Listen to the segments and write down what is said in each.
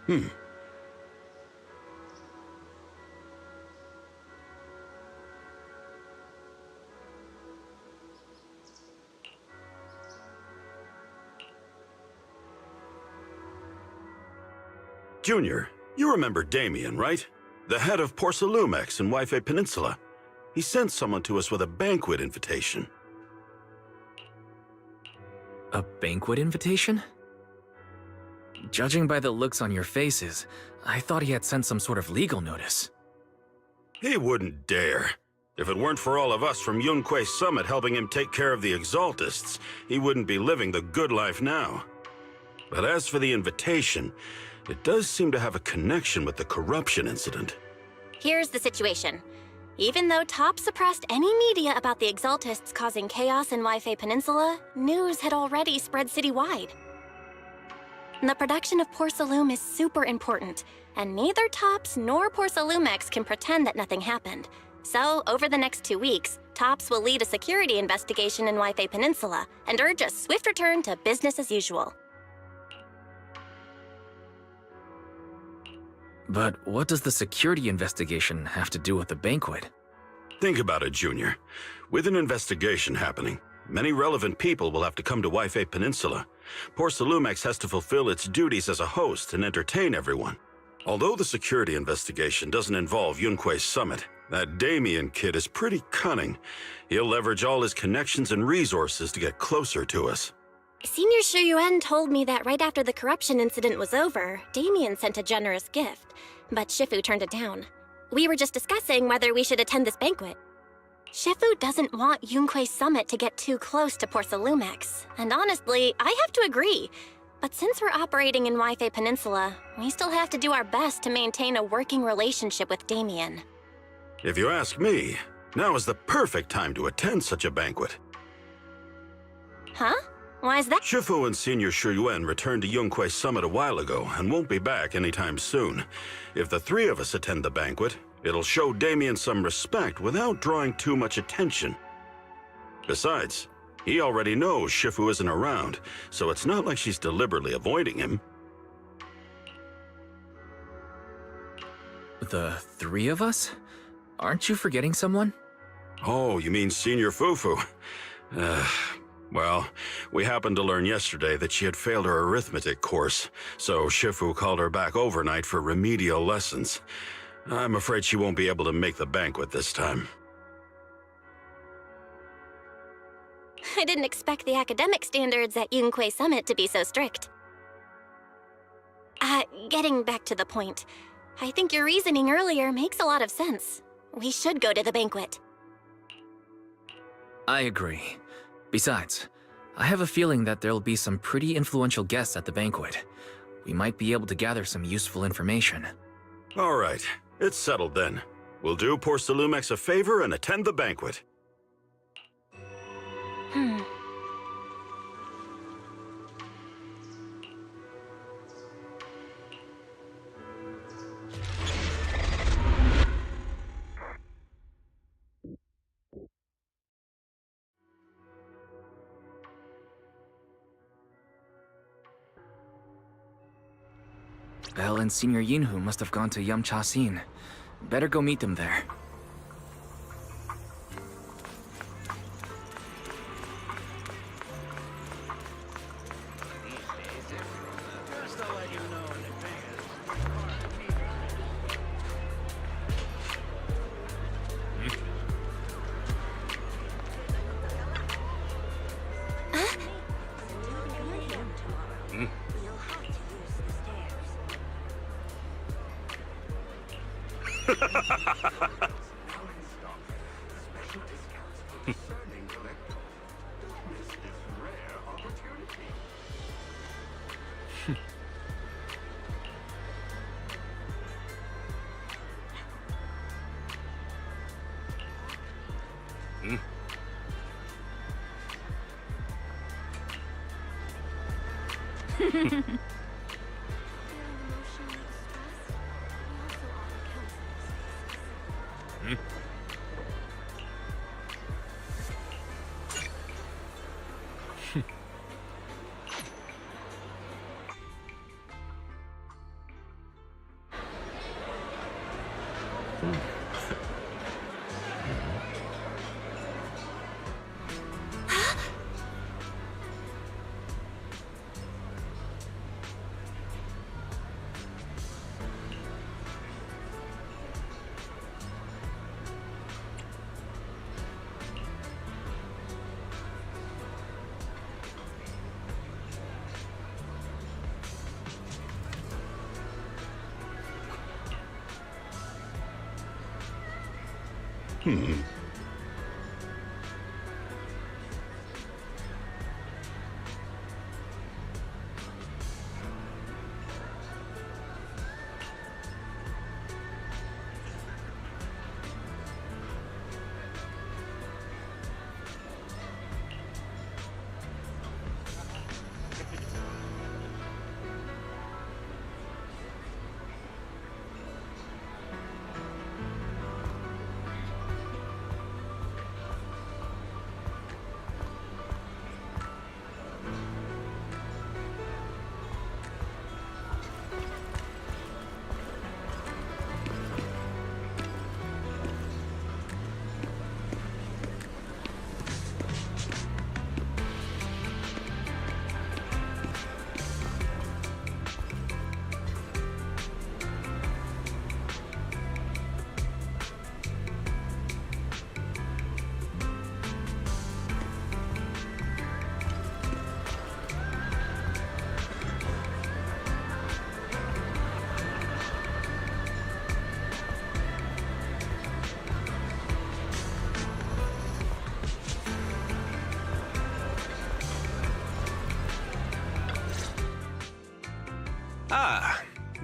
Hmm. Junior, you remember Damien, right? The head of Porcelumex in Wife Peninsula. He sent someone to us with a banquet invitation. A banquet invitation? Judging by the looks on your faces, I thought he had sent some sort of legal notice. He wouldn't dare. If it weren't for all of us from Yunque Summit helping him take care of the Exaltists, he wouldn't be living the good life now. But as for the invitation, it does seem to have a connection with the corruption incident. Here's the situation. Even though Top suppressed any media about the Exaltists causing chaos in Wife Peninsula, news had already spread citywide. The production of Porcelume is super important, and neither Tops nor Porcelumex can pretend that nothing happened. So, over the next 2 weeks, Tops will lead a security investigation in Wife Peninsula and urge a swift return to business as usual. But what does the security investigation have to do with the banquet? Think about it, Junior. With an investigation happening, many relevant people will have to come to Wife Peninsula. Porcelumex has to fulfill its duties as a host and entertain everyone. Although the security investigation doesn't involve Yunque Summit, that Damien kid is pretty cunning. He'll leverage all his connections and resources to get closer to us. Senior Shuyuan told me that right after the corruption incident was over, Damien sent a generous gift, but Shifu turned it down. We were just discussing whether we should attend this banquet. Shifu doesn't want Yunque Summit to get too close to Porcelumex, and honestly, I have to agree. But since we're operating in Wife Peninsula, we still have to do our best to maintain a working relationship with Damien. If you ask me, now is the perfect time to attend such a banquet. Huh? Why is that? Shifu and Senior Shuyuan returned to Yunque Summit a while ago and won't be back anytime soon. If the three of us attend the banquet, it'll show Damien some respect without drawing too much attention. Besides, he already knows Shifu isn't around, so it's not like she's deliberately avoiding him. The three of us? Aren't you forgetting someone? Oh, you mean Senior Fufu? Well, we happened to learn yesterday that she had failed her arithmetic course, so Shifu called her back overnight for remedial lessons. I'm afraid she won't be able to make the banquet this time. I didn't expect the academic standards at Yunque Summit to be so strict. Getting back to the point, I think your reasoning earlier makes a lot of sense. We should go to the banquet. I agree. Besides, I have a feeling that there'll be some pretty influential guests at the banquet. We might be able to gather some useful information. All right, it's settled then. We'll do Porcelumex a favor and attend the banquet. Belle and Senior Yinhu must have gone to Yamcha-sin. Better go meet them there.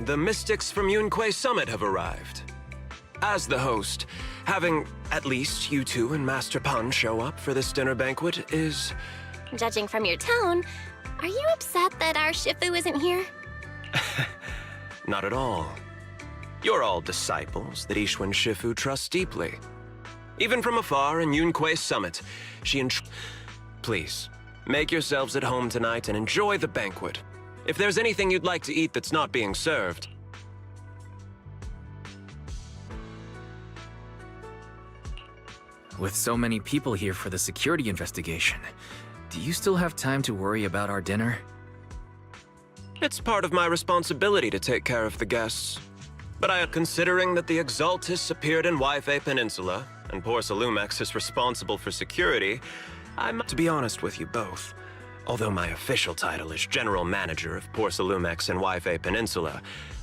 The mystics from Yunque Summit have arrived. As the host, having at least you two and Master Pan show up for this dinner banquet is... Judging from your tone, are you upset that our Shifu isn't here? Not at all. You're all disciples that Ishwan Shifu trusts deeply. Even from afar in Yunque Summit, Please, make yourselves at home tonight and enjoy the banquet. If there's anything you'd like to eat that's not being served... With so many people here for the security investigation, do you still have time to worry about our dinner? It's part of my responsibility to take care of the guests. But considering that the Exaltus appeared in Yfe Peninsula, and poor Salumex is responsible for security, to be honest with you both, although my official title is General Manager of Poor Salumex and Yfe Peninsula,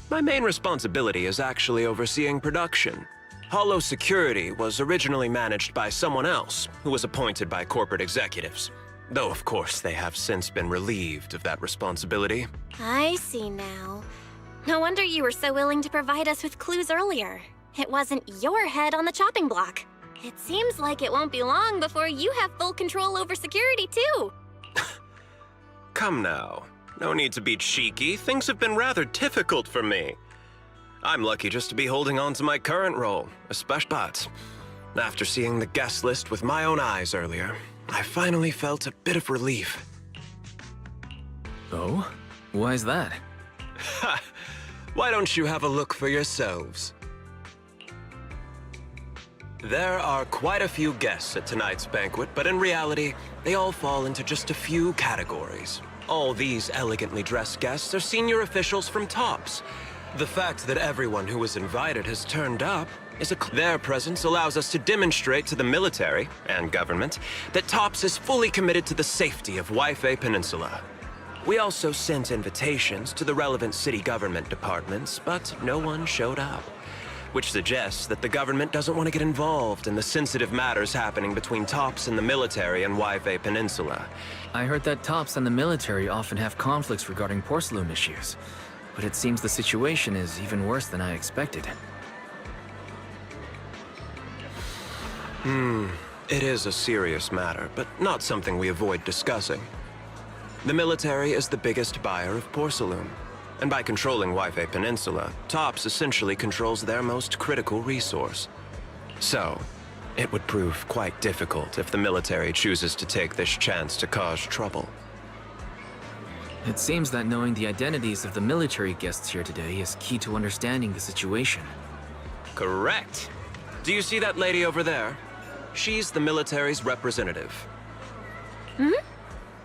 my main responsibility is actually overseeing production. Hollow Security was originally managed by someone else, who was appointed by corporate executives. Though, of course, they have since been relieved of that responsibility. I see now. No wonder you were so willing to provide us with clues earlier. It wasn't your head on the chopping block. It seems like it won't be long before you have full control over security, too. Come now. No need to be cheeky. Things have been rather difficult for me. I'm lucky just to be holding on to my current role, but after seeing the guest list with my own eyes earlier, I finally felt a bit of relief. Oh? Why is that? Ha! Why don't you have a look for yourselves? There are quite a few guests at tonight's banquet, but in reality, they all fall into just a few categories. All these elegantly dressed guests are senior officials from TOPS. The fact that everyone who was invited has turned up is their presence allows us to demonstrate to the military and government that TOPS is fully committed to the safety of Yfe Peninsula. We also sent invitations to the relevant city government departments, but no one showed up, which suggests that the government doesn't want to get involved in the sensitive matters happening between TOPS and the military and Yfe Peninsula. I heard that TOPS and the military often have conflicts regarding porcelain issues, but it seems the situation is even worse than I expected. It is a serious matter, but not something we avoid discussing. The military is the biggest buyer of porcelain, and by controlling Yfe Peninsula, TOPS essentially controls their most critical resource. So, it would prove quite difficult if the military chooses to take this chance to cause trouble. It seems that knowing the identities of the military guests here today is key to understanding the situation. Correct. Do you see that lady over there? She's the military's representative.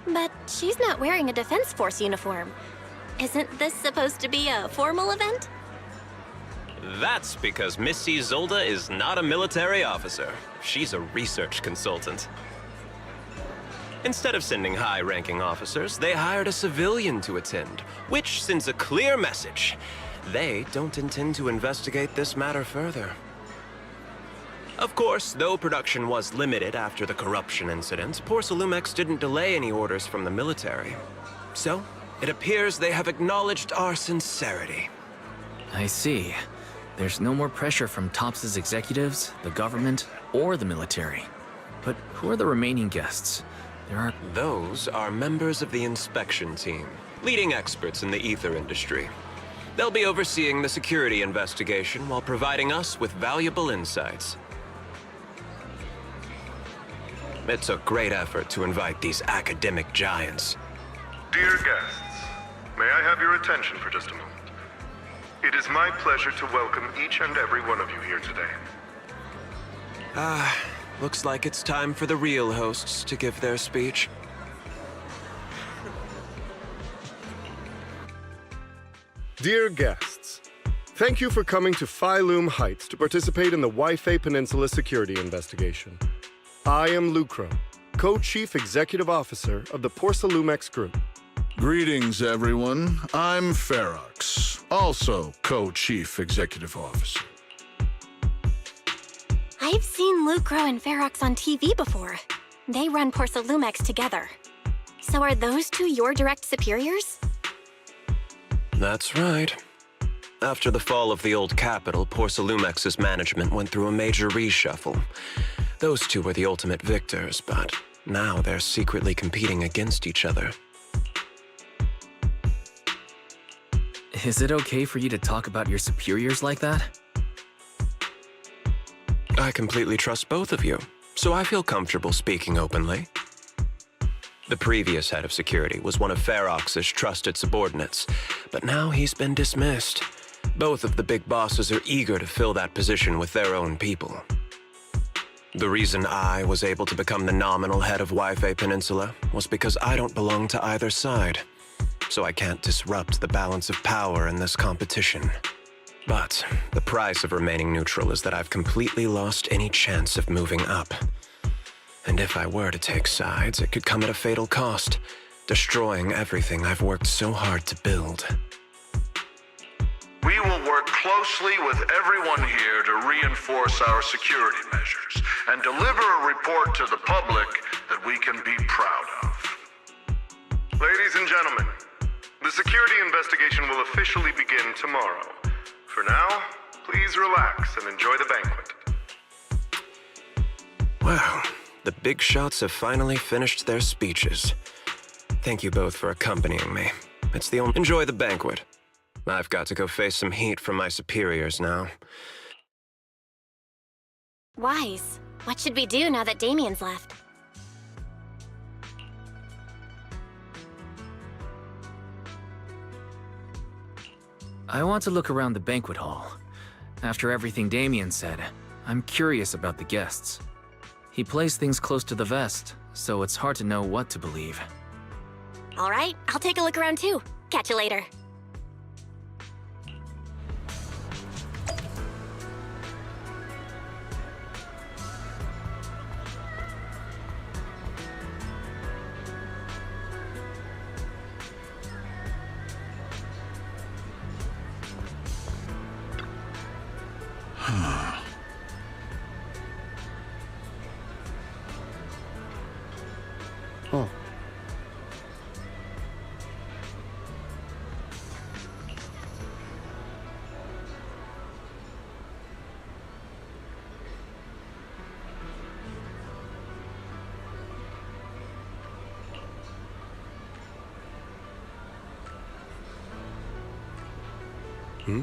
But she's not wearing a Defense Force uniform. Isn't this supposed to be a formal event? That's because Missy Zolda is not a military officer. She's a research consultant. Instead of sending high-ranking officers, they hired a civilian to attend, which sends a clear message. They don't intend to investigate this matter further. Of course, though production was limited after the corruption incident, Porcelumex didn't delay any orders from the military. So, it appears they have acknowledged our sincerity. I see. There's no more pressure from TOPS' executives, the government, or the military. But who are the remaining guests? Those are members of the inspection team, leading experts in the ether industry. They'll be overseeing the security investigation while providing us with valuable insights. It took great effort to invite these academic giants. Dear guests, may I have your attention for just a moment? It is my pleasure to welcome each and every one of you here today. Looks like it's time for the real hosts to give their speech. Dear guests, thank you for coming to Phylum Heights to participate in the Wi-Fi Peninsula security investigation. I am Lucro, Co-Chief Executive Officer of the Porcelumex Group. Greetings, everyone. I'm Ferox, also Co-Chief Executive Officer. I've seen Lucro and Ferox on TV before. They run Porcelumex together. So are those two your direct superiors? That's right. After the fall of the old Capítulo, Porcelumex's management went through a major reshuffle. Those two were the ultimate victors, but now they're secretly competing against each other. Is it okay for you to talk about your superiors like that? I completely trust both of you, so I feel comfortable speaking openly. The previous head of security was one of Ferox's trusted subordinates, but now he's been dismissed. Both of the big bosses are eager to fill that position with their own people. The reason I was able to become the nominal head of Wi-Fi Peninsula was because I don't belong to either side, so I can't disrupt the balance of power in this competition. But the price of remaining neutral is that I've completely lost any chance of moving up. And if I were to take sides, it could come at a fatal cost, destroying everything I've worked so hard to build. We will work closely with everyone here to reinforce our security measures and deliver a report to the public that we can be proud of. Ladies and gentlemen, the security investigation will officially begin tomorrow. For now, please relax and enjoy the banquet. Wow, the big shots have finally finished their speeches. Thank you both for accompanying me. It's the only— Enjoy the banquet. I've got to go face some heat from my superiors now. Wise. What should we do now that Damien's left? I want to look around the banquet hall. After everything Damien said, I'm curious about the guests. He plays things close to the vest, so it's hard to know what to believe. All right, I'll take a look around too. Catch you later. Oh. Hmm?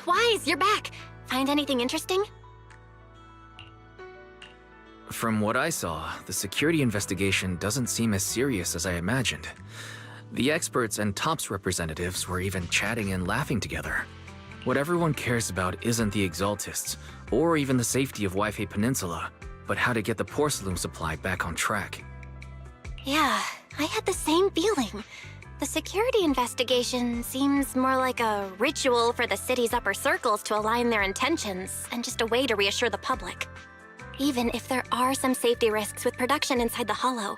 Wise, you're back. Find anything interesting? From what I saw, the security investigation doesn't seem as serious as I imagined. The experts and TOPS representatives were even chatting and laughing together. What everyone cares about isn't the Exaltists, or even the safety of Wi-Fi Peninsula, but how to get the porcelain supply back on track. Yeah, I had the same feeling. The security investigation seems more like a ritual for the city's upper circles to align their intentions, and just a way to reassure the public. Even if there are some safety risks with production inside the Hollow,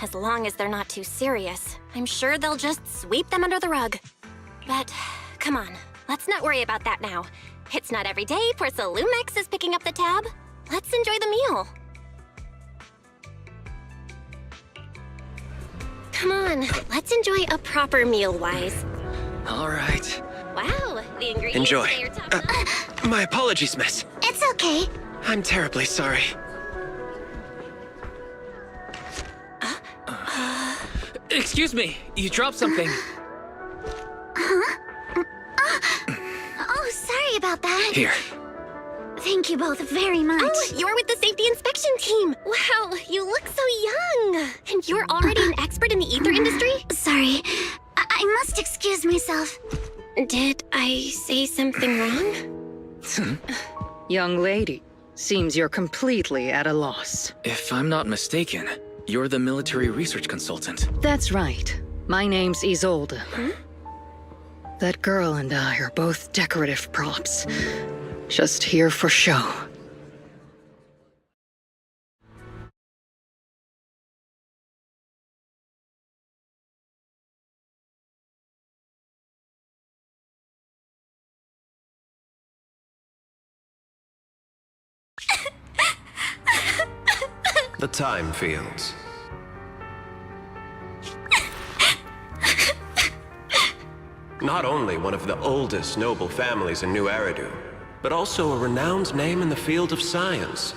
as long as they're not too serious, I'm sure they'll just sweep them under the rug. But, come on, let's not worry about that now. It's not every day Porcelumex is picking up the tab. Let's enjoy the meal. Come on, let's enjoy a proper meal, Wise. All right. Wow, the ingredients Enjoy. say you're top My apologies, miss. It's okay. I'm terribly sorry. Excuse me, you dropped something. Oh, sorry about that. Here. Thank you both very much. Oh, you're with the safety inspection team. Wow, you look so young. And you're already an expert in the ether industry? Sorry, I must excuse myself. Did I say something wrong? Young lady, seems you're completely at a loss. If I'm not mistaken, you're the military research consultant. That's right. My name's Isolde. That girl and I are both decorative props. Just here for show. The time fields. Not only one of the oldest noble families in New Eridu, but also a renowned name in the field of science.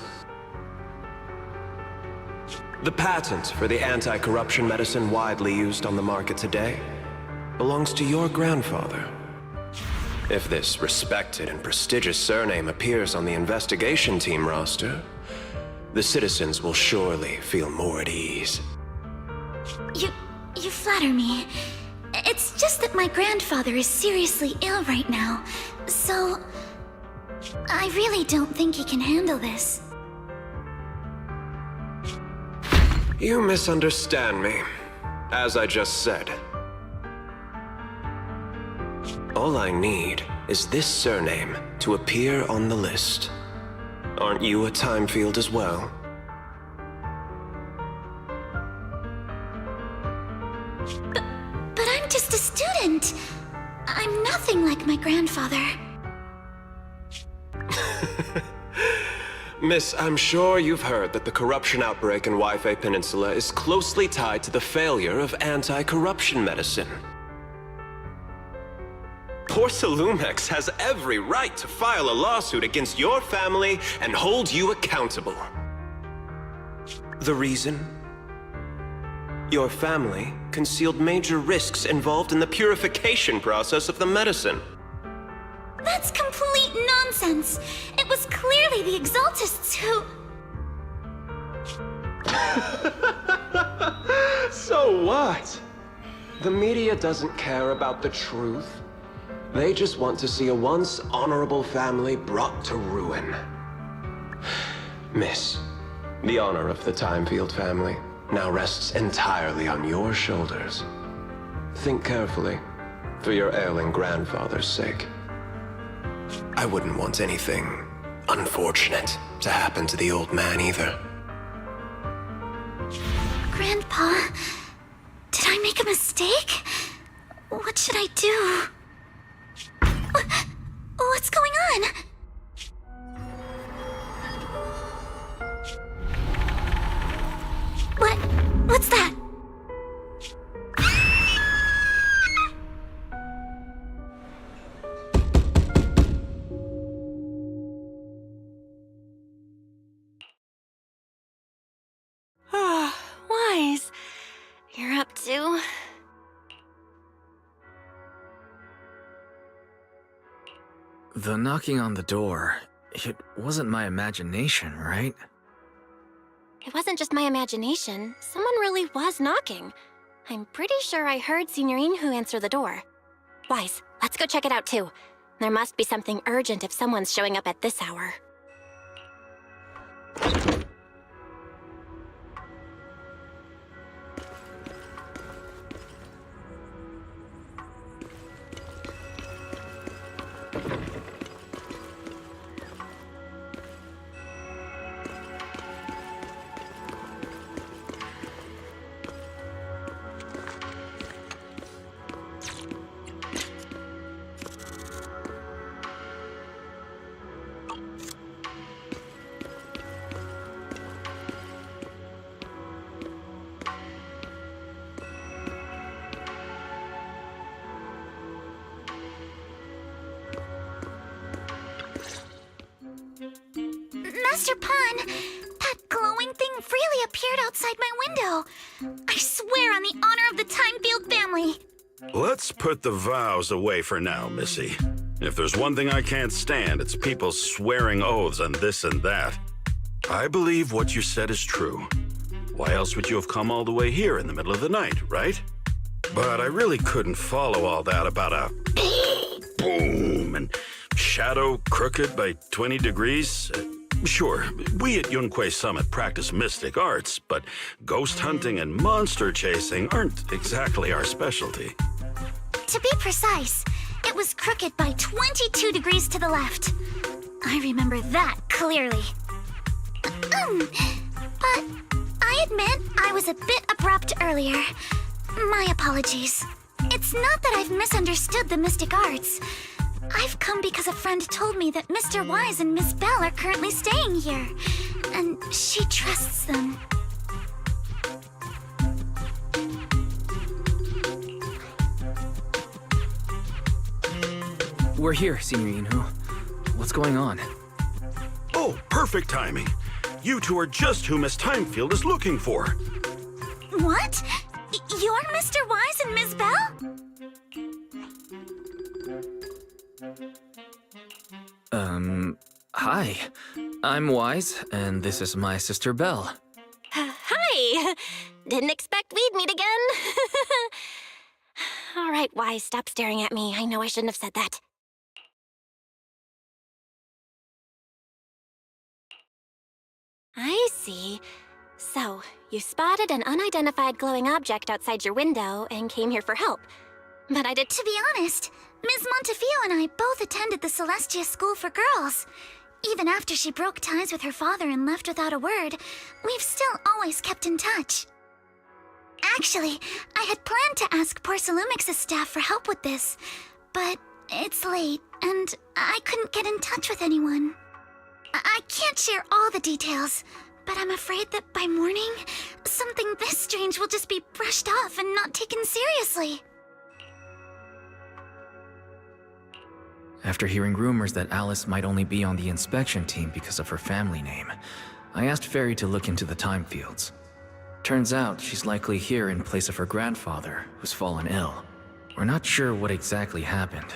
The patent for the anti-corruption medicine widely used on the market today belongs to your grandfather. If this respected and prestigious surname appears on the investigation team roster, the citizens will surely feel more at ease. You flatter me. It's just that my grandfather is seriously ill right now, so I really don't think he can handle this. You misunderstand me. As I just said, all I need is this surname to appear on the list. Aren't you a time field as well? I'm just a student. I'm nothing like my grandfather. Miss, I'm sure you've heard that the corruption outbreak in Wi-Fi Peninsula is closely tied to the failure of anti-corruption medicine. Poor Salumex has every right to file a lawsuit against your family and hold you accountable. The reason? Your family concealed major risks involved in the purification process of the medicine. That's complete nonsense. It was clearly the Exaltists who... So what? The media doesn't care about the truth. They just want to see a once honorable family brought to ruin. Miss, the honor of the Timefield family now rests entirely on your shoulders. Think carefully, for your ailing grandfather's sake. I wouldn't want anything unfortunate to happen to the old man either. Grandpa, did I make a mistake? What should I do? What's going on? What's that? Wise. You're up to... The knocking on the door, it wasn't my imagination, right? It wasn't just my imagination. Someone really was knocking. I'm pretty sure I heard Signorine who answer the door. Wise, let's go check it out too. There must be something urgent if someone's showing up at this hour. Master Pawn, that glowing thing really appeared outside my window. I swear on the honor of the Timefield family. Let's put the vows away for now, Missy. If there's one thing I can't stand, it's people swearing oaths on this and that. I believe what you said is true. Why else would you have come all the way here in the middle of the night, right? But I really couldn't follow all that about a boom and shadow crooked by 20 degrees. Sure, we at Yunque Summit practice mystic arts, but ghost hunting and monster chasing aren't exactly our specialty. To be precise, it was crooked by 22 degrees to the left. I remember that clearly. But I admit I was a bit abrupt earlier. My apologies. It's not that I've misunderstood the mystic arts. I've come because a friend told me that Mr. Wise and Miss Bell are currently staying here, and she trusts them. We're here, Signorine Hu. What's going on? Oh, perfect timing. You two are just who Miss Timefield is looking for. What? You're Mr. Wise and Miss Bell? Hi. I'm Wise, and this is my sister Belle. Hi! Didn't expect we'd meet again. All right, Wise, stop staring at me. I know I shouldn't have said that. I see. So, you spotted an unidentified glowing object outside your window and came here for help. But I did... To be honest, Ms. Montefiore and I both attended the Celestia School for Girls. Even after she broke ties with her father and left without a word, we've still always kept in touch. Actually, I had planned to ask Porcelumix's staff for help with this, but it's late, and I couldn't get in touch with anyone. I can't share all the details, but I'm afraid that by morning, something this strange will just be brushed off and not taken seriously. After hearing rumors that Alice might only be on the inspection team because of her family name, I asked Fairy to look into the time fields. Turns out she's likely here in place of her grandfather, who's fallen ill. We're not sure what exactly happened,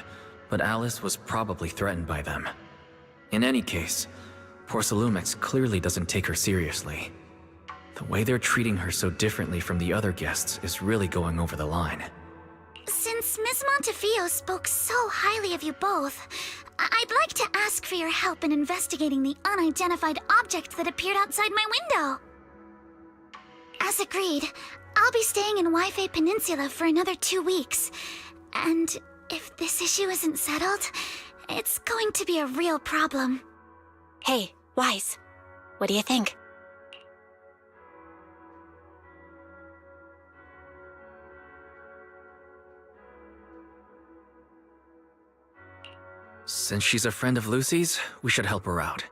but Alice was probably threatened by them. In any case, Porcelumix clearly doesn't take her seriously. The way they're treating her so differently from the other guests is really going over the line. Since Ms. Montefiore spoke so highly of you both, I'd like to ask for your help in investigating the unidentified object that appeared outside my window. As agreed, I'll be staying in Wi-Fi Peninsula for another 2 weeks. And if this issue isn't settled, it's going to be a real problem. Hey, Wise, what do you think? Since she's a friend of Lucy's, we should help her out.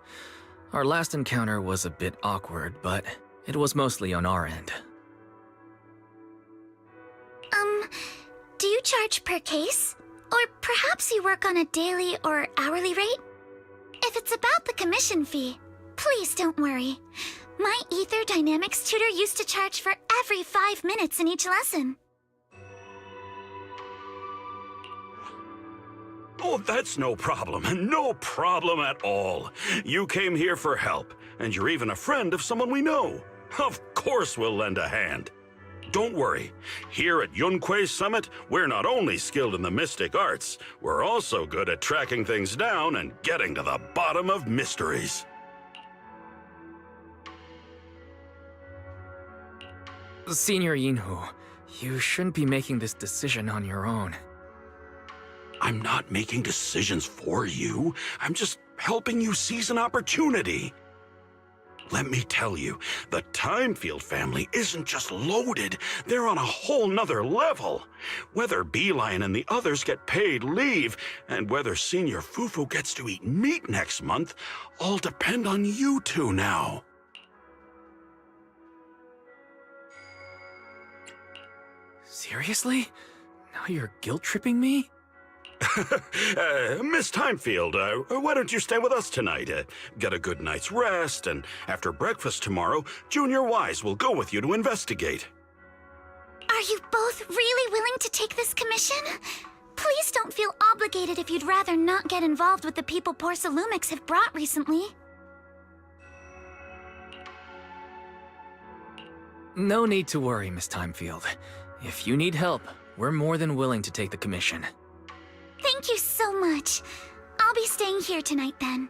Our last encounter was a bit awkward, but it was mostly on our end. Do you charge per case? Or perhaps you work on a daily or hourly rate? If it's about the commission fee, please don't worry. My Ether Dynamics tutor used to charge for every 5 minutes in each lesson. Oh, that's no problem. No problem at all. You came here for help, and you're even a friend of someone we know. Of course we'll lend a hand. Don't worry. Here at Yunque's Summit, we're not only skilled in the mystic arts, we're also good at tracking things down and getting to the bottom of mysteries. Senior Yinhu, you shouldn't be making this decision on your own. I'm not making decisions for you. I'm just helping you seize an opportunity. Let me tell you, the Timefield family isn't just loaded, they're on a whole nother level. Whether Beeline and the others get paid leave, and whether Senior Fufu gets to eat meat next month, all depend on you two now. Seriously? Now you're guilt-tripping me? Miss Timefield, why don't you stay with us tonight? Get a good night's rest, and after breakfast tomorrow, Junior Wise will go with you to investigate. Are you both really willing to take this commission? Please don't feel obligated if you'd rather not get involved with the people Porcelumix have brought recently. No need to worry, Miss Timefield. If you need help, we're more than willing to take the commission. Thank you so much. I'll be staying here tonight then.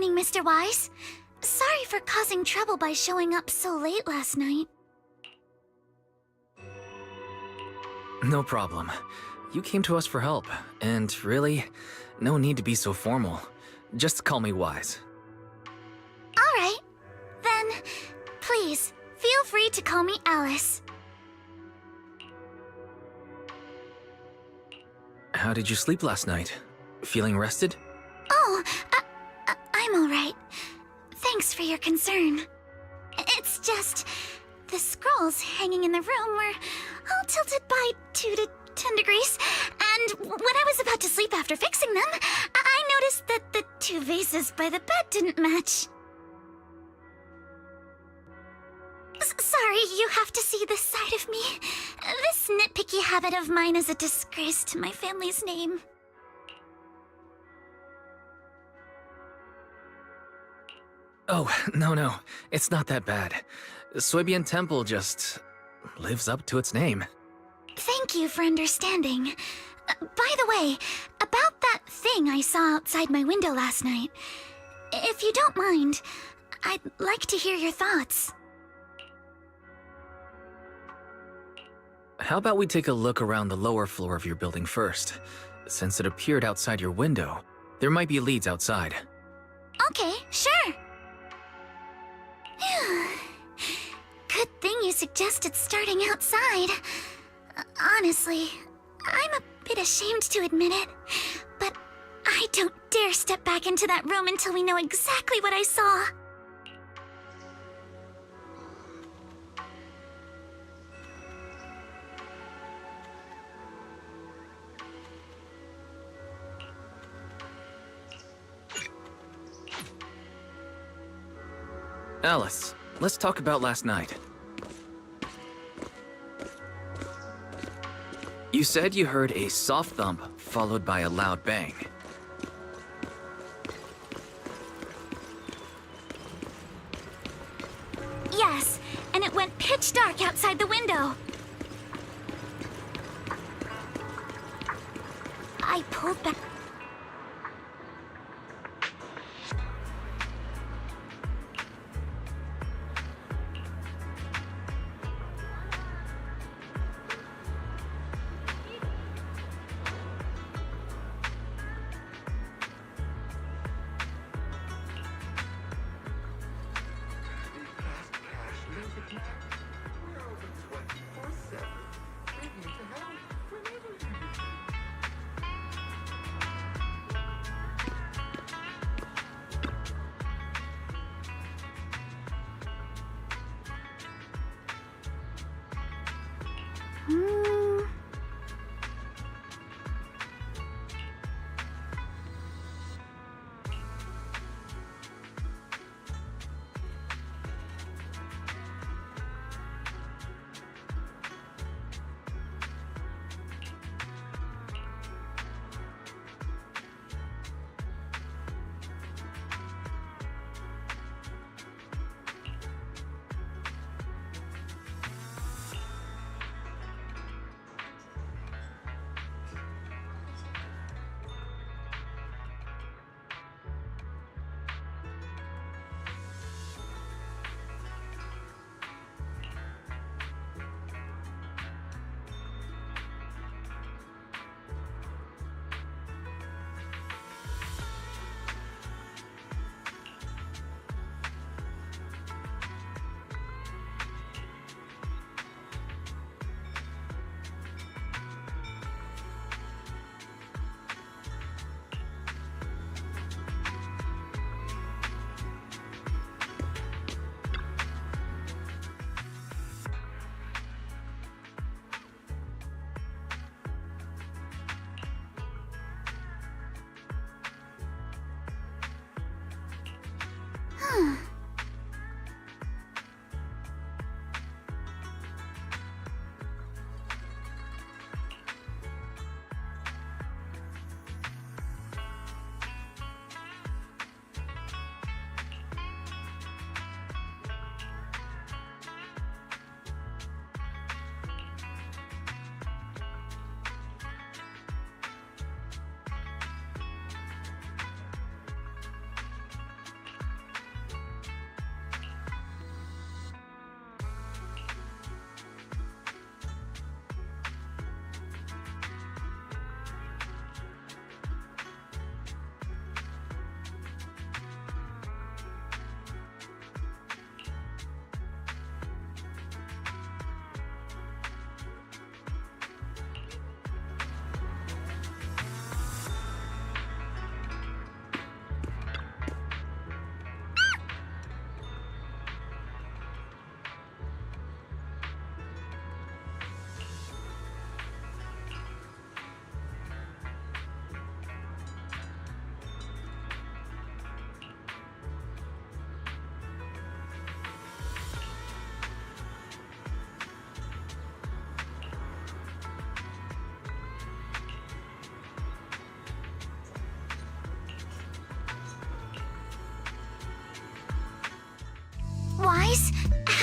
morning, Mr. Wise. Sorry for causing trouble by showing up so late last night. No problem. You came to us for help, and really, no need to be so formal. Just call me Wise. All right. Then, please, feel free to call me Alice. How did you sleep last night? Feeling rested? Oh, I'm all right. Thanks for your concern. It's just, the scrolls hanging in the room were all tilted by 2 to 10 degrees, and when I was about to sleep after fixing them, I noticed that the 2 vases by the bed didn't match. Sorry, you have to see this side of me. This nitpicky habit of mine is a disgrace to my family's name. Oh, no. It's not that bad. Suebian Temple just lives up to its name. Thank you for understanding. By the way, about that thing I saw outside my window last night, if you don't mind, I'd like to hear your thoughts. How about we take a look around the lower floor of your building first? Since it appeared outside your window, there might be leads outside. Okay, sure. Good thing you suggested starting outside. Honestly, I'm a bit ashamed to admit it, but I don't dare step back into that room until we know exactly what I saw. Alice, let's talk about last night. You said you heard a soft thump followed by a loud bang. Yes, and it went pitch dark outside the window. I pulled back.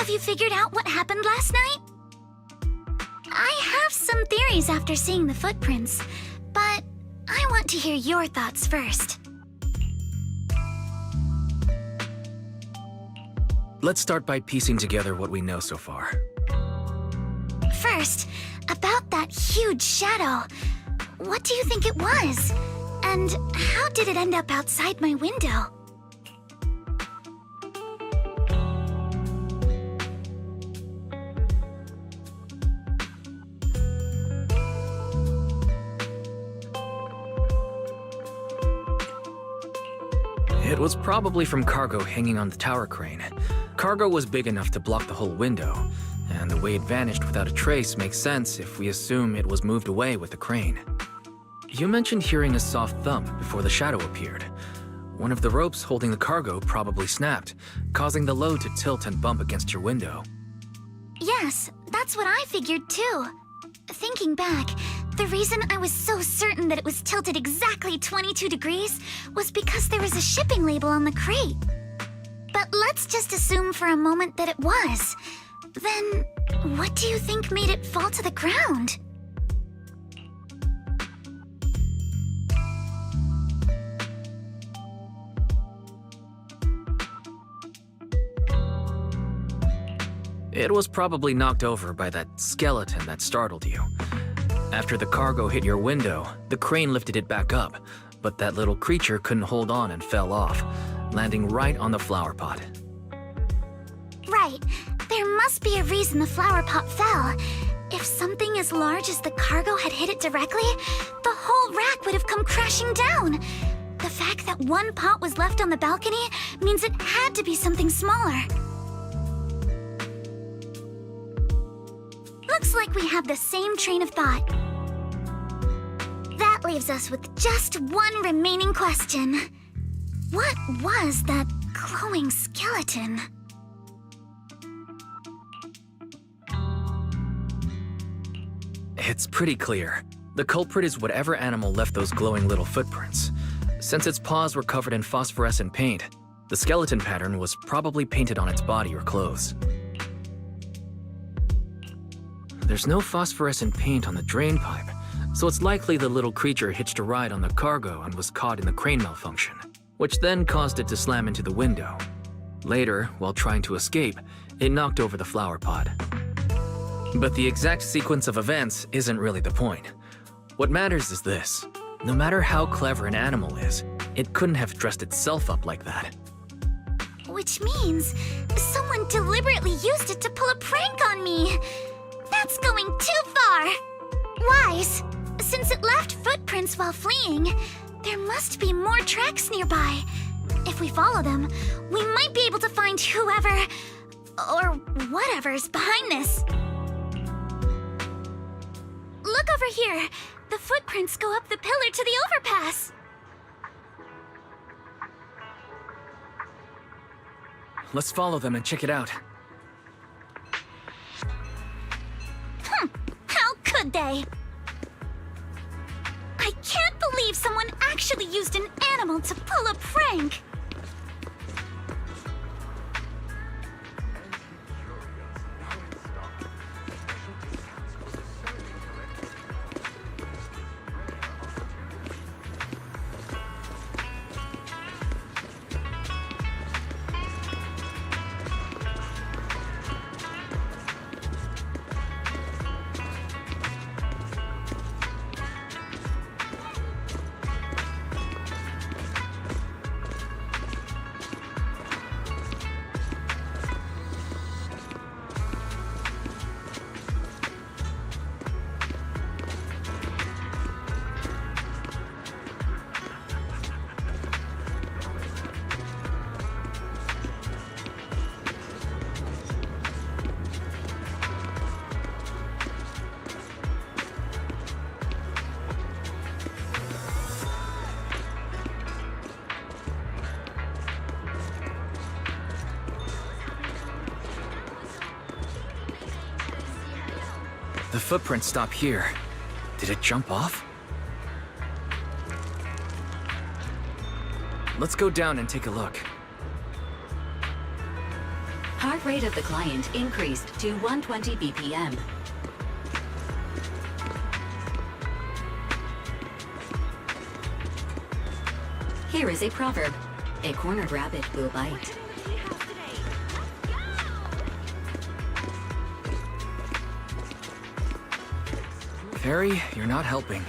Have you figured out what happened last night? I have some theories after seeing the footprints, but I want to hear your thoughts first. Let's start by piecing together what we know so far. First, about that huge shadow. What do you think it was? And how did it end up outside my window? It was probably from cargo hanging on the tower crane. Cargo was big enough to block the whole window, and the way it vanished without a trace makes sense if we assume it was moved away with the crane. You mentioned hearing a soft thump before the shadow appeared. One of the ropes holding the cargo probably snapped, causing the load to tilt and bump against your window. Yes, that's what I figured too. Thinking back, the reason I was so certain that it was tilted exactly 22 degrees was because there was a shipping label on the crate. But let's just assume for a moment that it was. Then, what do you think made it fall to the ground? It was probably knocked over by that skeleton that startled you. After the cargo hit your window, the crane lifted it back up, but that little creature couldn't hold on and fell off, landing right on the flower pot. Right. There must be a reason the flower pot fell. If something as large as the cargo had hit it directly, the whole rack would have come crashing down. The fact that one pot was left on the balcony means it had to be something smaller. Looks like we have the same train of thought. That leaves us with just one remaining question. What was that glowing skeleton? It's pretty clear. The culprit is whatever animal left those glowing little footprints. Since its paws were covered in phosphorescent paint, the skeleton pattern was probably painted on its body or clothes. There's no phosphorescent paint on the drain pipe, so it's likely the little creature hitched a ride on the cargo and was caught in the crane malfunction, which then caused it to slam into the window. Later, while trying to escape, it knocked over the flower pot. But the exact sequence of events isn't really the point. What matters is this. No matter how clever an animal is, it couldn't have dressed itself up like that. Which means someone deliberately used it to pull a prank on me. That's going too far. Wise, since it left footprints while fleeing, there must be more tracks nearby. If we follow them, we might be able to find whoever or whatever's behind this. Look over here. The footprints go up the pillar to the overpass. Let's follow them and check it out. How could they? I can't believe someone actually used an animal to pull a prank. The footprints stop here. Did it jump off? Let's go down and take a look. Our heart rate of the client increased to 120 BPM. Here is a proverb. A cornered rabbit will bite. Fairy, you're not helping.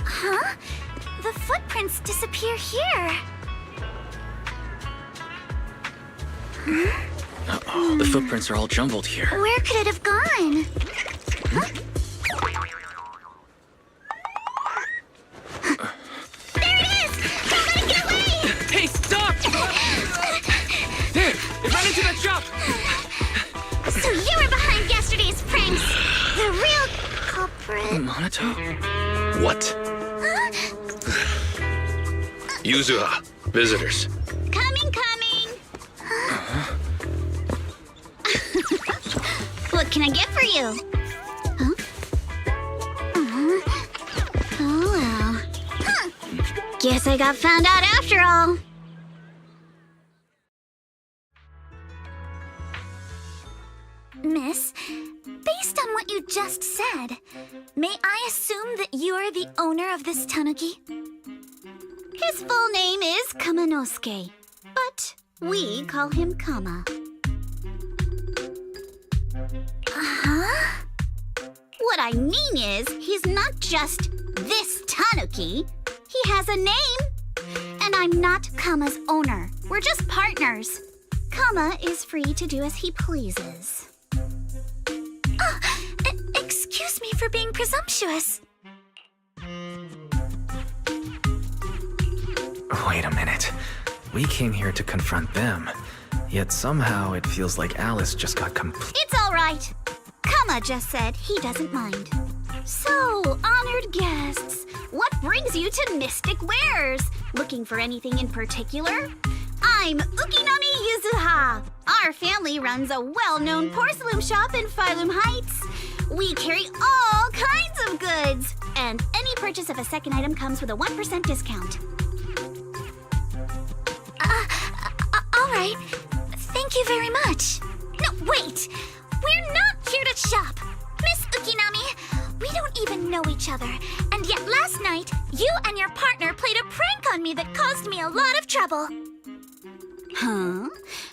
Huh? The footprints disappear here. Uh-oh, the footprints are all jumbled here. Where could it have gone? Huh? There it is! Don't let it get away! Hey, stop! There! It ran into that shop! So you were behind yesterday's pranks! The real culprit. Monato? What? Yuzuha, visitors. Coming! What can I get for you? Huh? Oh well. Huh. Guess I got found out after all. Miss, based on what you just said, may I assume that you are the owner of this tanuki? His full name is Kamanosuke, but we call him Kama. Huh? What I mean is, he's not just this tanuki. He has a name. And I'm not Kama's owner. We're just partners. Kama is free to do as he pleases. Excuse me for being presumptuous. Wait a minute. We came here to confront them, yet somehow it feels like Alice just got It's all right. Kama just said he doesn't mind. So, honored guests, what brings you to Mystic Wares? Looking for anything in particular? I'm Ukinami Yuzuha. Our family runs a well-known porcelain shop in Phylum Heights. We carry all kinds of goods, and any purchase of a second item comes with a 1% discount. All right. Thank you very much. No, wait! We're not here to shop! Miss Ukinami, we don't even know each other, and yet last night, you and your partner played a prank on me that caused me a lot of trouble. Huh?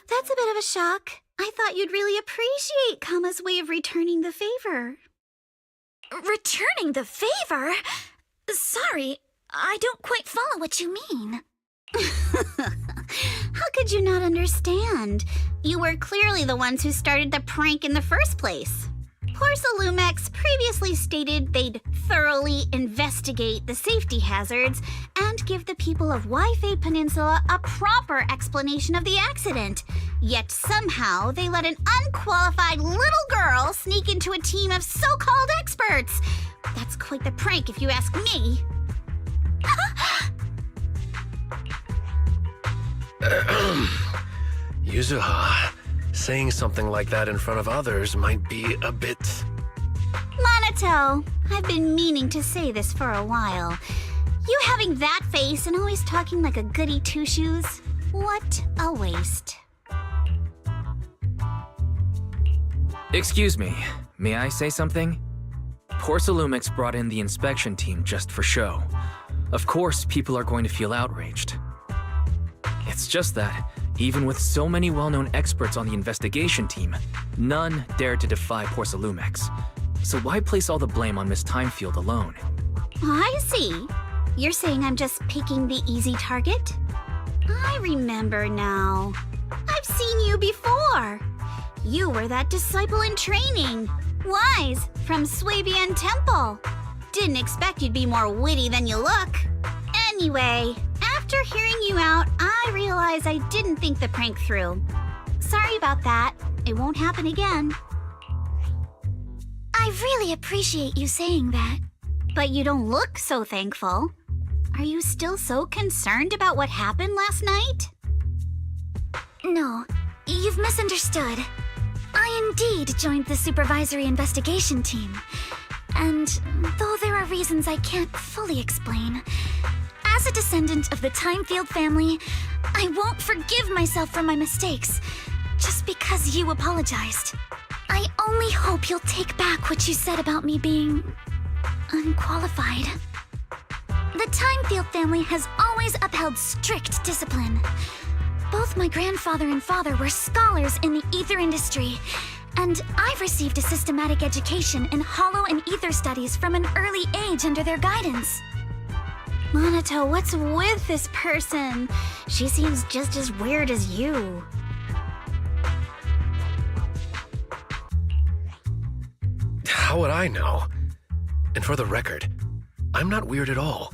That's a bit of a shock. I thought you'd really appreciate Kama's way of returning the favor. Returning the favor? Sorry, I don't quite follow what you mean. How could you not understand? You were clearly the ones who started the prank in the first place. Porcelumex previously stated they'd thoroughly investigate the safety hazards and give the people of Waifei Peninsula a proper explanation of the accident. Yet somehow they let an unqualified little girl sneak into a team of so-called experts. That's quite the prank if you ask me. Yuzuha, saying something like that in front of others might be a bit... Monato, I've been meaning to say this for a while. You having that face and always talking like a goody two-shoes? What a waste. Excuse me, may I say something? Porcelumix brought in the inspection team just for show. Of course, people are going to feel outraged. It's just that, even with so many well-known experts on the investigation team, none dared to defy Porcelumix. So why place all the blame on Miss Timefield alone? I see. You're saying I'm just picking the easy target? I remember now. I've seen you before. You were that disciple in training. Wise, from Swabian Temple. Didn't expect you'd be more witty than you look. Anyway, after hearing you out, I realized I didn't think the prank through. Sorry about that. It won't happen again. I really appreciate you saying that. But you don't look so thankful. Are you still so concerned about what happened last night? No, you've misunderstood. I indeed joined the supervisory investigation team. And though there are reasons I can't fully explain, as a descendant of the Timefield family, I won't forgive myself for my mistakes just because you apologized. I only hope you'll take back what you said about me being unqualified. The Timefield family has always upheld strict discipline. Both my grandfather and father were scholars in the ether industry, and I've received a systematic education in hollow and ether studies from an early age under their guidance. Monato, what's with this person? She seems just as weird as you. How would I know? And for the record, I'm not weird at all.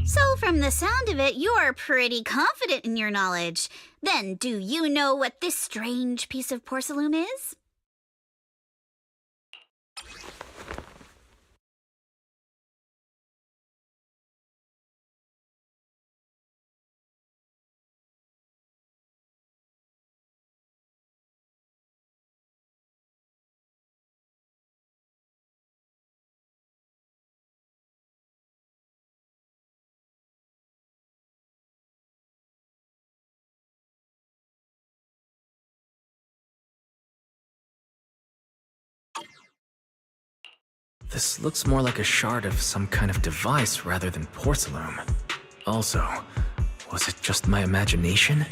So from the sound of it, you're pretty confident in your knowledge. Then, do you know what this strange piece of porcelain is? This looks more like a shard of some kind of device rather than porcelain. Also, was it just my imagination?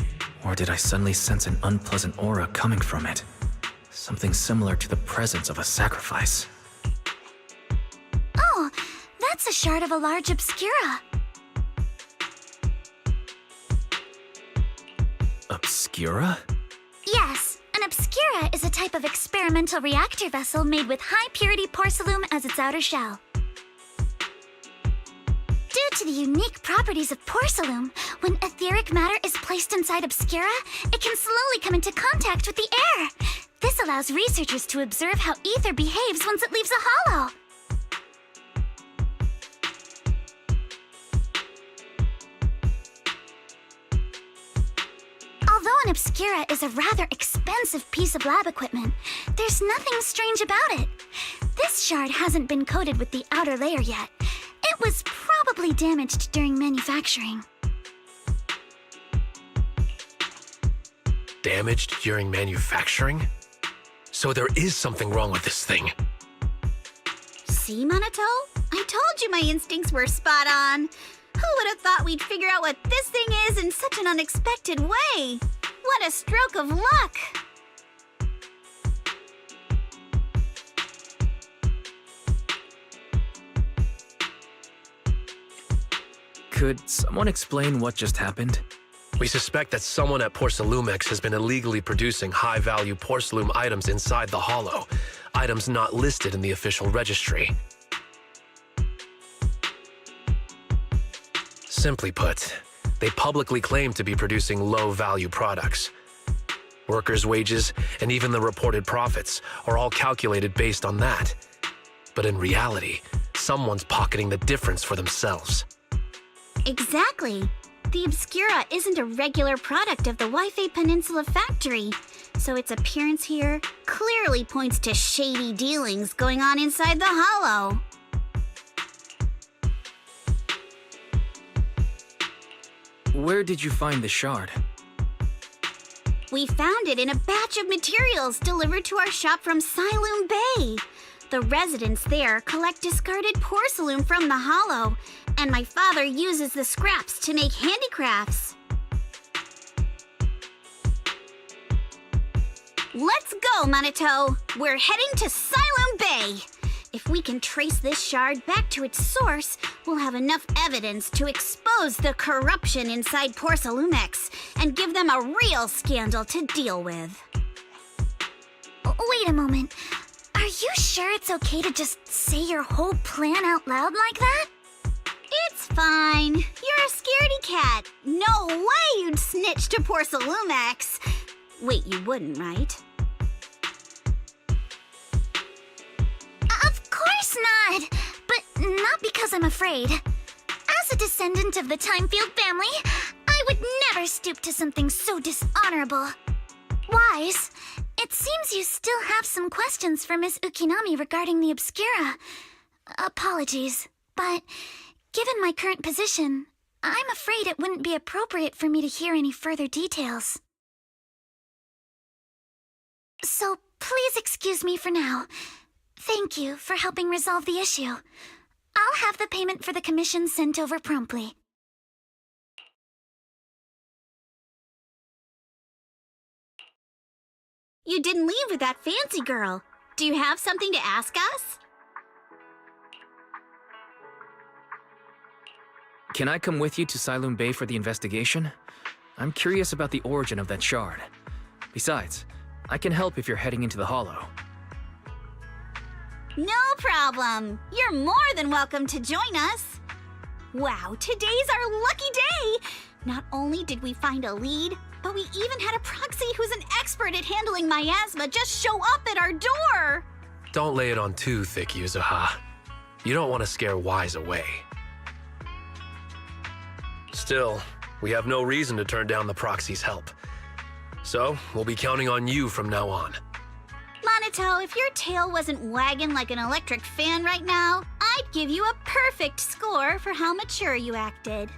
Or did I suddenly sense an unpleasant aura coming from it? Something similar to the presence of a sacrifice. Oh, that's a shard of a large obscura. Obscura? Yes, an obscura is a type of experimental reactor vessel made with high-purity porcelain as its outer shell. Due to the unique properties of porcelain, when etheric matter is placed inside obscura, it can slowly come into contact with the air. This allows researchers to observe how ether behaves once it leaves a hollow. Although an obscura is a rather expensive piece of lab equipment, there's nothing strange about it. This shard hasn't been coated with the outer layer yet. It was probably damaged during manufacturing. Damaged during manufacturing? So there is something wrong with this thing. See, Monato? I told you my instincts were spot on. Who would have thought we'd figure out what this thing is in such an unexpected way? What a stroke of luck! Could someone explain what just happened? We suspect that someone at Porcelumex has been illegally producing high-value porcelain items inside the hollow, items not listed in the official registry. Simply put, they publicly claim to be producing low-value products. Workers' wages and even the reported profits are all calculated based on that. But in reality, someone's pocketing the difference for themselves. Exactly. The Obscura isn't a regular product of the Wi-Fi Peninsula factory, so its appearance here clearly points to shady dealings going on inside the hollow. Where did you find the shard? We found it in a batch of materials delivered to our shop from Siloon Bay. The residents there collect discarded porcelain from the hollow, and my father uses the scraps to make handicrafts. Let's go, Monato! We're heading to Siloon Bay! If we can trace this shard back to its source, we'll have enough evidence to expose the corruption inside Porcelumex and give them a real scandal to deal with. Wait a moment. Are you sure it's okay to just say your whole plan out loud like that? It's fine. You're a scaredy cat. No way you'd snitch to Porcelumex. Wait, you wouldn't, right? Of course course not. But not because I'm afraid. As a descendant of the Timefield family, I would never stoop to something so dishonorable. Wise, it seems you still have some questions for Miss Ukinami regarding the Obscura. Apologies, but given my current position, I'm afraid it wouldn't be appropriate for me to hear any further details. So please excuse me for now. Thank you for helping resolve the issue. I'll have the payment for the commission sent over promptly. You didn't leave with that fancy girl. Do you have something to ask us? Can I come with you to Siloam Bay for the investigation? I'm curious about the origin of that shard. Besides, I can help if you're heading into the Hollow. No problem. You're more than welcome to join us. Wow, today's our lucky day! Not only did we find a lead, but we even had a proxy who's an expert at handling miasma just show up at our door! Don't lay it on too thick, Yuzuha. You don't want to scare Wise away. Still, we have no reason to turn down the proxy's help. So, we'll be counting on you from now on. Monato, if your tail wasn't wagging like an electric fan right now, I'd give you a perfect score for how mature you acted.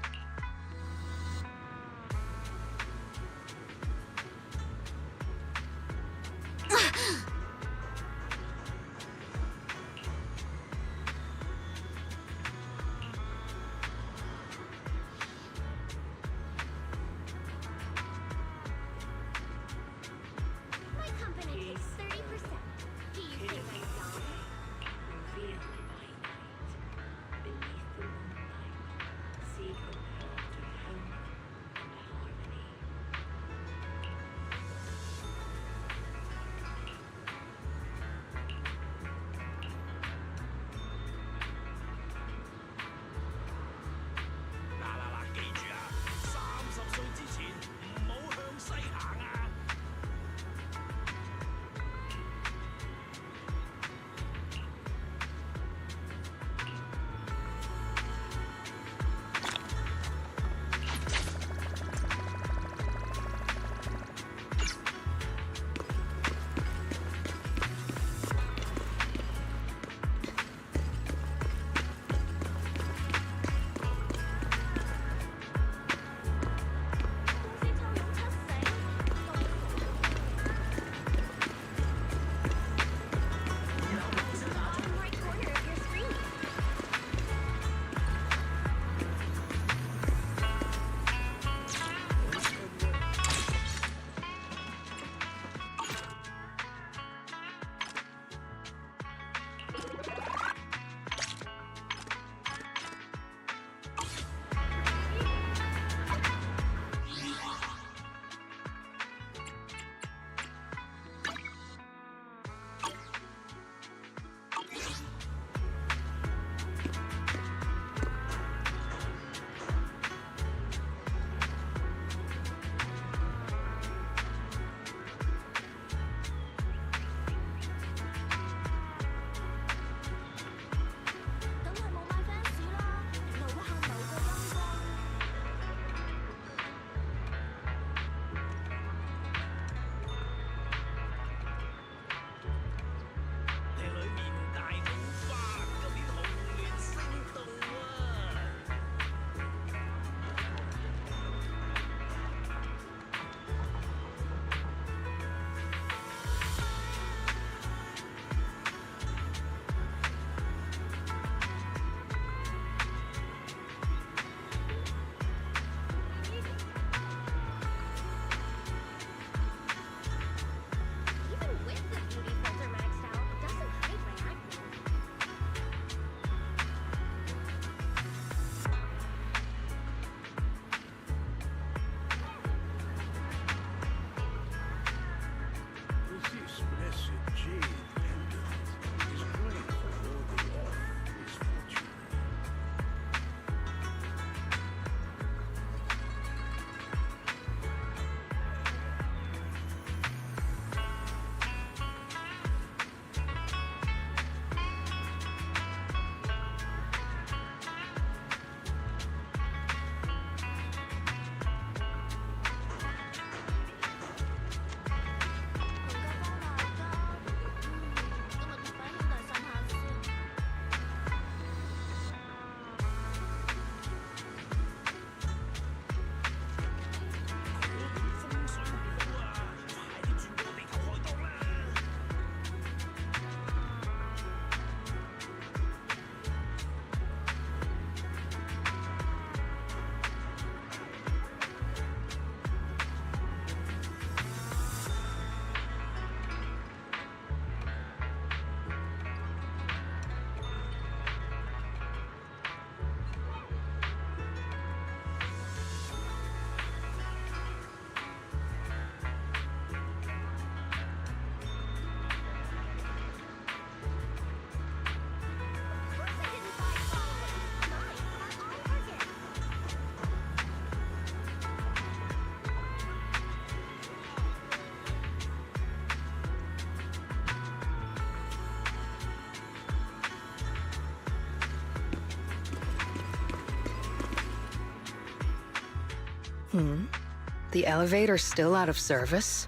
The elevator's still out of service?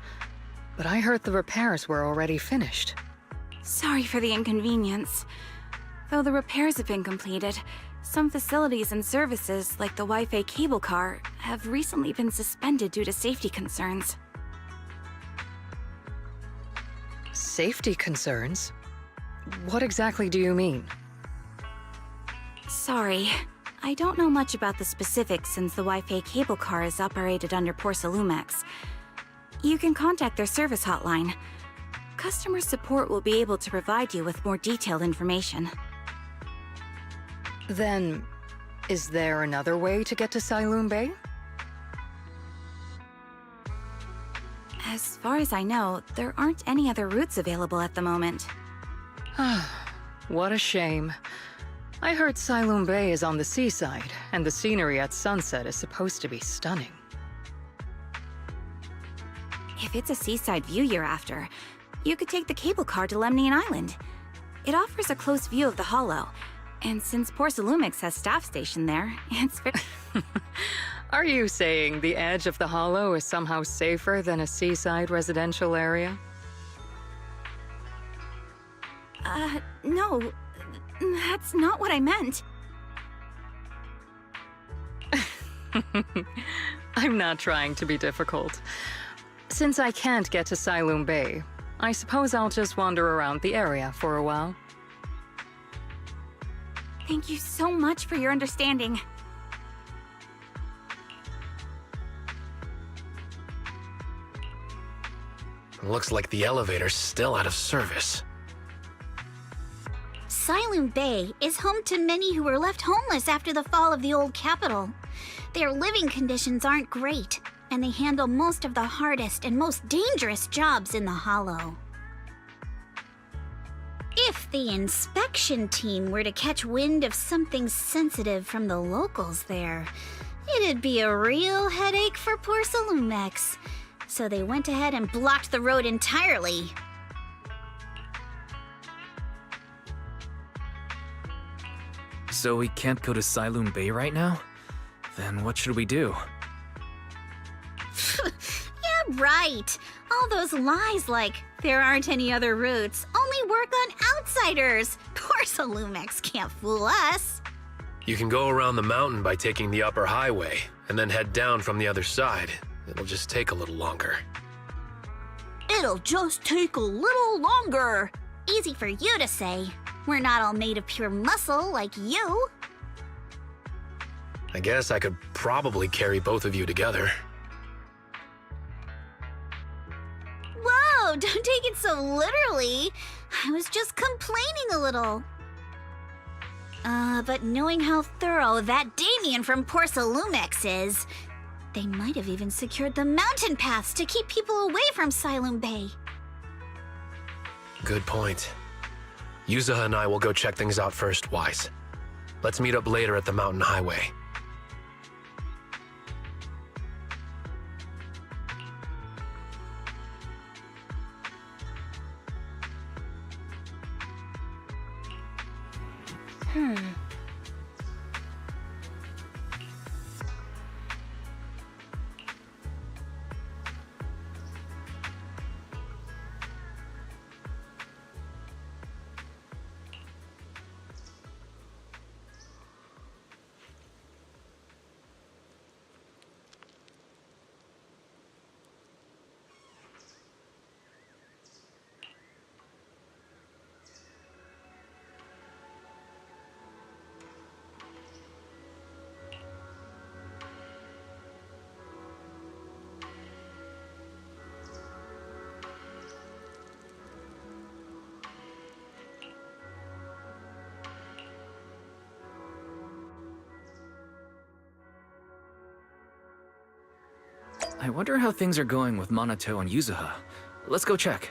But I heard the repairs were already finished. Sorry for the inconvenience. Though the repairs have been completed, some facilities and services, like the Wi-Fi cable car, have recently been suspended due to safety concerns. Safety concerns? What exactly do you mean? Sorry. I don't know much about the specifics since the Wi-Fi cable car is operated under Porcelumex. You can contact their service hotline. Customer support will be able to provide you with more detailed information. Then, is there another way to get to Siloam Bay? As far as I know, there aren't any other routes available at the moment. What a shame. I heard Siloam Bay is on the seaside, and the scenery at sunset is supposed to be stunning. If it's a seaside view you're after, you could take the cable car to Lemnian Island. It offers a close view of the Hollow, and since Porcelumex has staff stationed there, it's very... Are you saying the edge of the Hollow is somehow safer than a seaside residential area? No. That's not what I meant. I'm not trying to be difficult. Since I can't get to Siloam Bay, I suppose I'll just wander around the area for a while. Thank you so much for your understanding. Looks like the elevator's still out of service. Siloam Bay is home to many who were left homeless after the fall of the old capital. Their living conditions aren't great, and they handle most of the hardest and most dangerous jobs in the Hollow. If the inspection team were to catch wind of something sensitive from the locals there, it'd be a real headache for Porcelumex. So they went ahead and blocked the road entirely. So we can't go to Siloam Bay right now? Then what should we do? Yeah, right. All those lies like, there aren't any other routes, only work on outsiders. Porcelumex can't fool us. You can go around the mountain by taking the upper highway, and then head down from the other side. It'll just take a little longer. It'll just take a little longer. Easy for you to say. We're not all made of pure muscle like you. I guess I could probably carry both of you together. Whoa, don't take it so literally. I was just complaining a little. But knowing how thorough that Damien from Porcelumex is, they might have even secured the mountain paths to keep people away from Siloam Bay. Good point. Yuzaha and I will go check things out first, Wise. Let's meet up later at the mountain highway. I wonder how things are going with Minato and Yuzaha. Let's go check.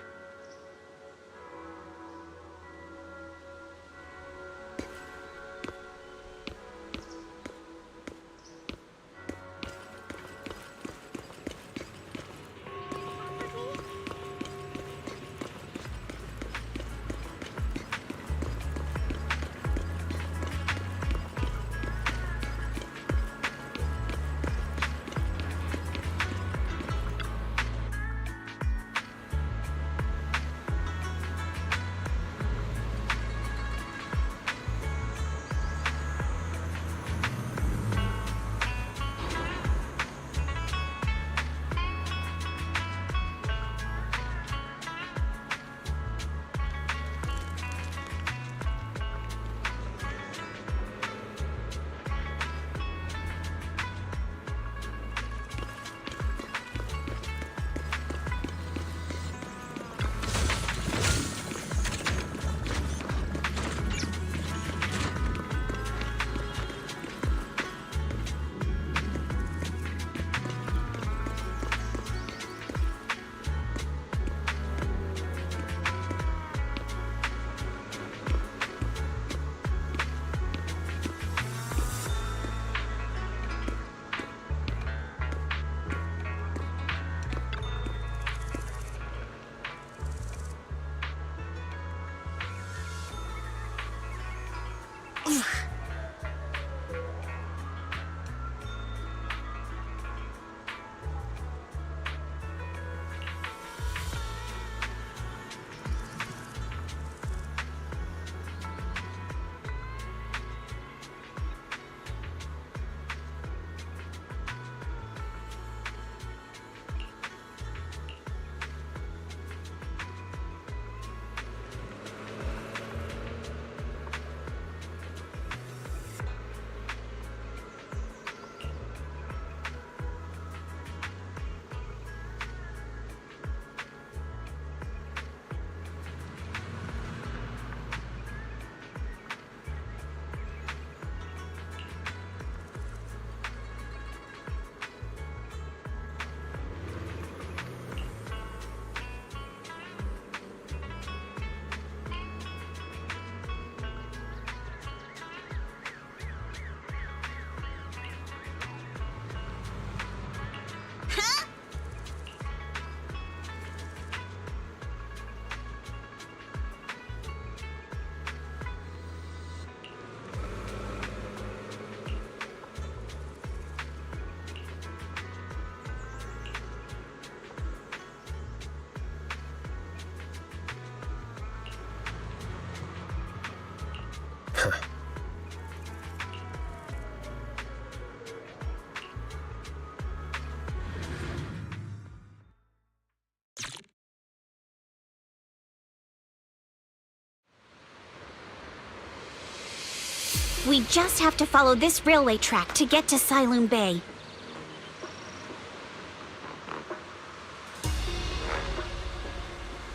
We just have to follow this railway track to get to Siloon Bay.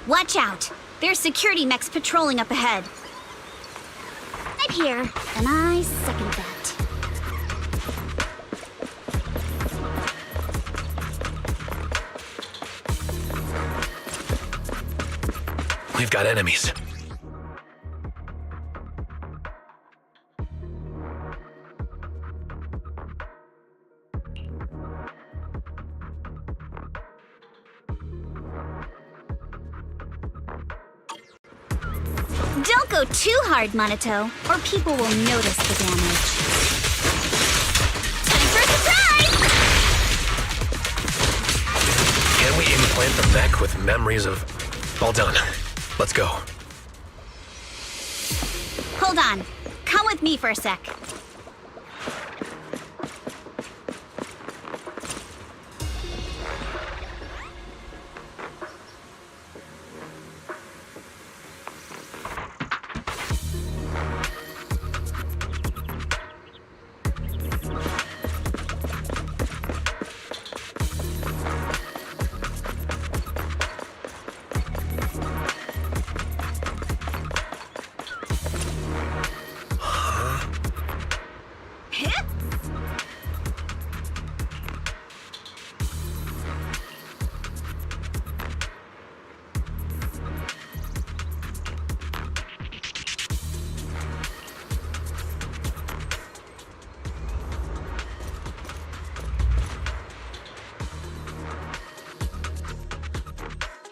Watch out! There's security mechs patrolling up ahead. I'm here, and I second that. We've got enemies. Don't go too hard, Monato, or people will notice the damage. Time for a surprise! Can we implant the mech with memories of... All done. Let's go. Hold on. Come with me for a sec.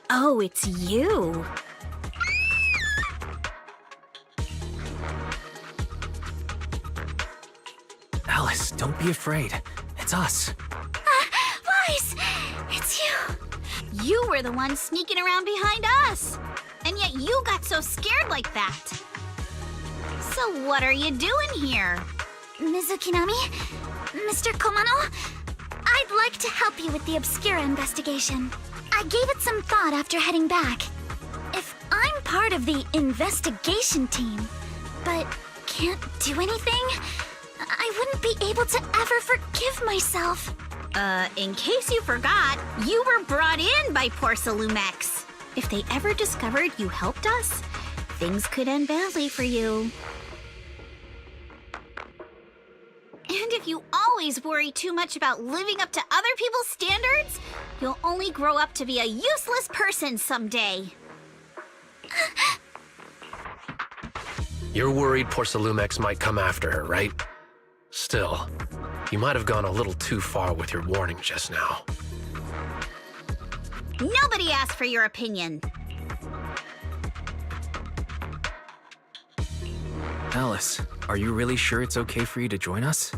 Oh, it's you. Alice, don't be afraid. It's us. Weiss! It's you! You were the one sneaking around behind us. And yet you got so scared like that. So what are you doing here? Ms. Ukinami? Mr. Komano? I'd like to help you with the Obscura investigation. I gave it some thought after heading back. If I'm part of the investigation team, but can't do anything, I wouldn't be able to ever forgive myself. In case you forgot, you were brought in by Porcelumex. If they ever discovered you helped us, things could end badly for you. And if you always worry too much about living up to other people's standards, you'll only grow up to be a useless person someday. You're worried Porcelumex might come after her, right? Still, you might have gone a little too far with your warning just now. Nobody asked for your opinion. Alice, are you really sure it's okay for you to join us?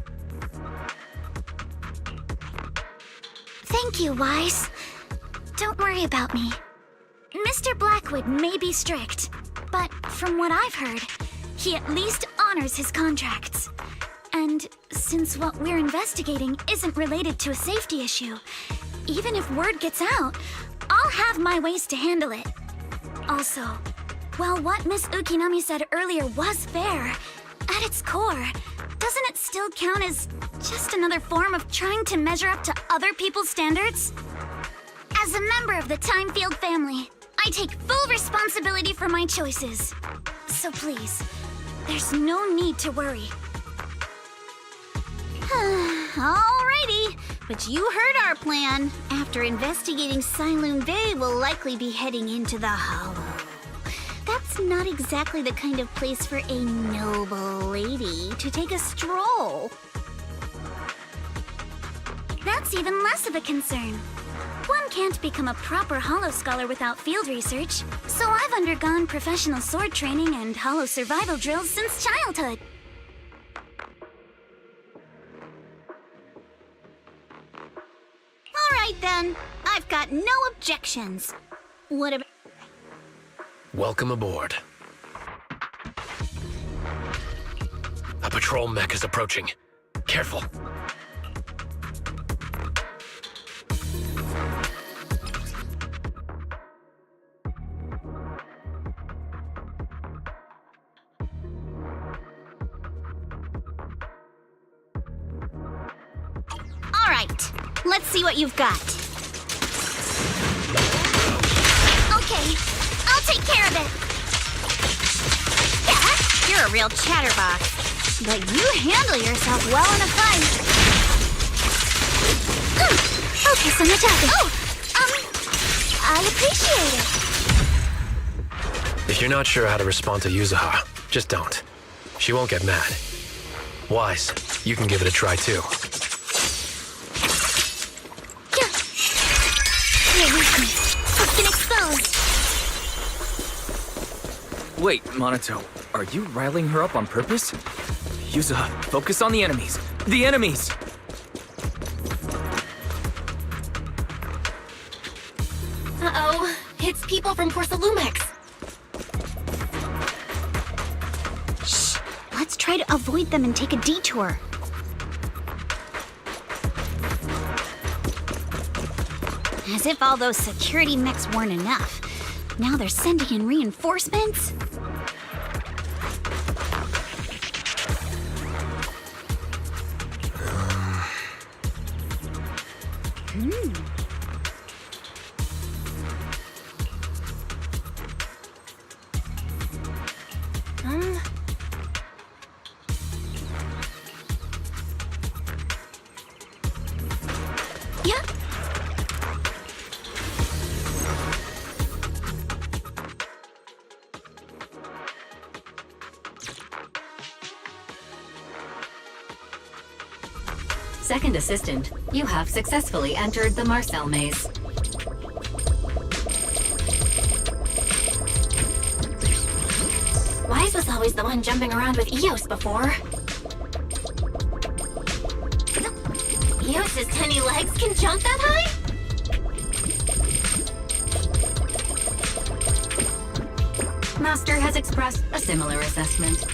Thank you, Weiss. Don't worry about me. Mr. Blackwood may be strict, but from what I've heard, he at least honors his contracts. And since what we're investigating isn't related to a safety issue, even if word gets out, I'll have my ways to handle it. Also, while what Miss Ukinami said earlier was fair, at its core, doesn't it still count as just another form of trying to measure up to other people's standards? As a member of the Timefield family, I take full responsibility for my choices. So please, there's no need to worry. Alrighty, but you heard our plan. After investigating Siloon Bay, we'll likely be heading into the Hollow. That's not exactly the kind of place for a noble lady to take a stroll. That's even less of a concern. One can't become a proper Hollow scholar without field research, so I've undergone professional sword training and Hollow survival drills since childhood. Alright then, I've got no objections. What about... Welcome aboard. A patrol mech is approaching. Careful. Let's see what you've got. Okay, I'll take care of it. Yeah, you're a real chatterbox. But you handle yourself well in a fight. Focus on the target. Oh, I appreciate it. If you're not sure how to respond to Yuzuha, just don't. She won't get mad. Wise, you can give it a try too. Yeah. Your weakness has been exposed. Wait, Minato, are you riling her up on purpose? Yuzuha, focus on the enemies. The enemies! Uh-oh, it's people from Porsalumex. Shh, let's try to avoid them and take a detour. As if all those security mechs weren't enough. Now they're sending in reinforcements? Yeah. Second assistant, you have successfully entered the Marcel maze. Wise was always the one jumping around with Eos before. Eos's tiny legs can jump that high? Master has expressed a similar assessment.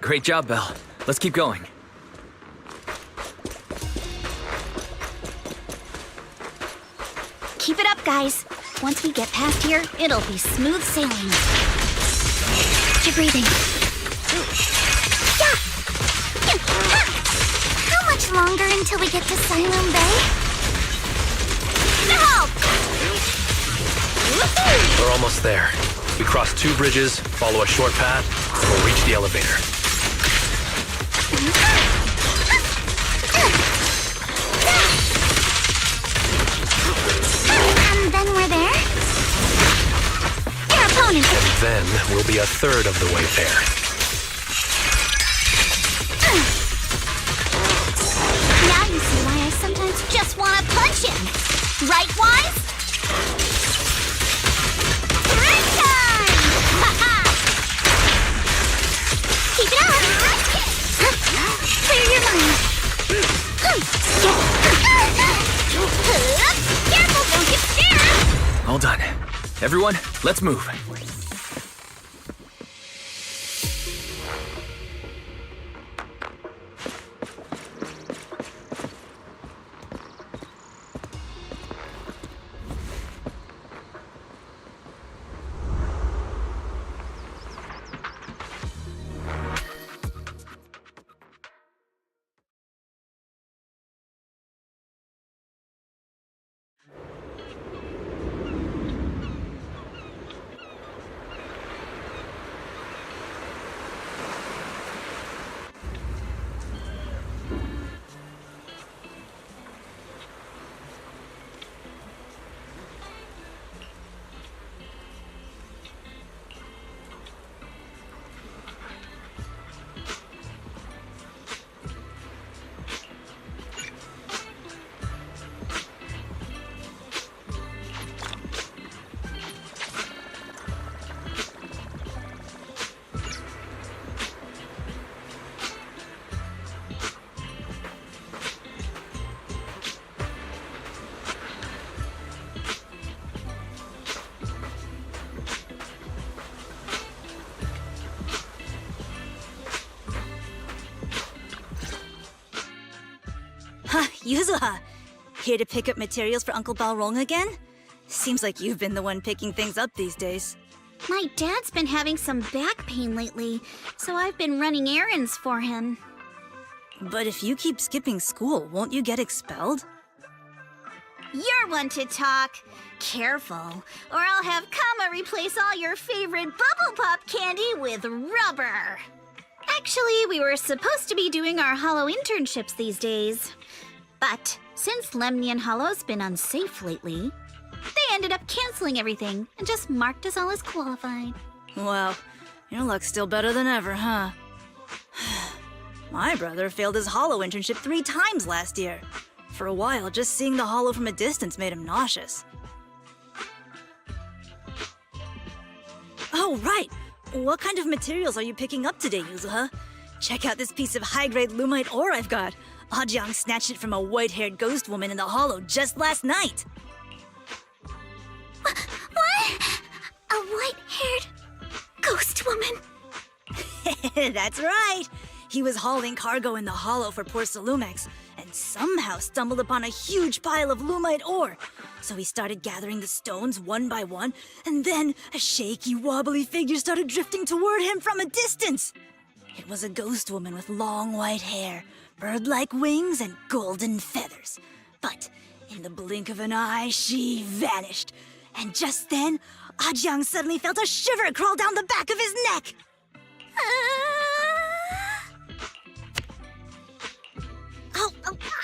Great job, Belle. Let's keep going. Keep it up, guys. Once we get past here, it'll be smooth sailing. Keep breathing. Yeah! How much longer until we get to Siloam Bay? No! We're almost there. We cross 2 bridges, follow a short path, and we'll reach the elevator. And then we're there? Your opponent! And then we'll be a third of the way there. Now you see why I sometimes just want to punch him. Right, Wise? Break time! Ha-ha! Keep it up! Clear your mind. Careful, don't get scared! All done. Everyone, let's move. Yuzuha, here to pick up materials for Uncle Balrog again? Seems like you've been the one picking things up these days. My dad's been having some back pain lately, so I've been running errands for him. But if you keep skipping school, won't you get expelled? You're one to talk. Careful, or I'll have Kama replace all your favorite Bubble Pop candy with rubber. Actually, we were supposed to be doing our Hollow internships these days. But since Lemnian Hollow's been unsafe lately, they ended up canceling everything and just marked us all as qualified. Well, your luck's still better than ever, huh? My brother failed his Hollow internship 3 times last year. For a while, just seeing the Hollow from a distance made him nauseous. Oh, right! What kind of materials are you picking up today, Yuzuha? Check out this piece of high-grade lumite ore I've got. Ajang snatched it from a white-haired ghost woman in the Hollow just last night. What? A white-haired ghost woman? That's right! He was hauling cargo in the Hollow for poor Salumex, and somehow stumbled upon a huge pile of lumite ore. So he started gathering the stones one by one, and then a shaky, wobbly figure started drifting toward him from a distance. It was a ghost woman with long white hair, bird-like wings, and golden feathers. But in the blink of an eye, she vanished. And just then, Ajang suddenly felt a shiver crawl down the back of his neck.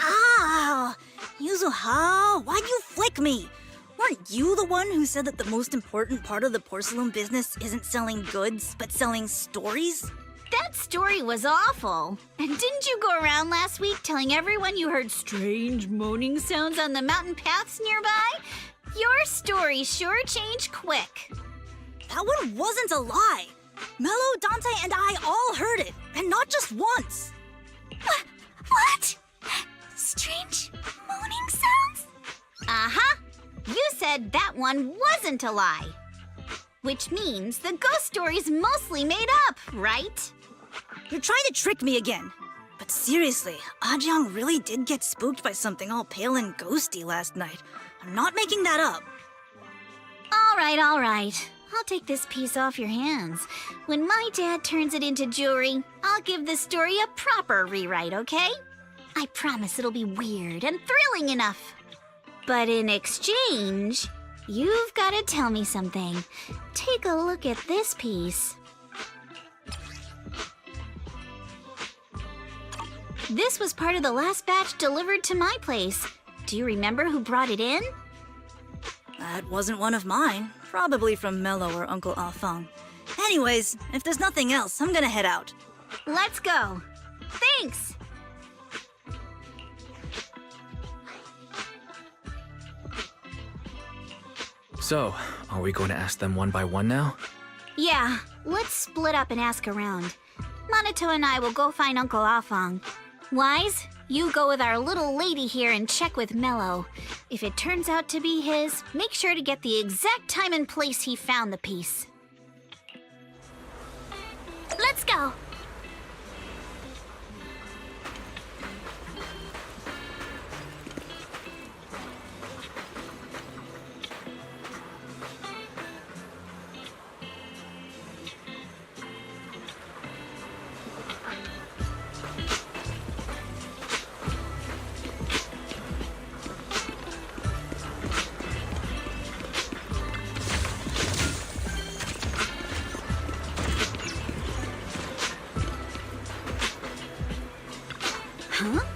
Ow! Yuzuha, why'd you flick me? Weren't you the one who said that the most important part of the porcelain business isn't selling goods, but selling stories? That story was awful. And didn't you go around last week telling everyone you heard strange moaning sounds on the mountain paths nearby? Your story sure changed quick. That one wasn't a lie. Mello, Dante, and I all heard it, and not just once. What? Strange moaning sounds? Uh-huh. You said that one wasn't a lie. Which means the ghost story's mostly made up, right? You're trying to trick me again. But seriously, Ajang really did get spooked by something all pale and ghosty last night. I'm not making that up. All right. I'll take this piece off your hands. When my dad turns it into jewelry, I'll give the story a proper rewrite, okay? I promise it'll be weird and thrilling enough. But in exchange, you've got to tell me something. Take a look at this piece. This was part of the last batch delivered to my place. Do you remember who brought it in? That wasn't one of mine. Probably from Mello or Uncle Afang. Anyways, if there's nothing else, I'm gonna head out. Let's go. Thanks! So, are we going to ask them one by one now? Yeah, let's split up and ask around. Minato and I will go find Uncle Afang. Wise, you go with our little lady here and check with Mello. If it turns out to be his, make sure to get the exact time and place he found the piece. Let's go. Huh?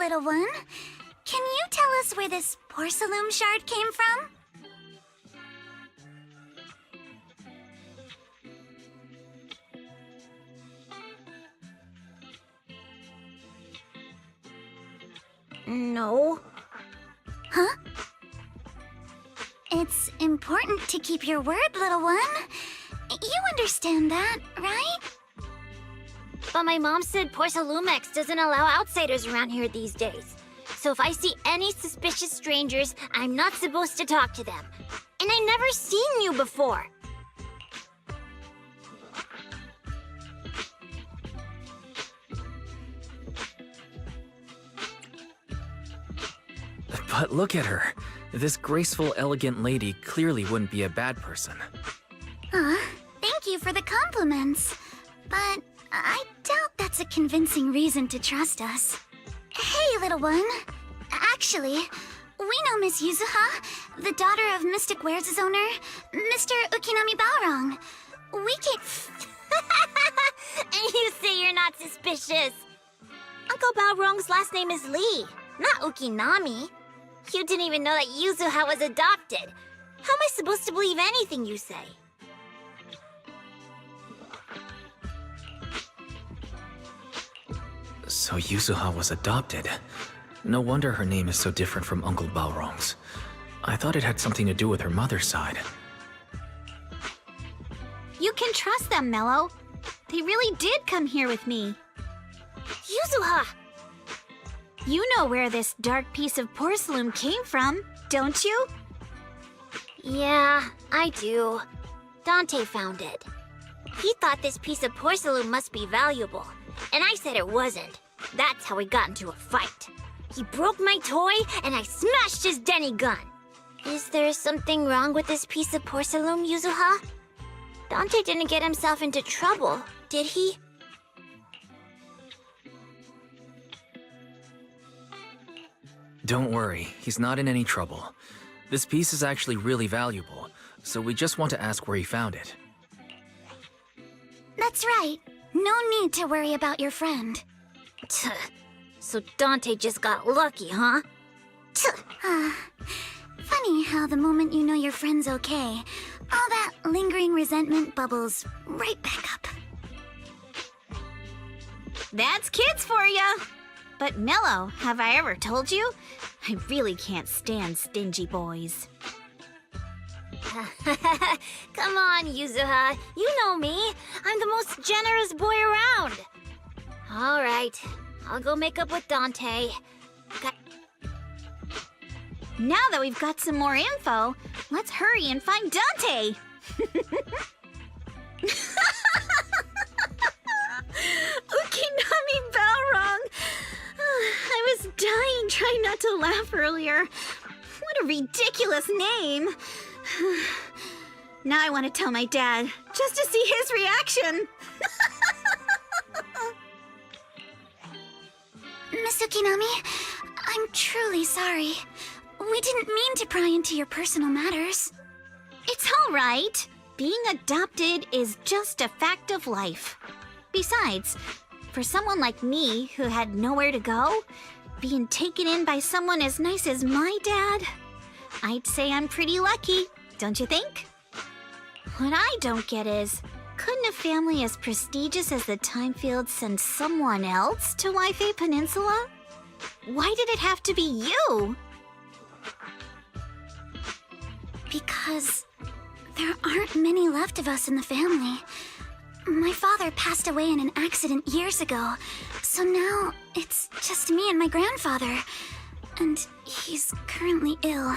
little one. Can you tell us where this porcelain shard came from? No. Huh? It's important to keep your word, little one. You understand that, right? But my mom said Porcelumex doesn't allow outsiders around here these days. So if I see any suspicious strangers, I'm not supposed to talk to them. And I never seen you before. But look at her. This graceful, elegant lady clearly wouldn't be a bad person. Thank you for the compliments. But I doubt that's a convincing reason to trust us. Hey, little one. Actually, we know Miss Yuzuha, the daughter of Mystic Wares' owner, Mr. Ukinami Balrong. We can... And you say you're not suspicious. Uncle Balrong's last name is Lee, not Ukinami. You didn't even know that Yuzuha was adopted. How am I supposed to believe anything you say? So Yuzuha was adopted. No wonder her name is so different from Uncle Balrong's. I thought it had something to do with her mother's side. You can trust them, Mello. They really did come here with me. Yuzuha! You know where this dark piece of porcelain came from, don't you? Yeah, I do. Dante found it. He thought this piece of porcelain must be valuable, and I said it wasn't. That's how we got into a fight. He broke my toy, and I smashed his Denny gun. Is there something wrong with this piece of porcelain, Yuzuha? Dante didn't get himself into trouble, did he? Don't worry, he's not in any trouble. This piece is actually really valuable, so we just want to ask where he found it. That's right. No need to worry about your friend. So Dante just got lucky, huh? Funny how the moment you know your friend's okay, all that lingering resentment bubbles right back up. That's kids for ya! But Mello, have I ever told you? I really can't stand stingy boys. Come on, Yuzuha. You know me. I'm the most generous boy around. All right. I'll go make up with Dante. Now that we've got some more info, let's hurry and find Dante! Ukinami Balrong! I was dying trying not to laugh earlier. What a ridiculous name! Now I want to tell my dad, just to see his reaction! Miss Ukinami, I'm truly sorry. We didn't mean to pry into your personal matters. It's all right. Being adopted is just a fact of life. Besides, for someone like me who had nowhere to go, being taken in by someone as nice as my dad, I'd say I'm pretty lucky, don't you think? What I don't get is, couldn't a family as prestigious as the Timefields send someone else to Wi-Fi Peninsula? Why did it have to be you? Because there aren't many left of us in the family. My father passed away in an accident years ago, so now it's just me and my grandfather. And he's currently ill.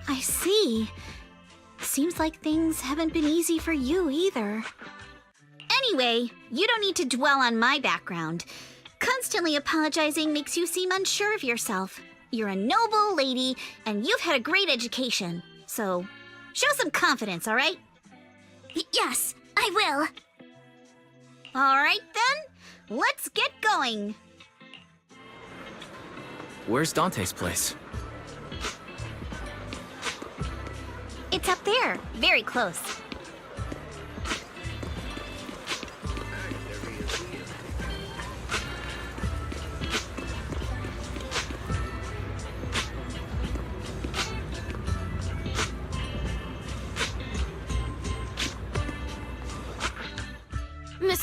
I see. Seems like things haven't been easy for you either. Anyway, you don't need to dwell on my background. Constantly apologizing makes you seem unsure of yourself. You're a noble lady, and you've had a great education. So, show some confidence, all right? Yes, I will. All right, then. Let's get going. Where's Dante's place? It's up there, very close.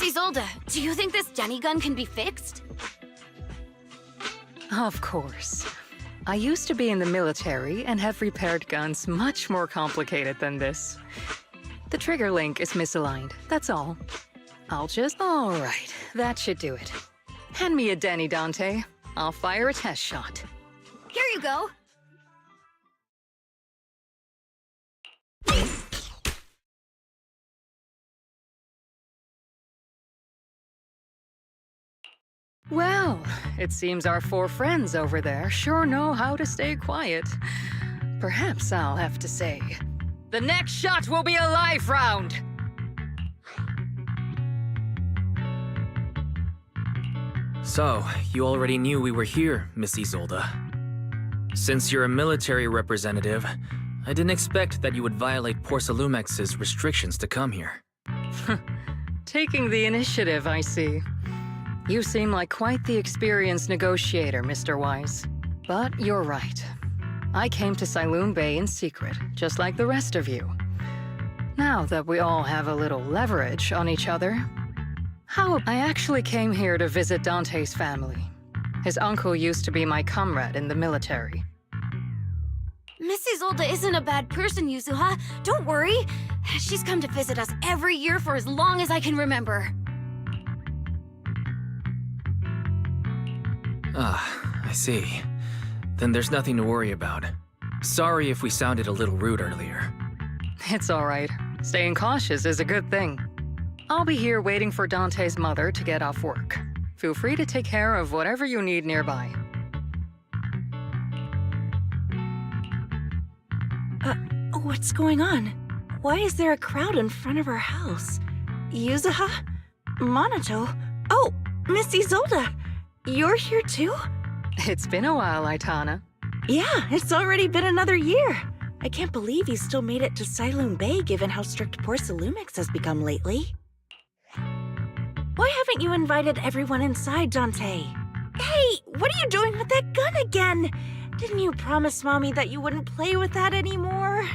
Miss Isolde, do you think this Denny gun can be fixed? Of course. I used to be in the military and have repaired guns much more complicated than this. The trigger link is misaligned, that's all. All right, that should do it. Hand me a Denny, Dante. I'll fire a test shot. Here you go. Well, it seems our 4 friends over there sure know how to stay quiet. Perhaps I'll have to say, the next shot will be a live round! So, you already knew we were here, Miss Isolde. Since you're a military representative, I didn't expect that you would violate Porcelumex's restrictions to come here. Taking the initiative, I see. You seem like quite the experienced negotiator, Mr. Wise. But you're right. I came to Siloon Bay in secret, just like the rest of you. Now that we all have a little leverage on each other, I actually came here to visit Dante's family. His uncle used to be my comrade in the military. Miss Isolde isn't a bad person, Yuzuha. Don't worry. She's come to visit us every year for as long as I can remember. Ah, I see. Then there's nothing to worry about. Sorry if we sounded a little rude earlier. It's all right. Staying cautious is a good thing. I'll be here waiting for Dante's mother to get off work. Feel free to take care of whatever you need nearby. What's going on? Why is there a crowd in front of our house? Yuzuha? Monato? Oh, Miss Isolde! You're here too? It's been a while, Aitana. Yeah, it's already been another year. I can't believe you still made it to Siloon Bay given how strict Porcelumix has become lately. Why haven't you invited everyone inside, Dante? Hey, what are you doing with that gun again? Didn't you promise Mommy that you wouldn't play with that anymore?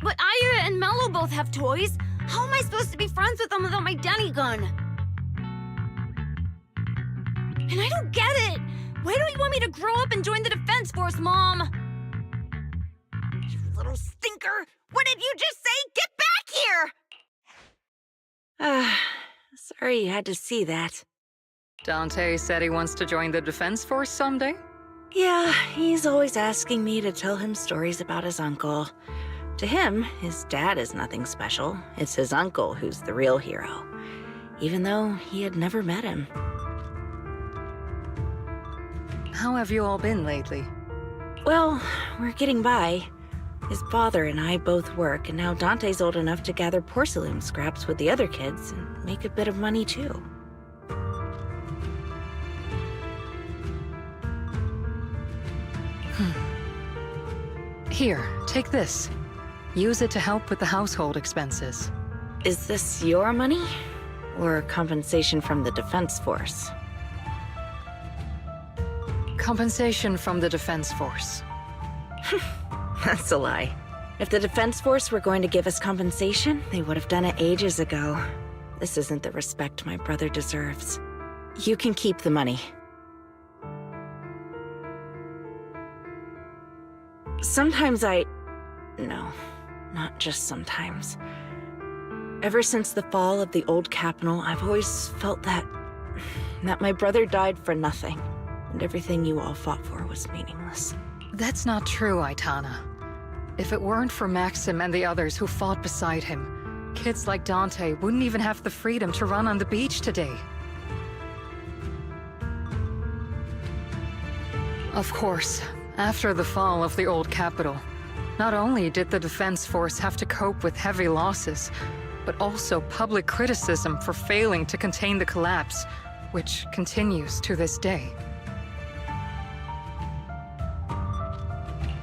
But Aya and Mello both have toys. How am I supposed to be friends with them without my Denny gun? And I don't get it! Why don't you want me to grow up and join the Defense Force, Mom? You little stinker! What did you just say? Get back here! Sorry you had to see that. Dante said he wants to join the Defense Force someday? Yeah, he's always asking me to tell him stories about his uncle. To him, his dad is nothing special. It's his uncle who's the real hero, even though he had never met him. How have you all been lately? Well, we're getting by. His father and I both work, and now Dante's old enough to gather porcelain scraps with the other kids and make a bit of money too. Here, take this. Use it to help with the household expenses. Is this your money? Or compensation from the Defense Force? Compensation from the Defense Force. That's a lie. If the Defense Force were going to give us compensation, they would have done it ages ago. This isn't the respect my brother deserves. You can keep the money. Sometimes No, not just sometimes. Ever since the fall of the old Capitol, I've always felt that my brother died for nothing, and everything you all fought for was meaningless. That's not true, Aitana. If it weren't for Maxim and the others who fought beside him, kids like Dante wouldn't even have the freedom to run on the beach today. Of course, after the fall of the old Capitol, not only did the Defense Force have to cope with heavy losses, but also public criticism for failing to contain the collapse, which continues to this day.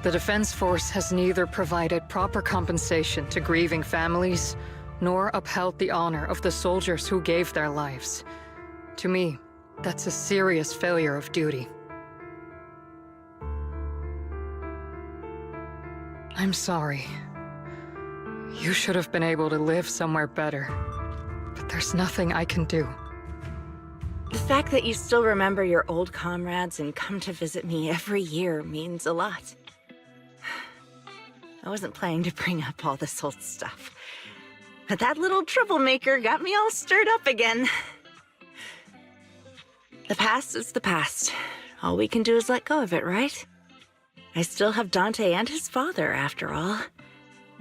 The Defense Force has neither provided proper compensation to grieving families, nor upheld the honor of the soldiers who gave their lives. To me, that's a serious failure of duty. I'm sorry. You should have been able to live somewhere better. but there's nothing I can do. The fact that you still remember your old comrades and come to visit me every year means a lot. I wasn't planning to bring up all this old stuff, but that little troublemaker got me all stirred up again. The past is the past. All we can do is let go of it, right? I still have Dante and his father, after all.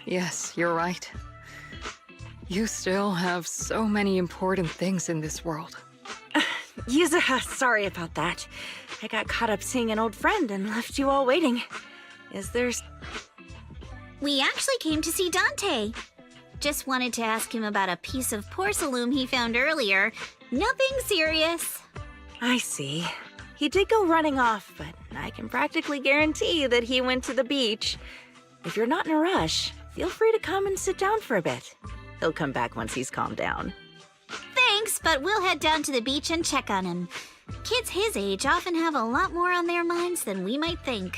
Yes, you're right. You still have so many important things in this world. Yuzuha, sorry about that. I got caught up seeing an old friend and left you all waiting. Is there... We actually came to see Dante. Just wanted to ask him about a piece of porcelain he found earlier. Nothing serious. I see. He did go running off, but I can practically guarantee that he went to the beach. If you're not in a rush, feel free to come and sit down for a bit. He'll come back once he's calmed down. Thanks, but we'll head down to the beach and check on him. Kids his age often have a lot more on their minds than we might think.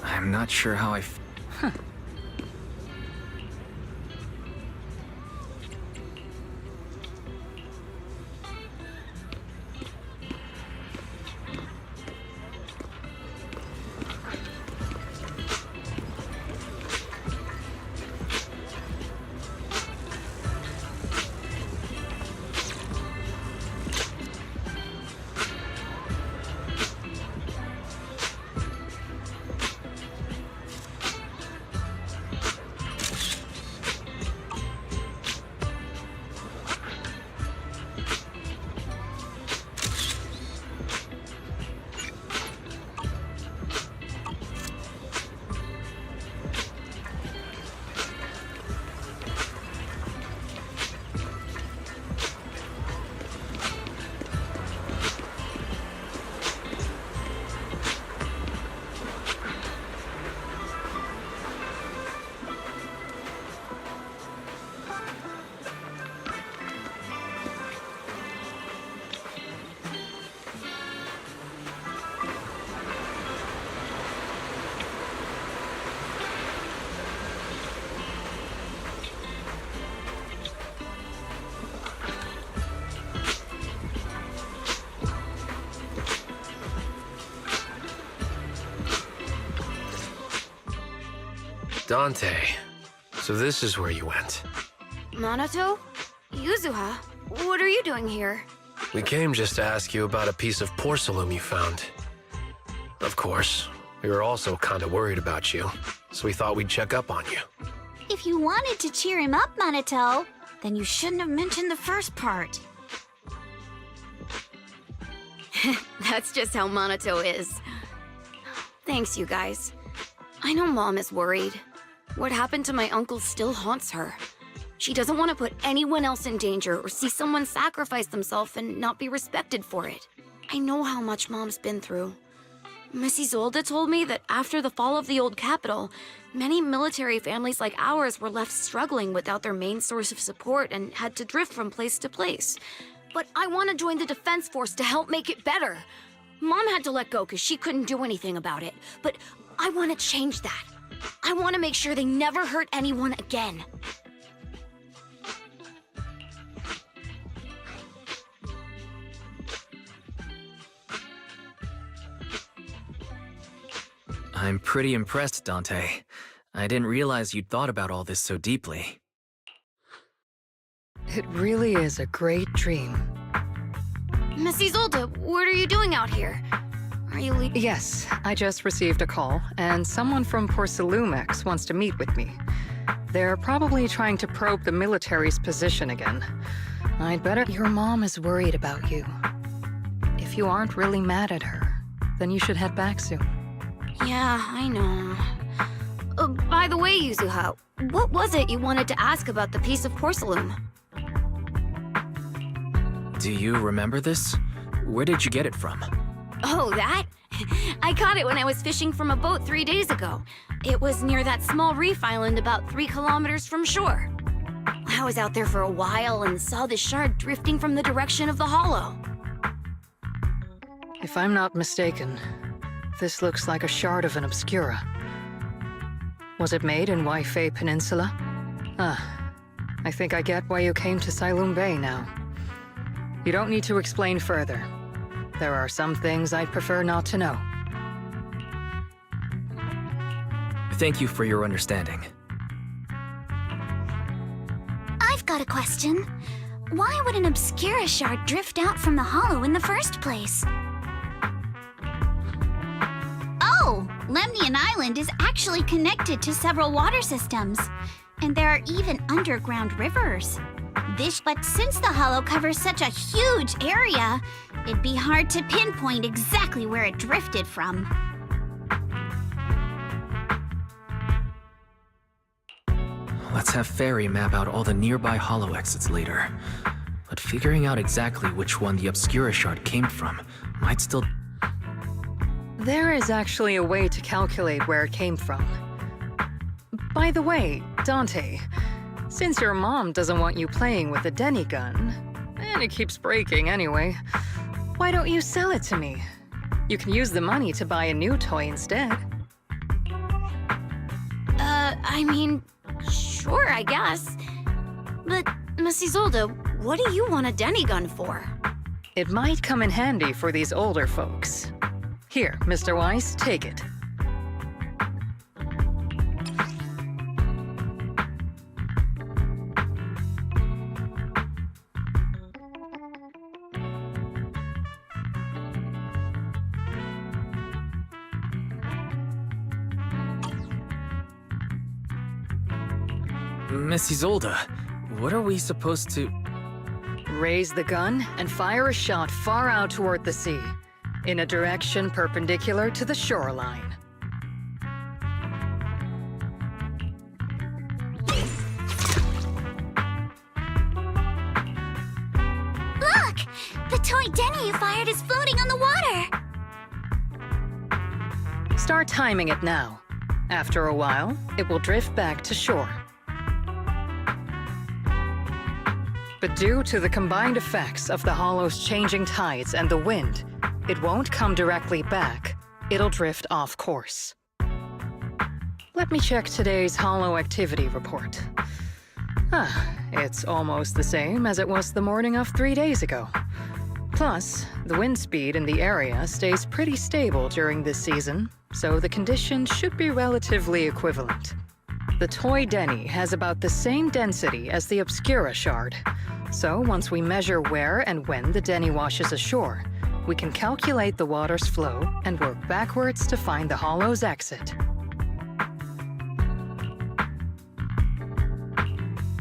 I'm not sure how I Dante, so this is where you went. Minato? Yuzuha? What are you doing here? We came just to ask you about a piece of porcelain you found. Of course, we were also kind of worried about you, so we thought we'd check up on you. If you wanted to cheer him up, Minato, then you shouldn't have mentioned the first part. That's just how Minato is. Thanks, you guys. I know Mom is worried. What happened to my uncle still haunts her. She doesn't want to put anyone else in danger or see someone sacrifice themselves and not be respected for it. I know how much Mom's been through. Miss Isolde told me that after the fall of the old capital, many military families like ours were left struggling without their main source of support and had to drift from place to place. But I want to join the defense force to help make it better. Mom had to let go because she couldn't do anything about it, but I want to change that. I want to make sure they never hurt anyone again. I'm pretty impressed, Dante. I didn't realize you'd thought about all this so deeply. It really is a great dream. Miss Isolde, what are you doing out here? Are you leaving? Yes, I just received a call, and someone from Porsalumex wants to meet with me. They're probably trying to probe the military's position again. I'd better... Your mom is worried about you. If you aren't really mad at her, then you should head back soon. Yeah, I know. By the way, Yuzuha, what was it you wanted to ask about the piece of porcelain? Do you remember this? Where did you get it from? Oh, that? I caught it when I was fishing from a boat 3 days ago. It was near that small reef island about 3 kilometers from shore. I was out there for a while and saw the shard drifting from the direction of the hollow. If I'm not mistaken, this looks like a shard of an Obscura. Was it made in Waifei Peninsula? I think I get why you came to Sailoon Bay now. You don't need to explain further. There are some things I'd prefer not to know. Thank you for your understanding. I've got a question. Why would an Obscura shard drift out from the hollow in the first place? Oh, Lemnian Island is actually connected to several water systems. And there are even underground rivers. But since the hollow covers such a huge area, it'd be hard to pinpoint exactly where it drifted from. Let's have Fairy map out all the nearby hollow exits later. But figuring out exactly which one the Obscura shard came from might still... There is actually a way to calculate where it came from. By the way, Dante, since your mom doesn't want you playing with a Denny gun, and it keeps breaking anyway, why don't you sell it to me? You can use the money to buy a new toy instead. I mean, sure, I guess. But, Miss Isolde, what do you want a Denny gun for? It might come in handy for these older folks. Here, Mr. Weiss, take it. Miss Isolde, what are we supposed to... Raise the gun and fire a shot far out toward the sea, in a direction perpendicular to the shoreline. Look! The toy Denny you fired is floating on the water! Start timing it now. After a while, it will drift back to shore. But due to the combined effects of the hollow's changing tides and the wind, it won't come directly back. It'll drift off course. Let me check today's hollow activity report. It's almost the same as it was the morning of 3 days ago. Plus, the wind speed in the area stays pretty stable during this season, so the conditions should be relatively equivalent. The toy Denny has about the same density as the Obscura shard, so once we measure where and when the Denny washes ashore, we can calculate the water's flow and work backwards to find the hollow's exit.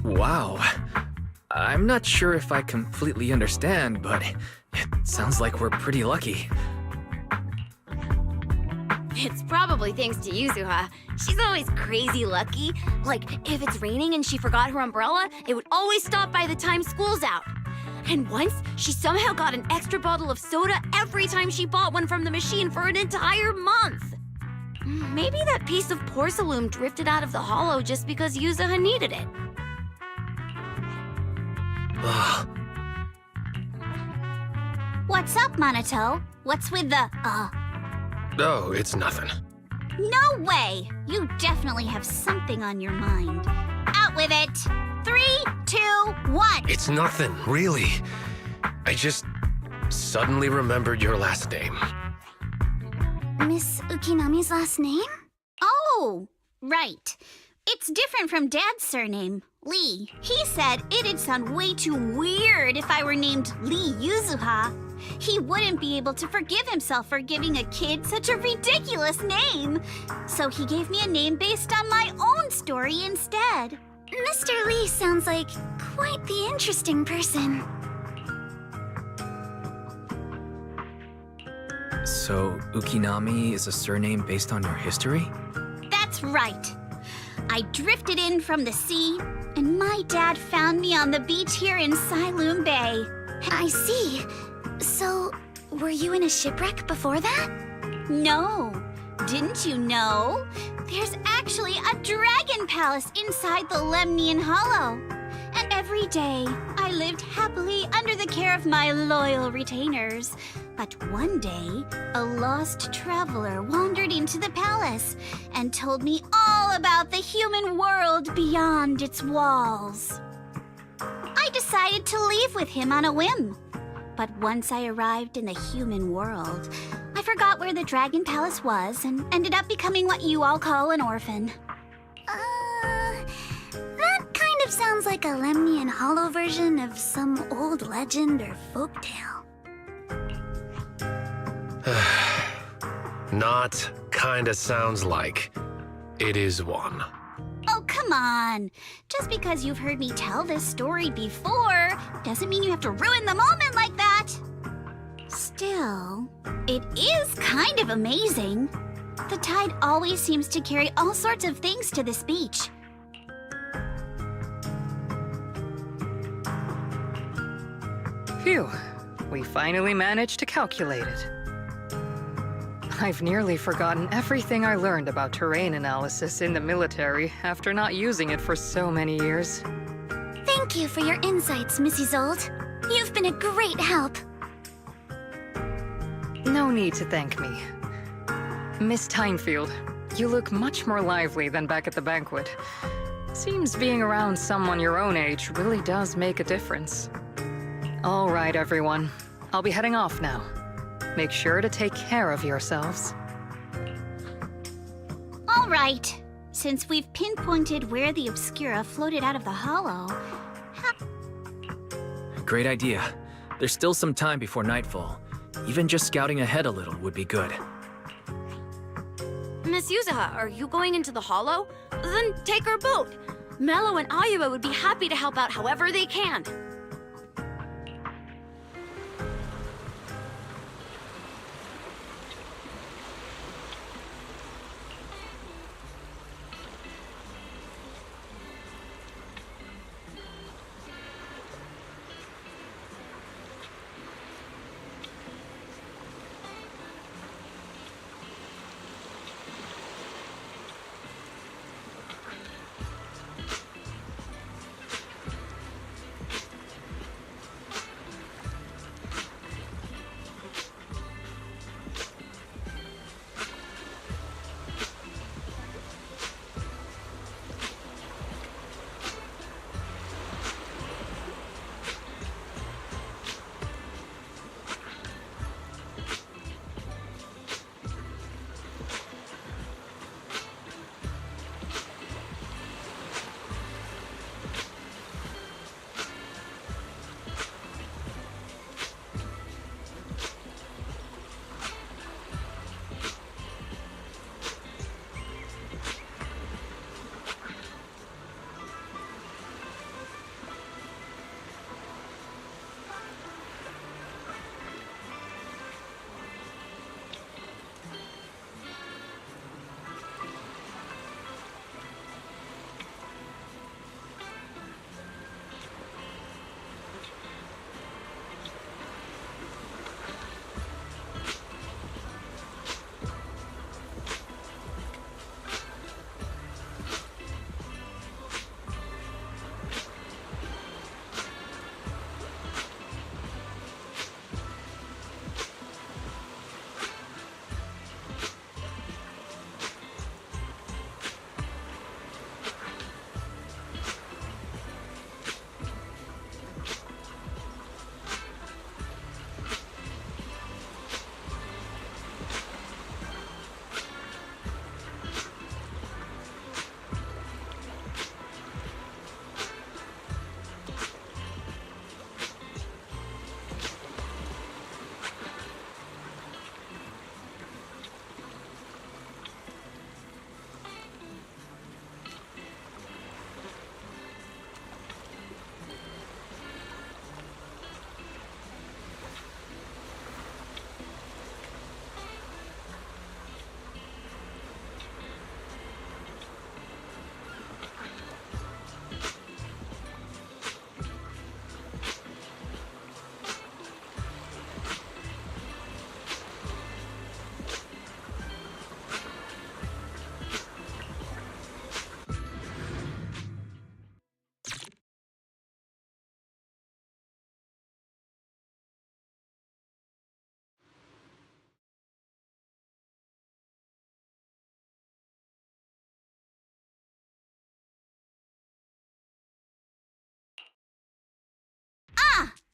Wow. I'm not sure if I completely understand, but it sounds like we're pretty lucky. It's probably thanks to Yuzuha. She's always crazy lucky. Like, if it's raining and she forgot her umbrella, it would always stop by the time school's out. And once, she somehow got an extra bottle of soda every time she bought one from the machine for an entire month. Maybe that piece of porcelain drifted out of the hollow just because Yuzuha needed it. What's up, Monato? What's with the, Oh, it's nothing. No way! You definitely have something on your mind. Out with it! 3, 2, 1! It's nothing, really. I just suddenly remembered your last name. Miss Ukinami's last name? Oh, right. It's different from Dad's surname, Lee. He said it'd sound way too weird if I were named Lee Yuzuha. He wouldn't be able to forgive himself for giving a kid such a ridiculous name. So he gave me a name based on my own story instead. Mr. Lee sounds like quite the interesting person. So, Ukinami is a surname based on your history? That's right. I drifted in from the sea, and my dad found me on the beach here in Sailoon Bay. I see. So, were you in a shipwreck before that? No. Didn't you know? There's actually a dragon palace inside the Lemnian Hollow. And every day, I lived happily under the care of my loyal retainers. But one day, a lost traveler wandered into the palace and told me all about the human world beyond its walls. I decided to leave with him on a whim. But once I arrived in the human world, I forgot where the Dragon Palace was and ended up becoming what you all call an orphan. That kind of sounds like a Lemnian Hollow version of some old legend or folktale. Not kinda sounds like. It is one. Oh, come on. Just because you've heard me tell this story before doesn't mean you have to ruin the moment like that. Still, it is kind of amazing. The tide always seems to carry all sorts of things to this beach. Phew. We finally managed to calculate it. I've nearly forgotten everything I learned about terrain analysis in the military after not using it for so many years. Thank you for your insights, Mrs. Old. You've been a great help. No need to thank me. Miss Timefield, you look much more lively than back at the banquet. Seems being around someone your own age really does make a difference. All right, everyone. I'll be heading off now. Make sure to take care of yourselves. All right. Since we've pinpointed where the Obscura floated out of the hollow... Great idea. There's still some time before nightfall. Even just scouting ahead a little would be good. Miss Yuzuha, are you going into the hollow? Then take our boat. Mello and Ayuba would be happy to help out however they can.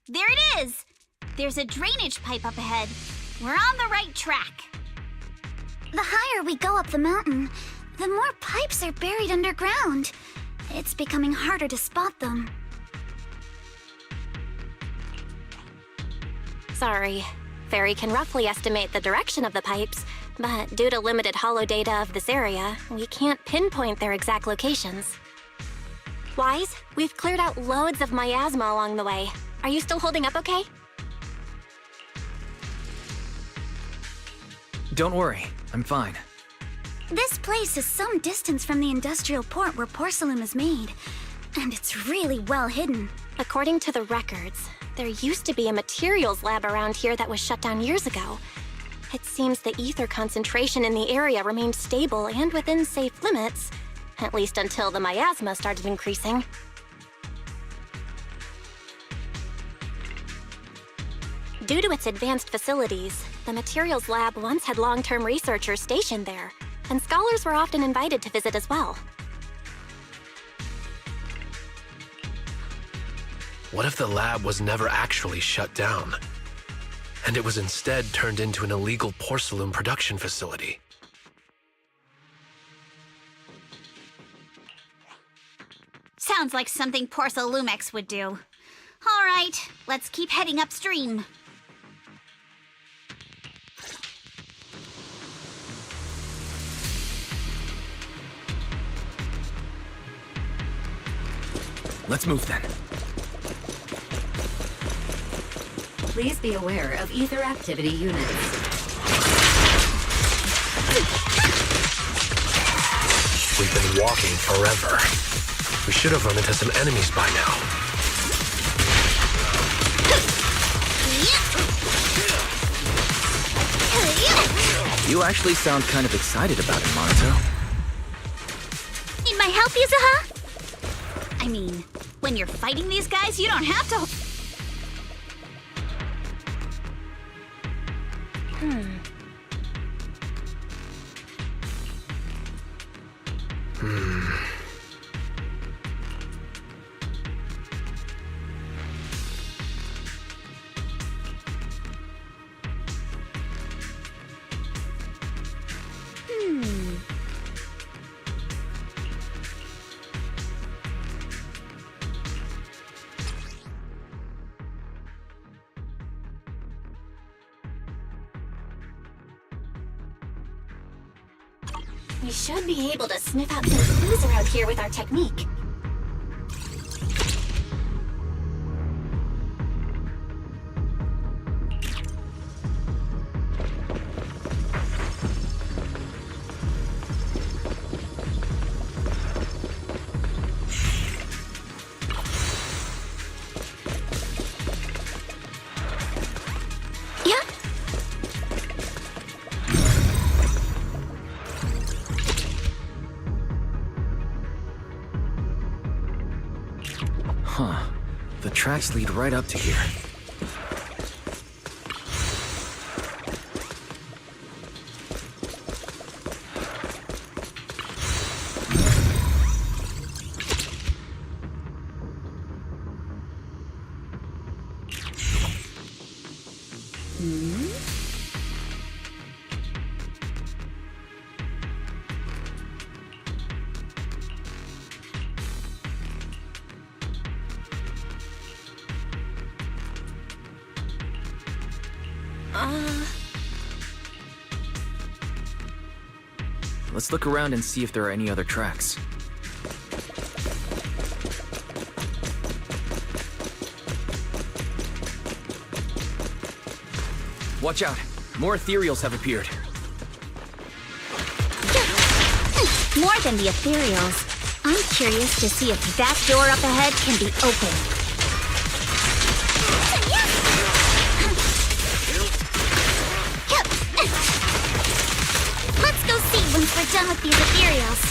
There it is! There's a drainage pipe up ahead. We're on the right track. The higher we go up the mountain, the more pipes are buried underground. It's becoming harder to spot them. Sorry. Fairy can roughly estimate the direction of the pipes, but due to limited holo data of this area, we can't pinpoint their exact locations. Wise, we've cleared out loads of miasma along the way. Are you still holding up okay? Don't worry, I'm fine. This place is some distance from the industrial port where porcelain is made, and it's really well hidden. According to the records, there used to be a materials lab around here that was shut down years ago. It seems the ether concentration in the area remained stable and within safe limits, at least until the miasma started increasing. Due to its advanced facilities, the materials lab once had long-term researchers stationed there, and scholars were often invited to visit as well. What if the lab was never actually shut down, and it was instead turned into an illegal porcelain production facility? Sounds like something Porcelumex would do. All right, let's keep heading upstream. Let's move then. Please be aware of ether activity units. We've been walking forever. We should have run into some enemies by now. You actually sound kind of excited about it, Monato. Need my help, Yuzuha? I mean, when you're fighting these guys, you don't have to... We should be able to sniff out some clues around here with our technique. Huh. The tracks lead right up to here. Let's look around and see if there are any other tracks. Watch out! More ethereals have appeared. More than the ethereals. I'm curious to see if that door up ahead can be opened. Let's go see once we're done with these ethereals.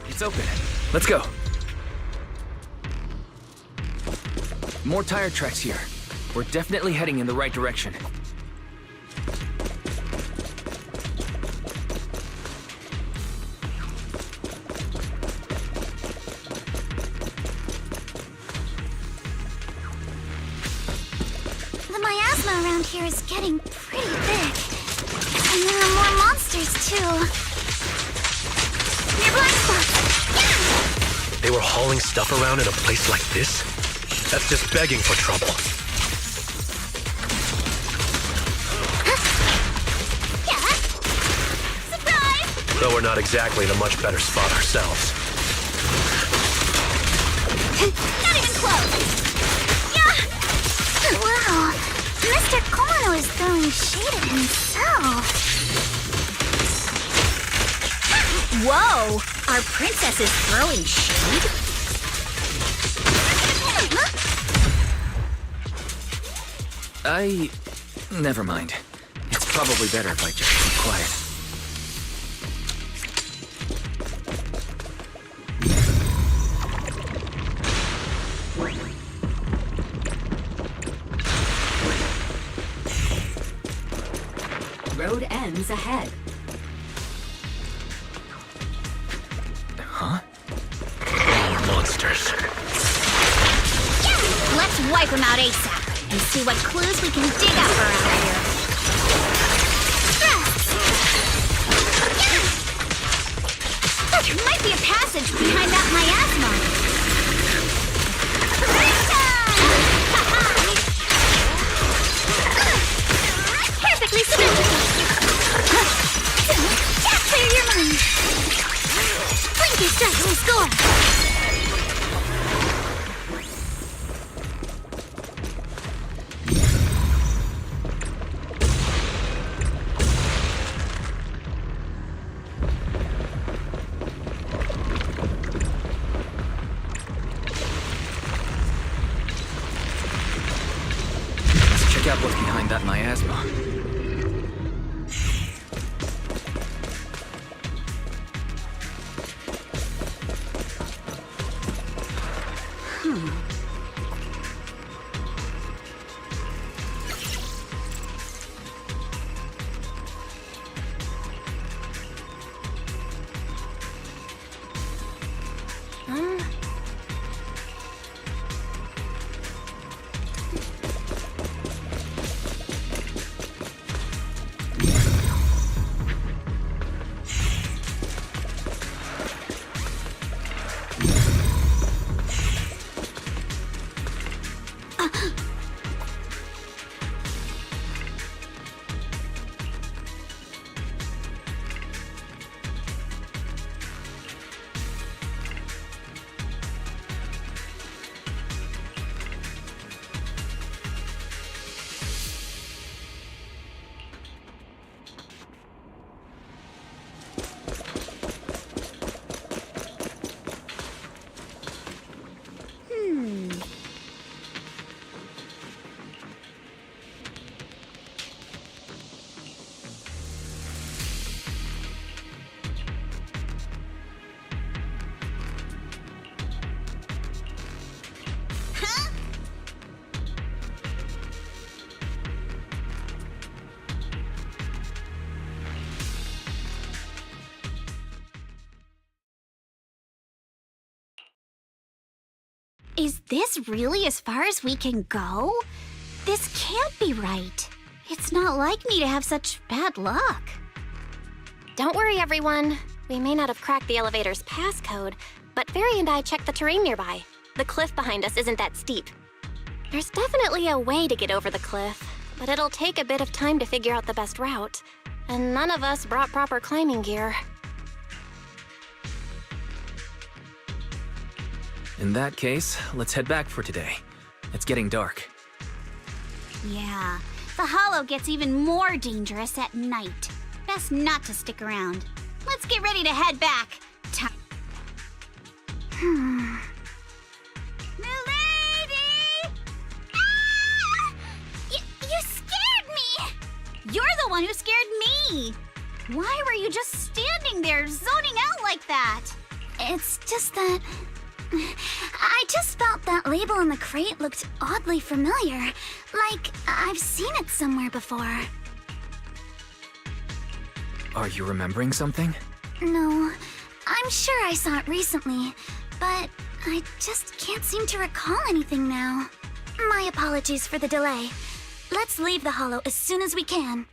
It's open. Let's go. More tire tracks here. We're definitely heading in the right direction. The miasma around here is getting pretty big. And there are more monsters, too. Near black spots. They were hauling stuff around in a place like this? That's just begging for trouble. Surprise! Though we're not exactly in a much better spot ourselves. Not even close! Yeah! Wow, Mr. Kono is throwing shade at himself. Whoa! Our princess is throwing shade? Never mind. It's probably better if I just keep quiet. Road ends ahead. Huh? Monsters. Let's wipe them out ASAP and see what clues we can dig up around here. There might be a passage behind that miasma. Perfectly symmetrical. Clear your mind. Blink your strikes and score. Check out what's behind that miasma. Is this really as far as we can go? This can't be right. It's not like me to have such bad luck. Don't worry, everyone. We may not have cracked the elevator's passcode, but Fairy and I checked the terrain nearby. The cliff behind us isn't that steep. There's definitely a way to get over the cliff, but it'll take a bit of time to figure out the best route. And none of us brought proper climbing gear. In that case, let's head back for today. It's getting dark. Yeah, the hollow gets even more dangerous at night. Best not to stick around. Let's get ready to head back. Milady! Ah! You scared me! You're the one who scared me! Why were you just standing there, zoning out like that? It's just that... I just felt that label on the crate looked oddly familiar. Like, I've seen it somewhere before. Are you remembering something? No, I'm sure I saw it recently, but I just can't seem to recall anything now. My apologies for the delay. Let's leave the hollow as soon as we can.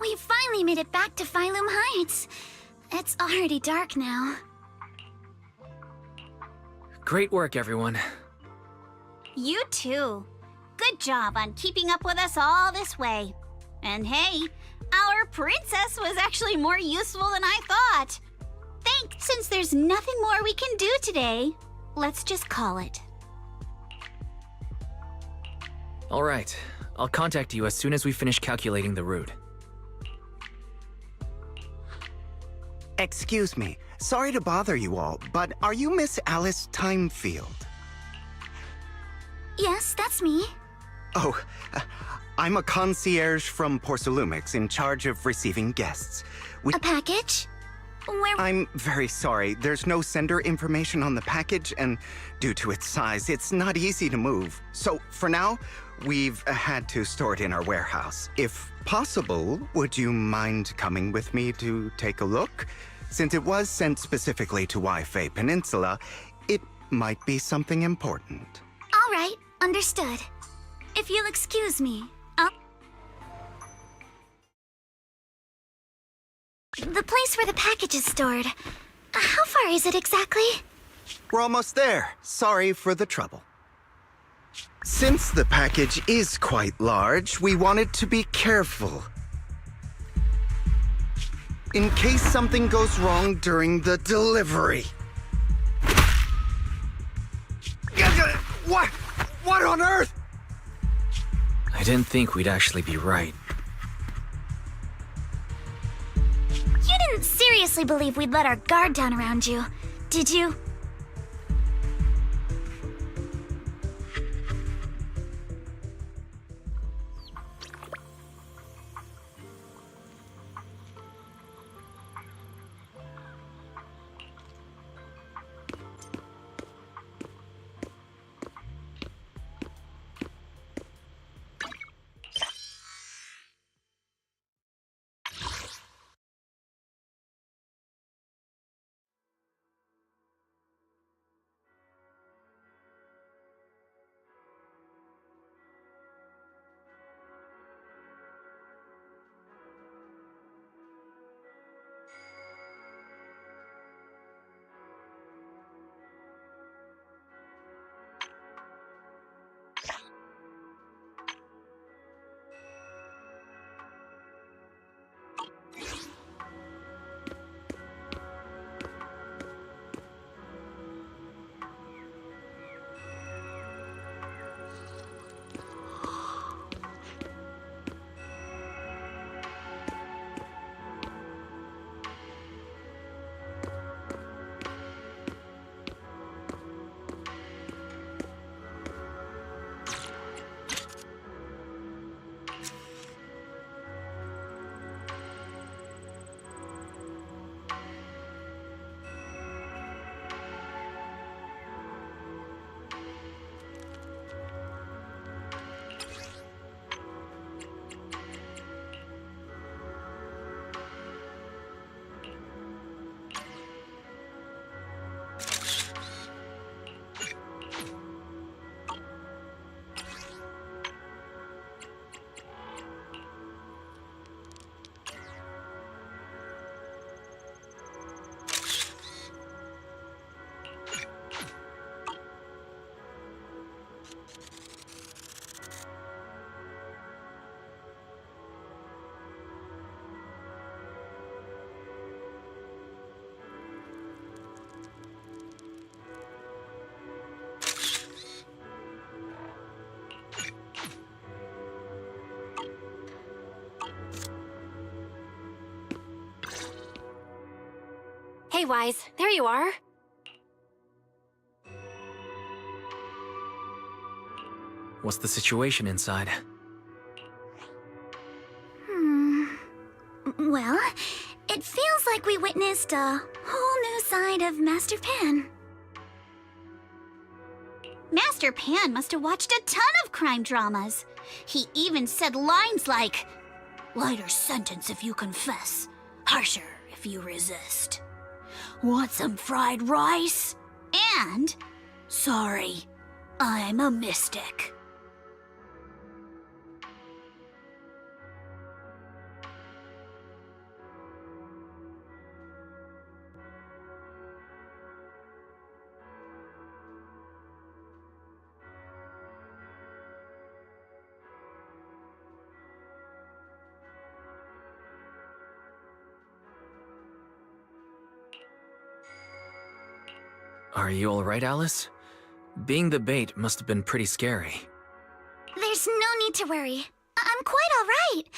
We finally made it back to Phylum Heights. It's already dark now. Great work, everyone. You too. Good job on keeping up with us all this way. And hey, our princess was actually more useful than I thought. Since there's nothing more we can do today, let's just call it. All right. I'll contact you as soon as we finish calculating the route. Excuse me. Sorry to bother you all, but are you Miss Alice Timefield? Yes, that's me. Oh, I'm a concierge from Porcelumix in charge of receiving guests. A package? Where... I'm very sorry. There's no sender information on the package, and due to its size, it's not easy to move. So, for now, we've had to store it in our warehouse. If possible, would you mind coming with me to take a look? Since it was sent specifically to Wi-Fi Peninsula, it might be something important. All right, understood. If you'll excuse me, I'll... The place where the package is stored. How far is it exactly? We're almost there. Sorry for the trouble. Since the package is quite large, we wanted to be careful. In case something goes wrong during the delivery. What? What on earth? I didn't think we'd actually be right. You didn't seriously believe we'd let our guard down around you, did you? Hey, Wise, there you are. What's the situation inside? Well, it feels like we witnessed a whole new side of Master Pan. Master Pan must have watched a ton of crime dramas. He even said lines like, "Lighter sentence if you confess, harsher if you resist. Want some fried rice?" And, "Sorry, I'm a mystic." Are you alright, Alice? Being the bait must have been pretty scary. There's no need to worry. I'm quite alright.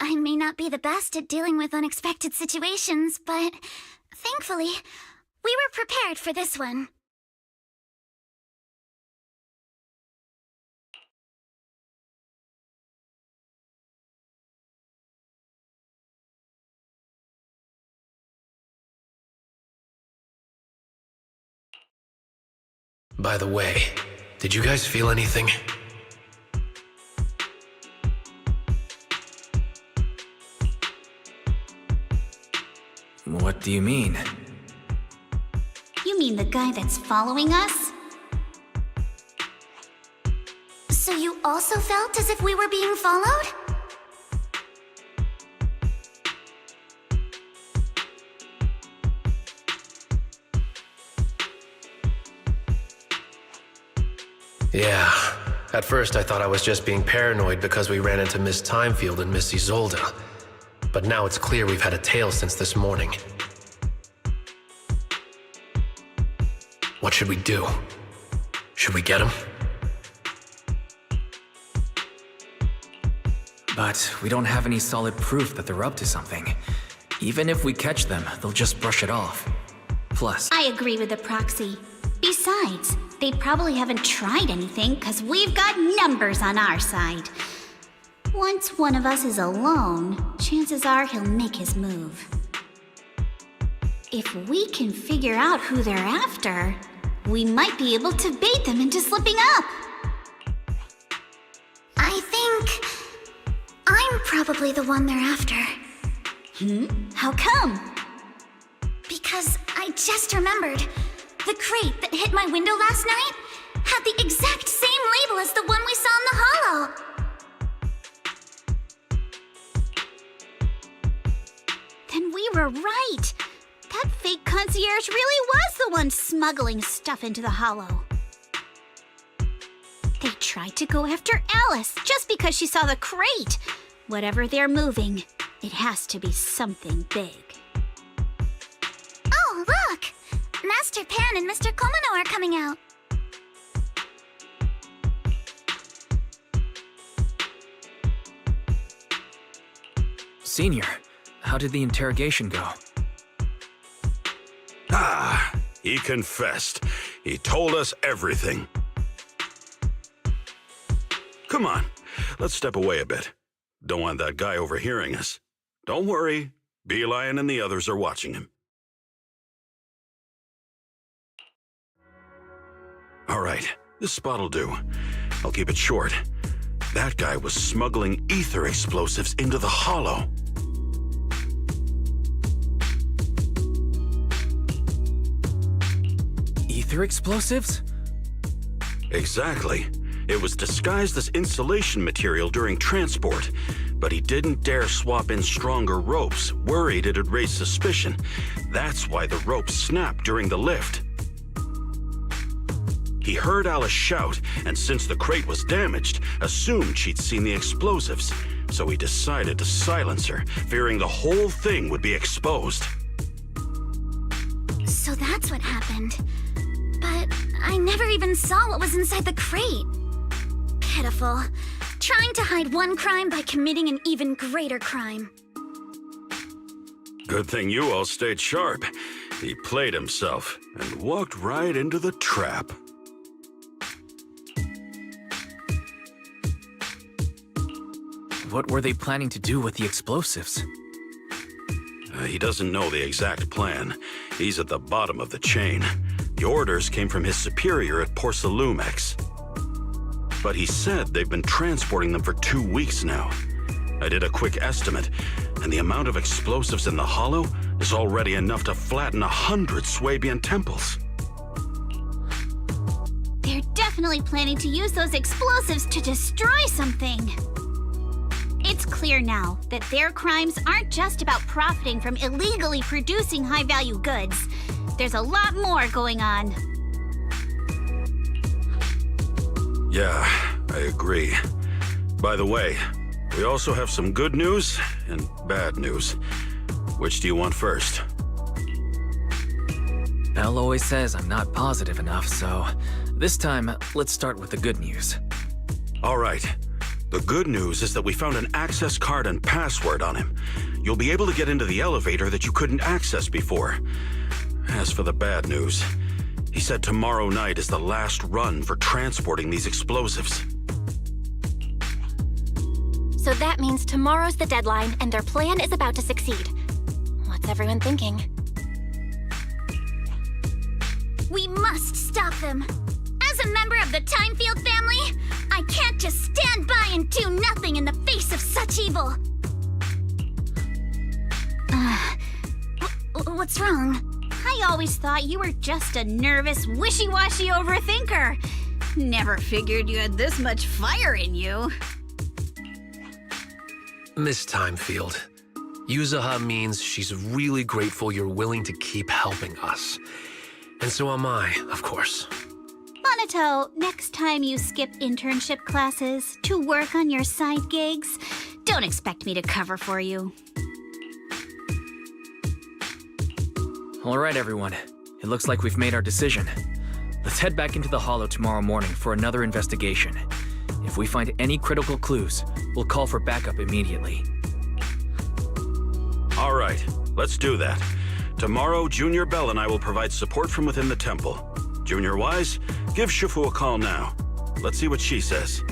I may not be the best at dealing with unexpected situations, but thankfully, we were prepared for this one. By the way, did you guys feel anything? What do you mean? You mean the guy that's following us? So you also felt as if we were being followed? Yeah. At first I thought I was just being paranoid because we ran into Miss Timefield and Miss Isolde. But now it's clear we've had a tail since this morning. What should we do? Should we get him? But we don't have any solid proof that they're up to something. Even if we catch them, they'll just brush it off. Plus, I agree with the proxy. Besides, they probably haven't tried anything because we've got numbers on our side. Once one of us is alone, chances are he'll make his move. If we can figure out who they're after, we might be able to bait them into slipping up. I think I'm probably the one they're after. How come? Because I just remembered. The crate that hit my window last night had the exact same label as the one we saw in the hollow. Then we were right. That fake concierge really was the one smuggling stuff into the hollow. They tried to go after Alice just because she saw the crate. Whatever they're moving, it has to be something big. Oh, look! Master Pan and Mr. Komino are coming out. Senior, how did the interrogation go? Ah, he confessed. He told us everything. Come on, let's step away a bit. Don't want that guy overhearing us. Don't worry, Beelion and the others are watching him. All right, this spot'll do. I'll keep it short. That guy was smuggling ether explosives into the hollow. Ether explosives? Exactly. It was disguised as insulation material during transport, but he didn't dare swap in stronger ropes, worried it'd raise suspicion. That's why the ropes snapped during the lift. He heard Alice shout, and since the crate was damaged, assumed she'd seen the explosives. So he decided to silence her, fearing the whole thing would be exposed. So that's what happened. But I never even saw what was inside the crate. Pitiful. Trying to hide one crime by committing an even greater crime. Good thing you all stayed sharp. He played himself and walked right into the trap. What were they planning to do with the explosives? He doesn't know the exact plan. He's at the bottom of the chain. The orders came from his superior at Porcelumex. But he said they've been transporting them for 2 weeks now. I did a quick estimate, and the amount of explosives in the hollow is already enough to flatten 100 Swabian temples. They're definitely planning to use those explosives to destroy something. It's clear now that their crimes aren't just about profiting from illegally producing high-value goods. There's a lot more going on. Yeah, I agree. By the way, we also have some good news and bad news. Which do you want first? Belle always says I'm not positive enough, so this time, let's start with the good news. All right. The good news is that we found an access card and password on him. You'll be able to get into the elevator that you couldn't access before. As for the bad news, he said tomorrow night is the last run for transporting these explosives. So that means tomorrow's the deadline and their plan is about to succeed. What's everyone thinking? We must stop them. As a member of the Timefield family, I can't just stand by and do nothing in the face of such evil. What's wrong? I always thought you were just a nervous, wishy-washy overthinker. Never figured you had this much fire in you. Miss Timefield, Yuzaha means she's really grateful you're willing to keep helping us. And so am I, of course. Monato, next time you skip internship classes to work on your side gigs, don't expect me to cover for you. All right, everyone. It looks like we've made our decision. Let's head back into the Hollow tomorrow morning for another investigation. If we find any critical clues, we'll call for backup immediately. All right, let's do that. Tomorrow, Junior Bell and I will provide support from within the temple. Junior Wise, give Shifu a call now. Let's see what she says.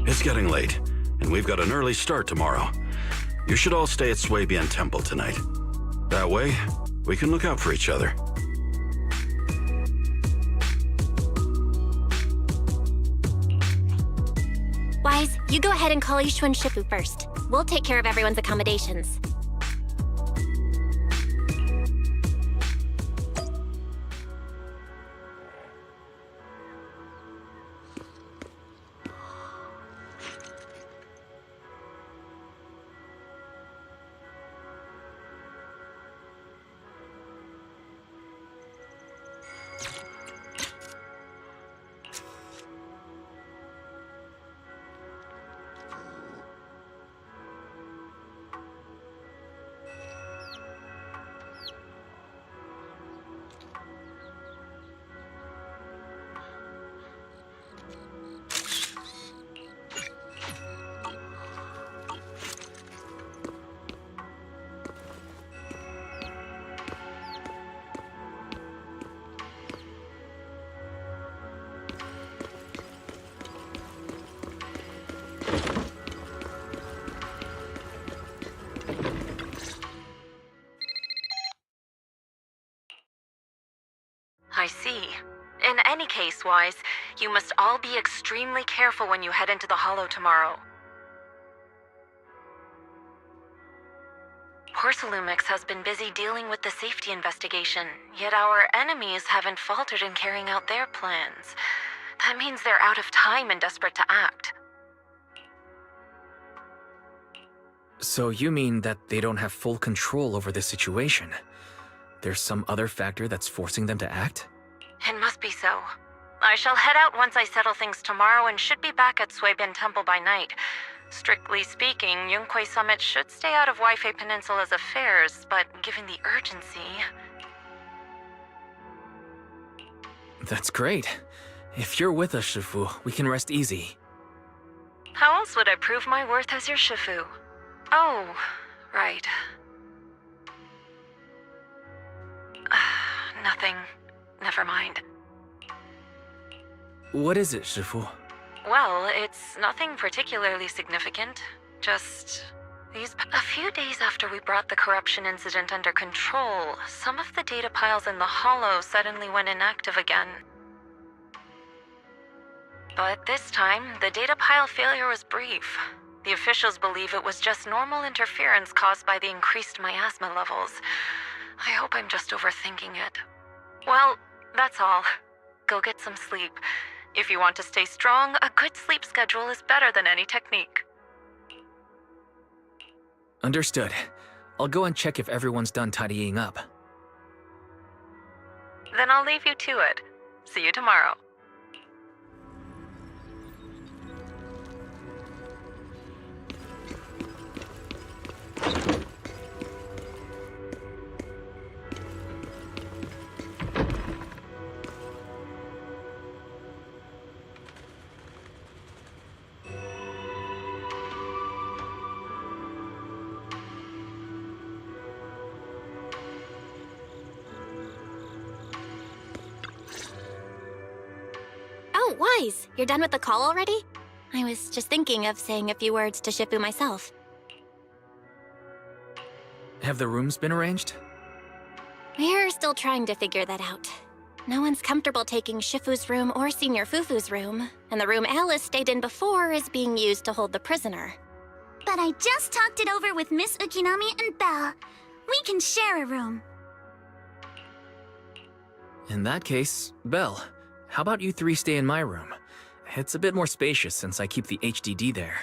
It's getting late, and we've got an early start tomorrow. You should all stay at Swabian Temple tonight. That way, we can look out for each other. Wise, you go ahead and call Yushu and Shifu first. We'll take care of everyone's accommodations. I see. In any case, Wise, you must all be extremely careful when you head into the Hollow tomorrow. Porcelumex has been busy dealing with the safety investigation, yet our enemies haven't faltered in carrying out their plans. That means they're out of time and desperate to act. So you mean that they don't have full control over this situation? There's some other factor that's forcing them to act? It must be so. I shall head out once I settle things tomorrow and should be back at Suibin Temple by night. Strictly speaking, Yunquei Summit should stay out of Waifei Peninsula's affairs, but given the urgency... That's great. If you're with us, Shifu, we can rest easy. How else would I prove my worth as your Shifu? Oh, right. Nothing. Never mind. What is it, Shifu? Well, it's nothing particularly significant. Just... A few days after we brought the corruption incident under control, some of the data piles in the Hollow suddenly went inactive again. But this time, the data pile failure was brief. The officials believe it was just normal interference caused by the increased miasma levels. I hope I'm just overthinking it. Well, that's all. Go get some sleep. If you want to stay strong, a good sleep schedule is better than any technique. Understood. I'll go and check if everyone's done tidying up. Then I'll leave you to it. See you tomorrow. Oh, Wise, you're done with the call already? I was just thinking of saying a few words to Shifu myself. Have the rooms been arranged? We're still trying to figure that out. No one's comfortable taking Shifu's room or Senior Fufu's room, and the room Alice stayed in before is being used to hold the prisoner. But I just talked it over with Miss Ukinami and Belle. We can share a room. In that case, Belle, how about you three stay in my room? It's a bit more spacious since I keep the HDD there.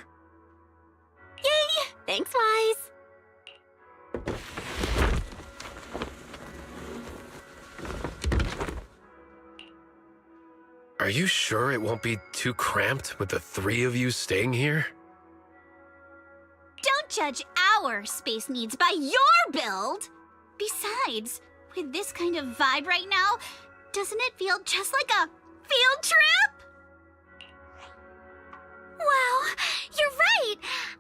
Yay! Thanks, Wise. Are you sure it won't be too cramped with the three of you staying here? Don't judge our space needs by your build! Besides, with this kind of vibe right now, doesn't it feel just like a field trip? Wow, you're right!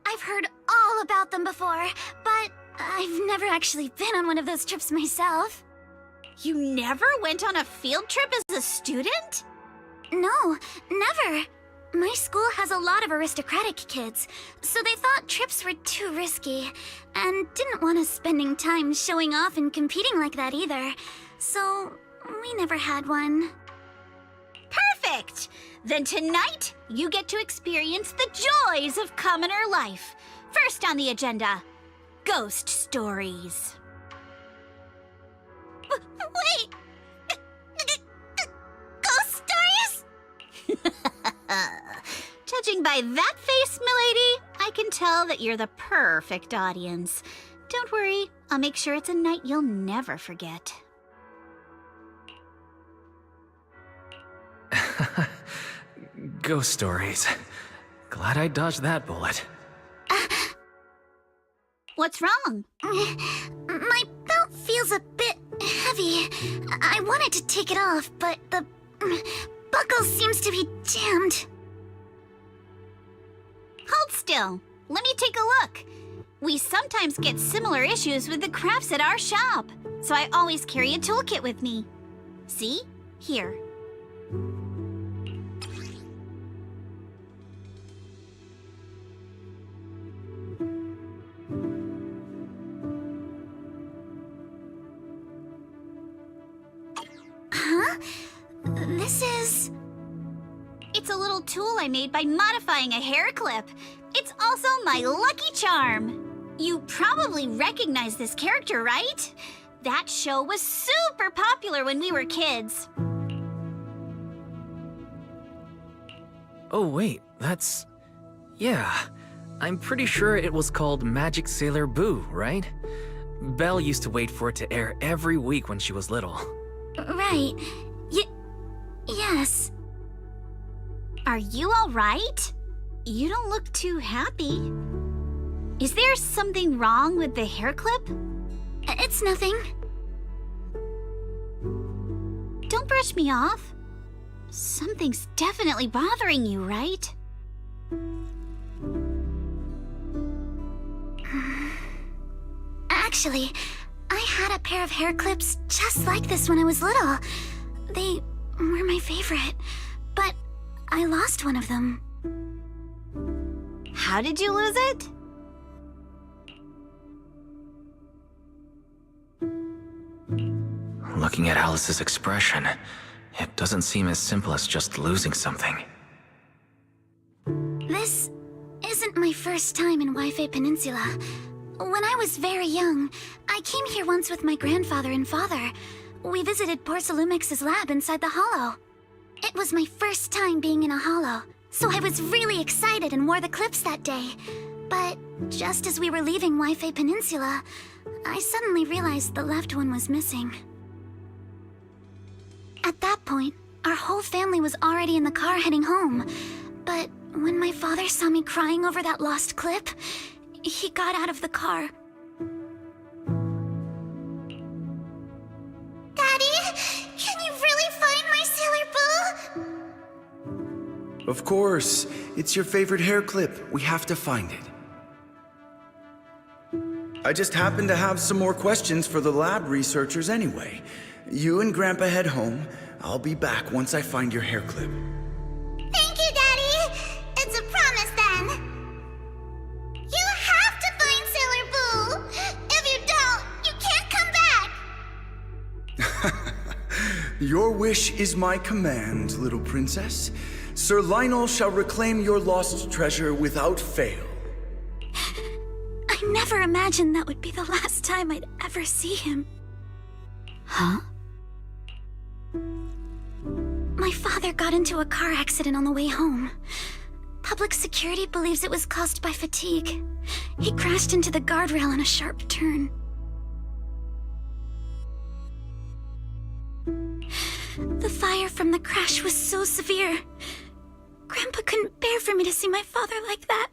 I've heard all about them before, but I've never actually been on one of those trips myself. You never went on a field trip as a student? No, never. My school has a lot of aristocratic kids, so they thought trips were too risky, and didn't want us spending time showing off and competing like that either. So, we never had one. Perfect! Then tonight, you get to experience the joys of commoner life. First on the agenda, ghost stories. Wait! Ghost stories? Judging by that face, milady, I can tell that you're the perfect audience. Don't worry, I'll make sure it's a night you'll never forget. Ghost stories. Glad I dodged that bullet. What's wrong? My belt feels a bit heavy. I wanted to take it off, but the buckle seems to be jammed. Hold still. Let me take a look. We sometimes get similar issues with the crafts at our shop, so I always carry a toolkit with me. See? Here. Huh? This is... It's a little tool I made by modifying a hair clip. It's also my lucky charm. You probably recognize this character, right? That show was super popular when we were kids. Oh wait, that's... Yeah, I'm pretty sure it was called Magic Sailor Boo, right? Belle used to wait for it to air every week when she was little. Right. Yes. Are you alright? You don't look too happy. Is there something wrong with the hair clip? It's nothing. Don't brush me off. Something's definitely bothering you, right? Actually, I had a pair of hair clips just like this when I was little. They were my favorite, but I lost one of them. How did you lose it? Looking at Alice's expression, it doesn't seem as simple as just losing something. This isn't my first time in Wi-Fi Peninsula. When I was very young, I came here once with my grandfather and father. We visited Porsalumex's lab inside the Hollow. It was my first time being in a Hollow, so I was really excited and wore the clips that day. But just as we were leaving Wi-Fi Peninsula, I suddenly realized the left one was missing. At that point, our whole family was already in the car heading home. But when my father saw me crying over that lost clip, he got out of the car. Daddy, can you really find my Sailor Boo? Of course. It's your favorite hair clip. We have to find it. I just happen to have some more questions for the lab researchers anyway. You and Grandpa head home. I'll be back once I find your hair clip. Thank you, Daddy. It's a promise then. You have to find Sailor Boo. If you don't, you can't come back. Your wish is my command, little princess. Sir Lionel shall reclaim your lost treasure without fail. I never imagined that would be the last time I'd ever see him. Huh? My father got into a car accident on the way home. Public security believes it was caused by fatigue. He crashed into the guardrail on a sharp turn. The fire from the crash was so severe. Grandpa couldn't bear for me to see my father like that.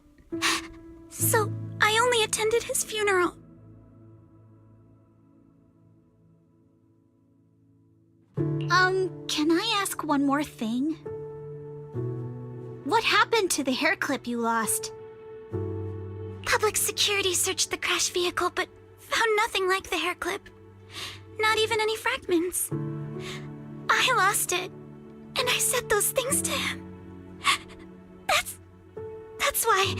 So I only attended his funeral. Can I ask one more thing? What happened to the hair clip you lost? Public security searched the crash vehicle, but found nothing like the hair clip. Not even any fragments. I lost it, and I said those things to him. That's why...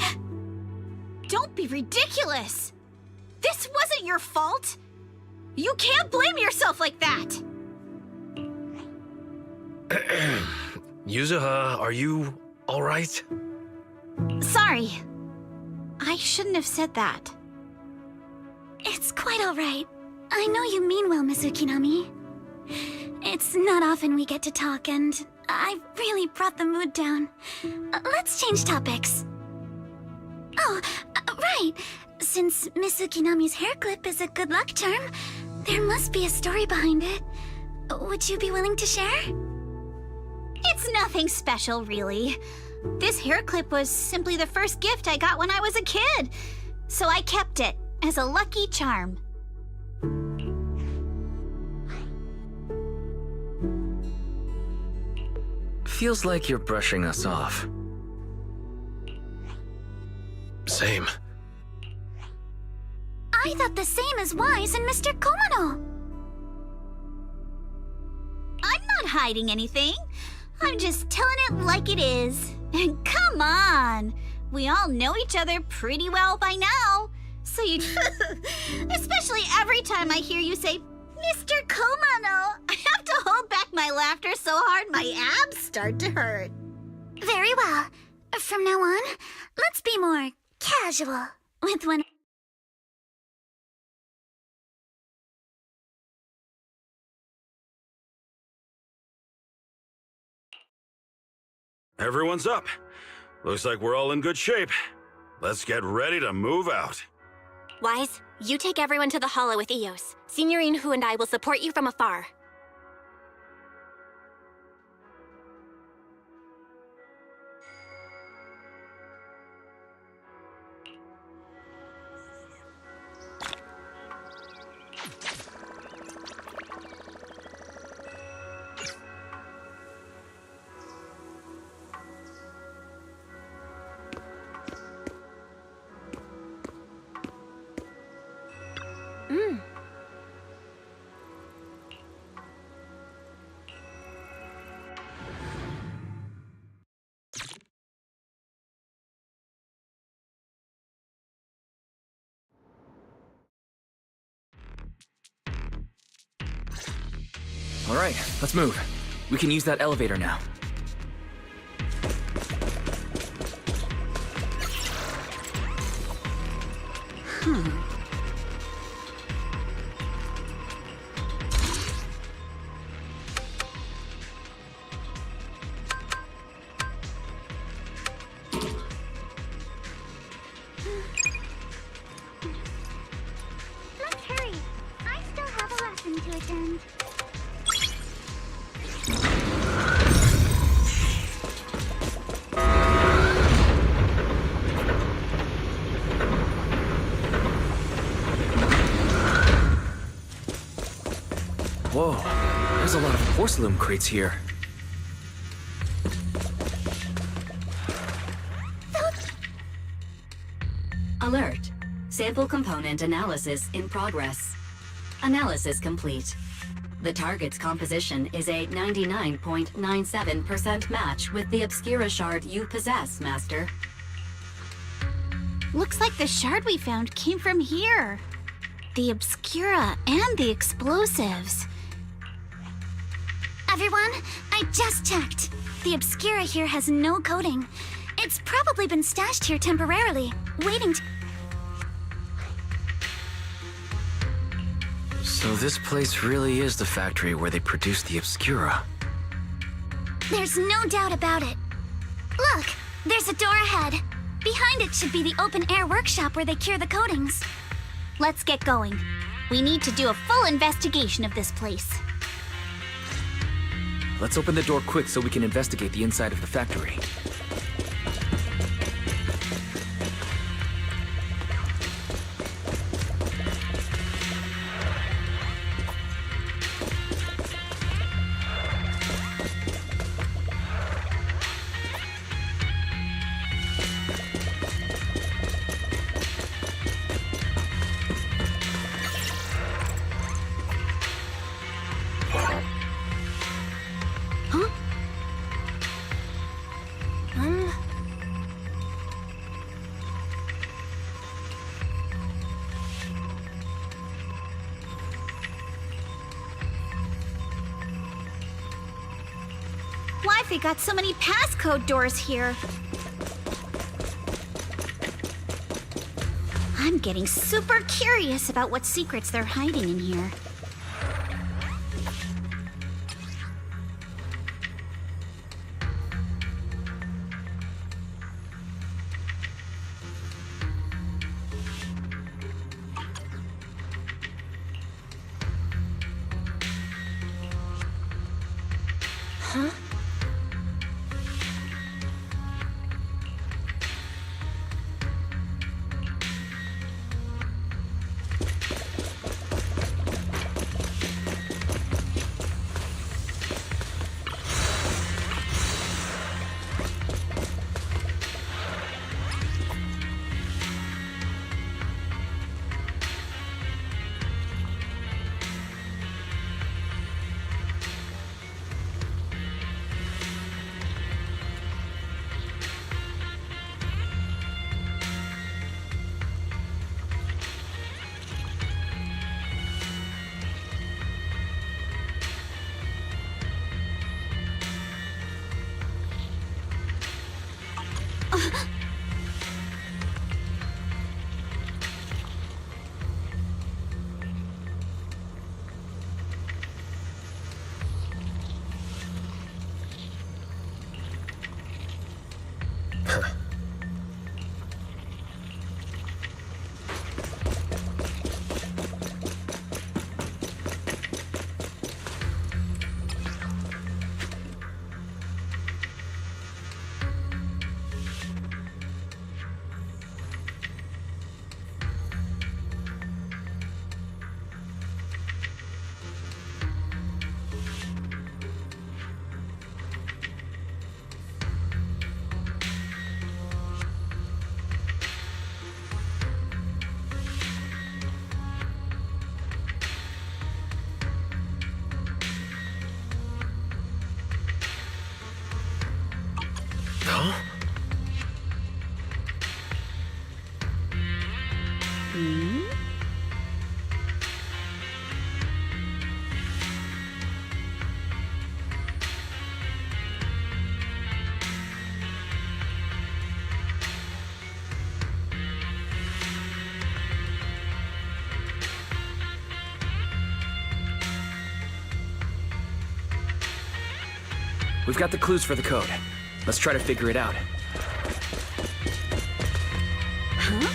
Don't be ridiculous! This wasn't your fault! You can't blame yourself like that! Yuzuha, are you alright? Sorry. I shouldn't have said that. It's quite alright. I know you mean well, Miss Ukinami. It's not often we get to talk, and I really brought the mood down. Let's change topics. Oh, right. Since Miss Ukinami's hair clip is a good luck charm, there must be a story behind it. Would you be willing to share? It's nothing special, really. This hair clip was simply the first gift I got when I was a kid, so I kept it as a lucky charm. Feels like you're brushing us off. Same. I thought the same as Wise and Mr. Komano. I'm not hiding anything. I'm just telling it like it is. And come on! We all know each other pretty well by now. So you... Especially every time I hear you say, Mr. Komano, I have to hold back my laughter so hard my abs start to hurt. Very well. From now on, let's be more casual with one. Everyone's up. Looks like we're all in good shape. Let's get ready to move out. Wise, you take everyone to the Hollow with Eos. Signorine Hu and I will support you from afar. All right, let's move. We can use that elevator now. Let's hurry. I still have a lesson to attend. Whoa, there's a lot of porcelain crates here. Alert. Sample component analysis in progress. Analysis complete. The target's composition is a 99.97% match with the Obscura shard you possess, Master. Looks like the shard we found came from here. The Obscura and the explosives. Everyone, I just checked. The Obscura here has no coating. It's probably been stashed here temporarily, waiting to... So this place really is the factory where they produce the Obscura. There's no doubt about it. Look, there's a door ahead. Behind it should be the open-air workshop where they cure the coatings. Let's get going. We need to do a full investigation of this place. Let's open the door quick so we can investigate the inside of the factory. Why've they got so many passcode doors here? I'm getting super curious about what secrets they're hiding in here. Huh? We've got the clues for the code. Let's try to figure it out. Huh?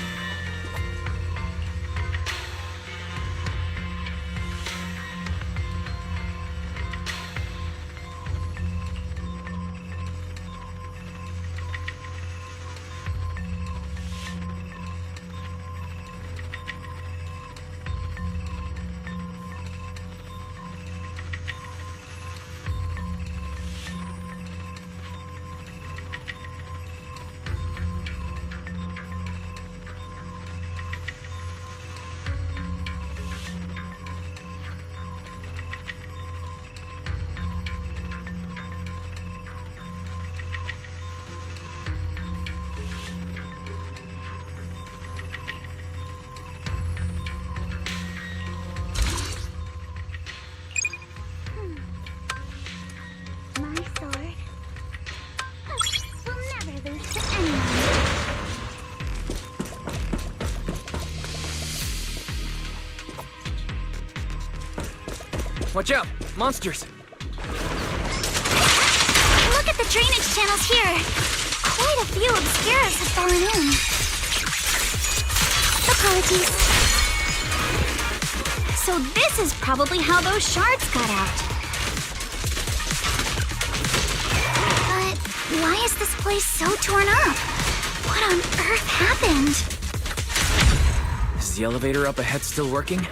My sword will never lose to anyone. Watch out! Monsters! Look at the drainage channels here. Quite a few obscuras have fallen in. Apologies. So this is probably how those shards got out. But why is this place so torn up? What on earth happened? Is the elevator up ahead still working?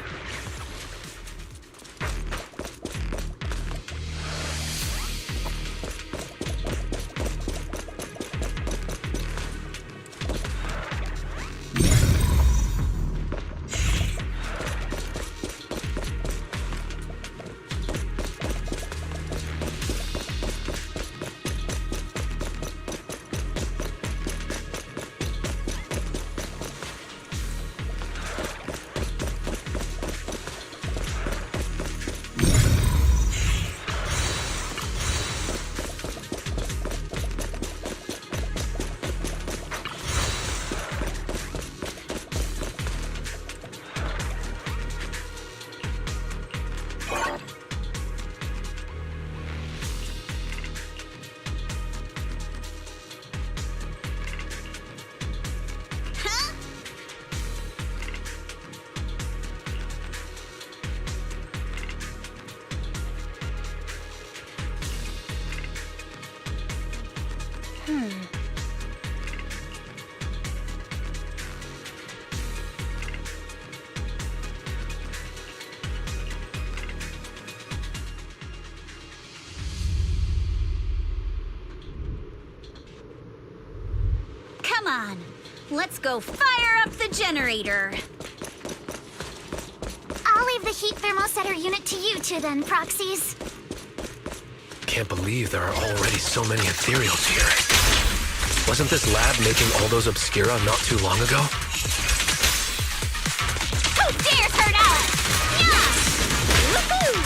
Come on, let's go fire up the generator. I'll leave the heat thermosetter unit to you two then, proxies. Can't believe there are already so many ethereals here. Wasn't this lab making all those obscura not too long ago? Who dares hurt Alice? Yeah! Woohoo!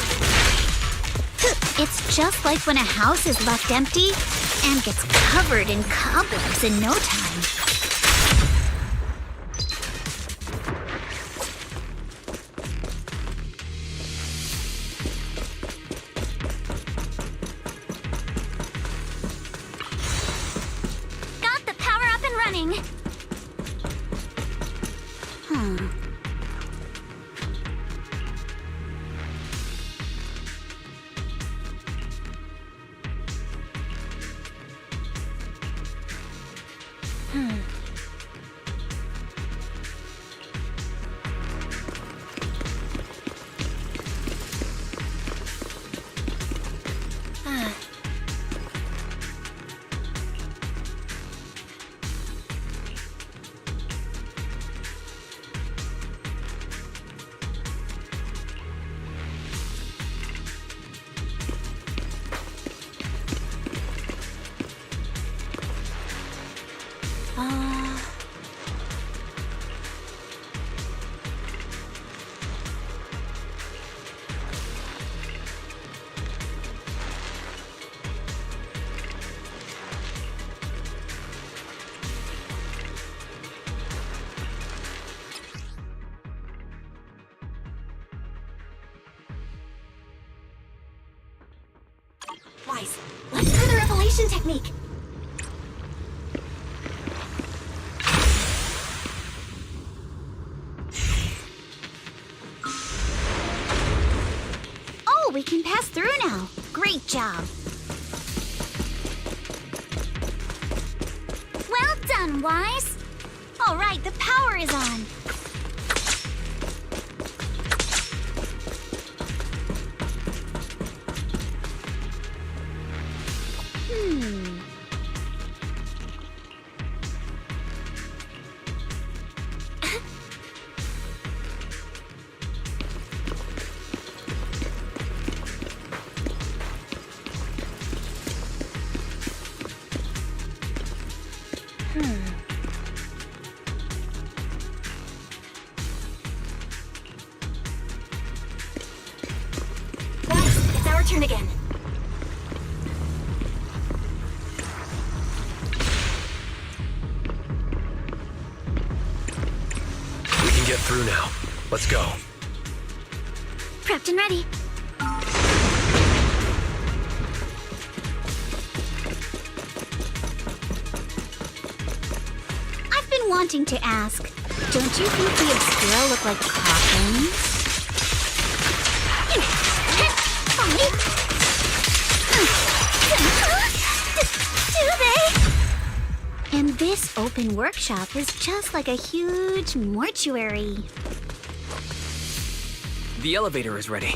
It's just like when a house is left empty and gets covered in cobwebs in no time. Got the power up and running. Wise, let's further extraction technique. Oh, we can pass through now. Great job. Well done, Wise. All right, the power is on. It's our turn again. We can get through now. Let's go. Prepped and ready. I've been wanting to ask, don't you think the obscura look like coffins? Do they? And this open workshop is just like a huge mortuary. The elevator is ready.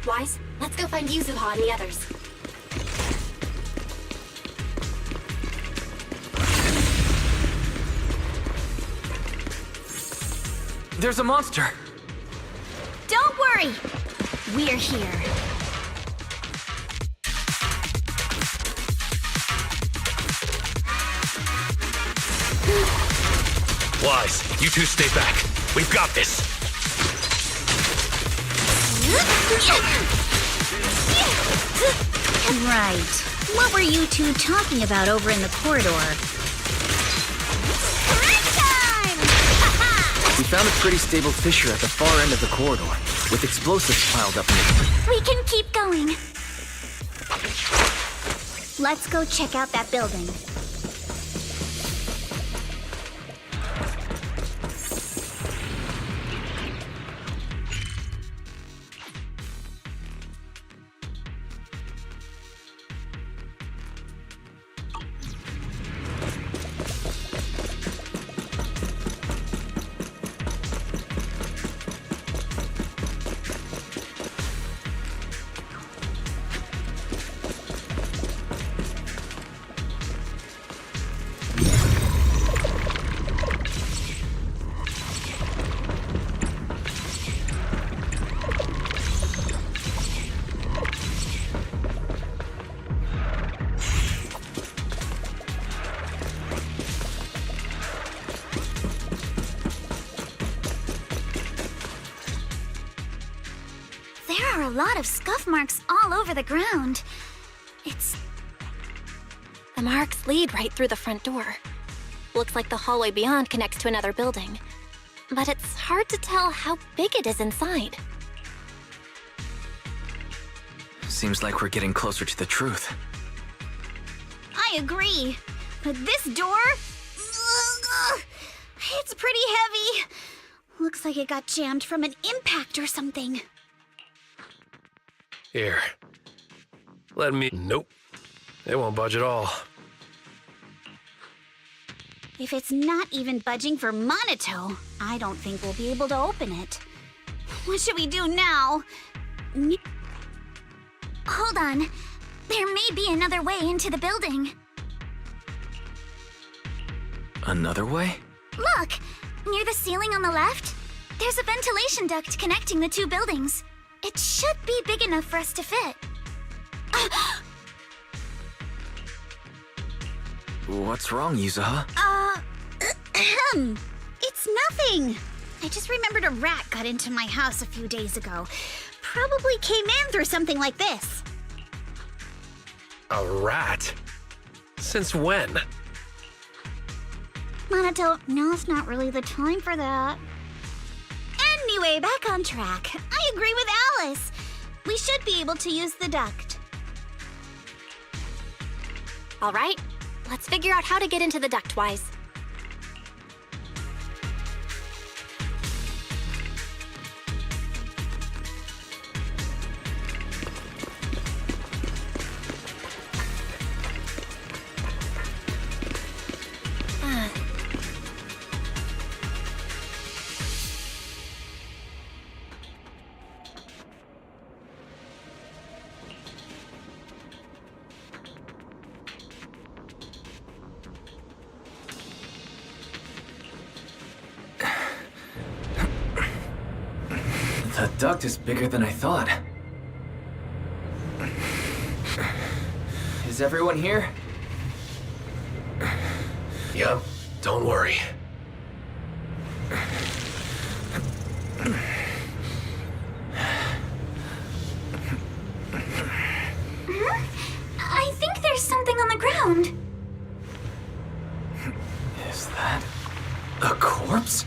Wise, let's go find Yuzuha and the others. There's a monster! Don't worry, we're here. Wise, you two stay back. We've got this. Right. What were you two talking about over in the corridor? We found a pretty stable fissure at the far end of the corridor, with explosives piled up in it. We can keep going. Let's go check out that building. There are a lot of scuff marks all over the ground. The marks lead right through the front door. Looks like the hallway beyond connects to another building. But it's hard to tell how big it is inside. Seems like we're getting closer to the truth. I agree. But this door... it's pretty heavy. Looks like it got jammed from an impact or something. Here. Let me... Nope. It won't budge at all. If it's not even budging for Monito, I don't think we'll be able to open it. What should we do now? Hold on. There may be another way into the building. Another way? Look! Near the ceiling on the left, there's a ventilation duct connecting the two buildings. It should be big enough for us to fit. What's wrong, Yuzuha? It's nothing. I just remembered a rat got into my house a few days ago. Probably came in through something like this. A rat? Since when? Minato, now's not really the time for that. Anyway, back on track. I agree with Alice. We should be able to use the duct. All right, let's figure out how to get into the duct, Wise. The duct is bigger than I thought. Is everyone here? Yup, don't worry. I think there's something on the ground. Is that a corpse?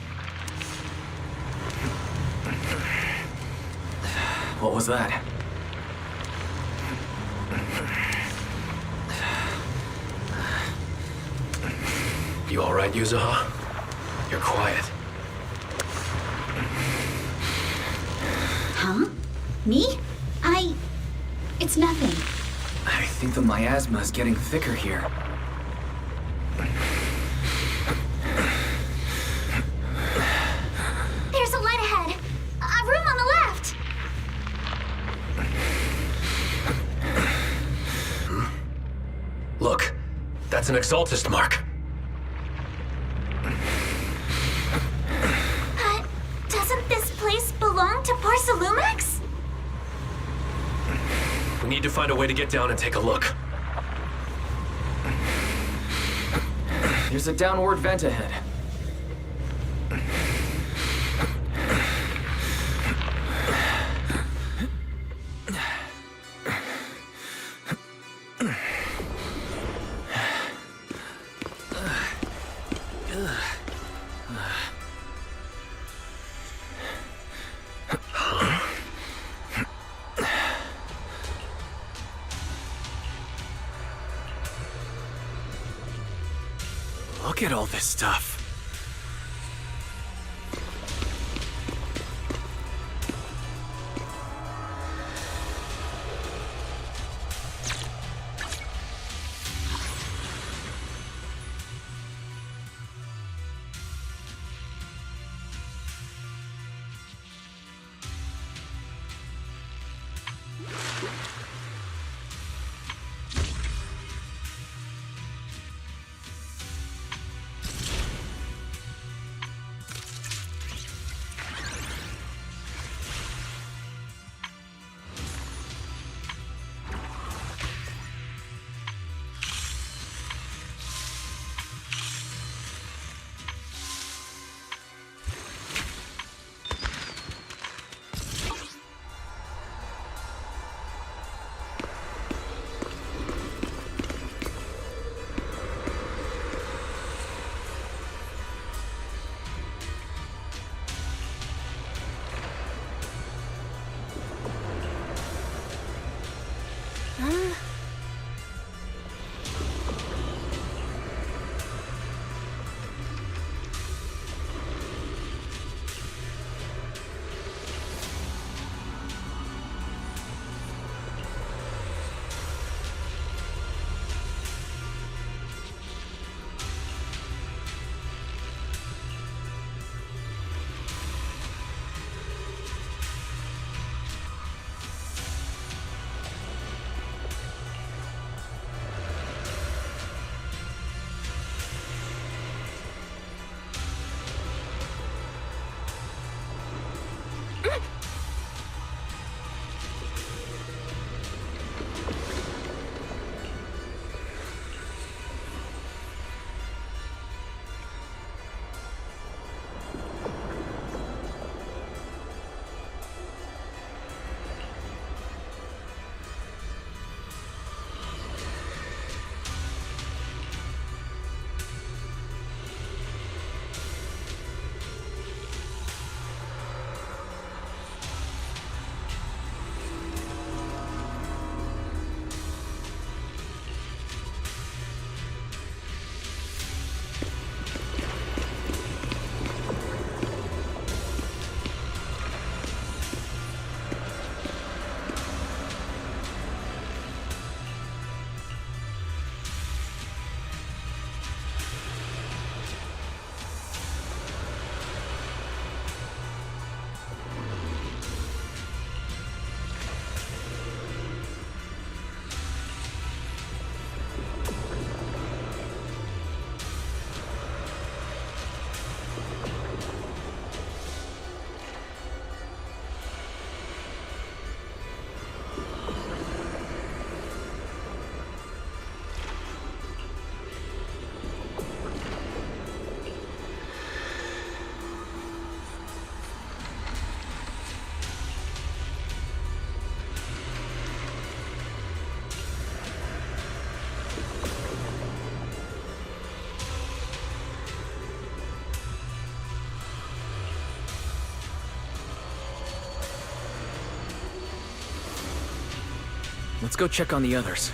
What was that? You alright, Yuzuha? You're quiet. Huh? Me? It's nothing. I think the miasma is getting thicker here. There's a light ahead. A room on the left. Look, that's an Exaltist mark. But doesn't this place belong to Porcelumex? We need to find a way to get down and take a look. There's a downward vent ahead. Look at all this stuff. Let's go check on the others.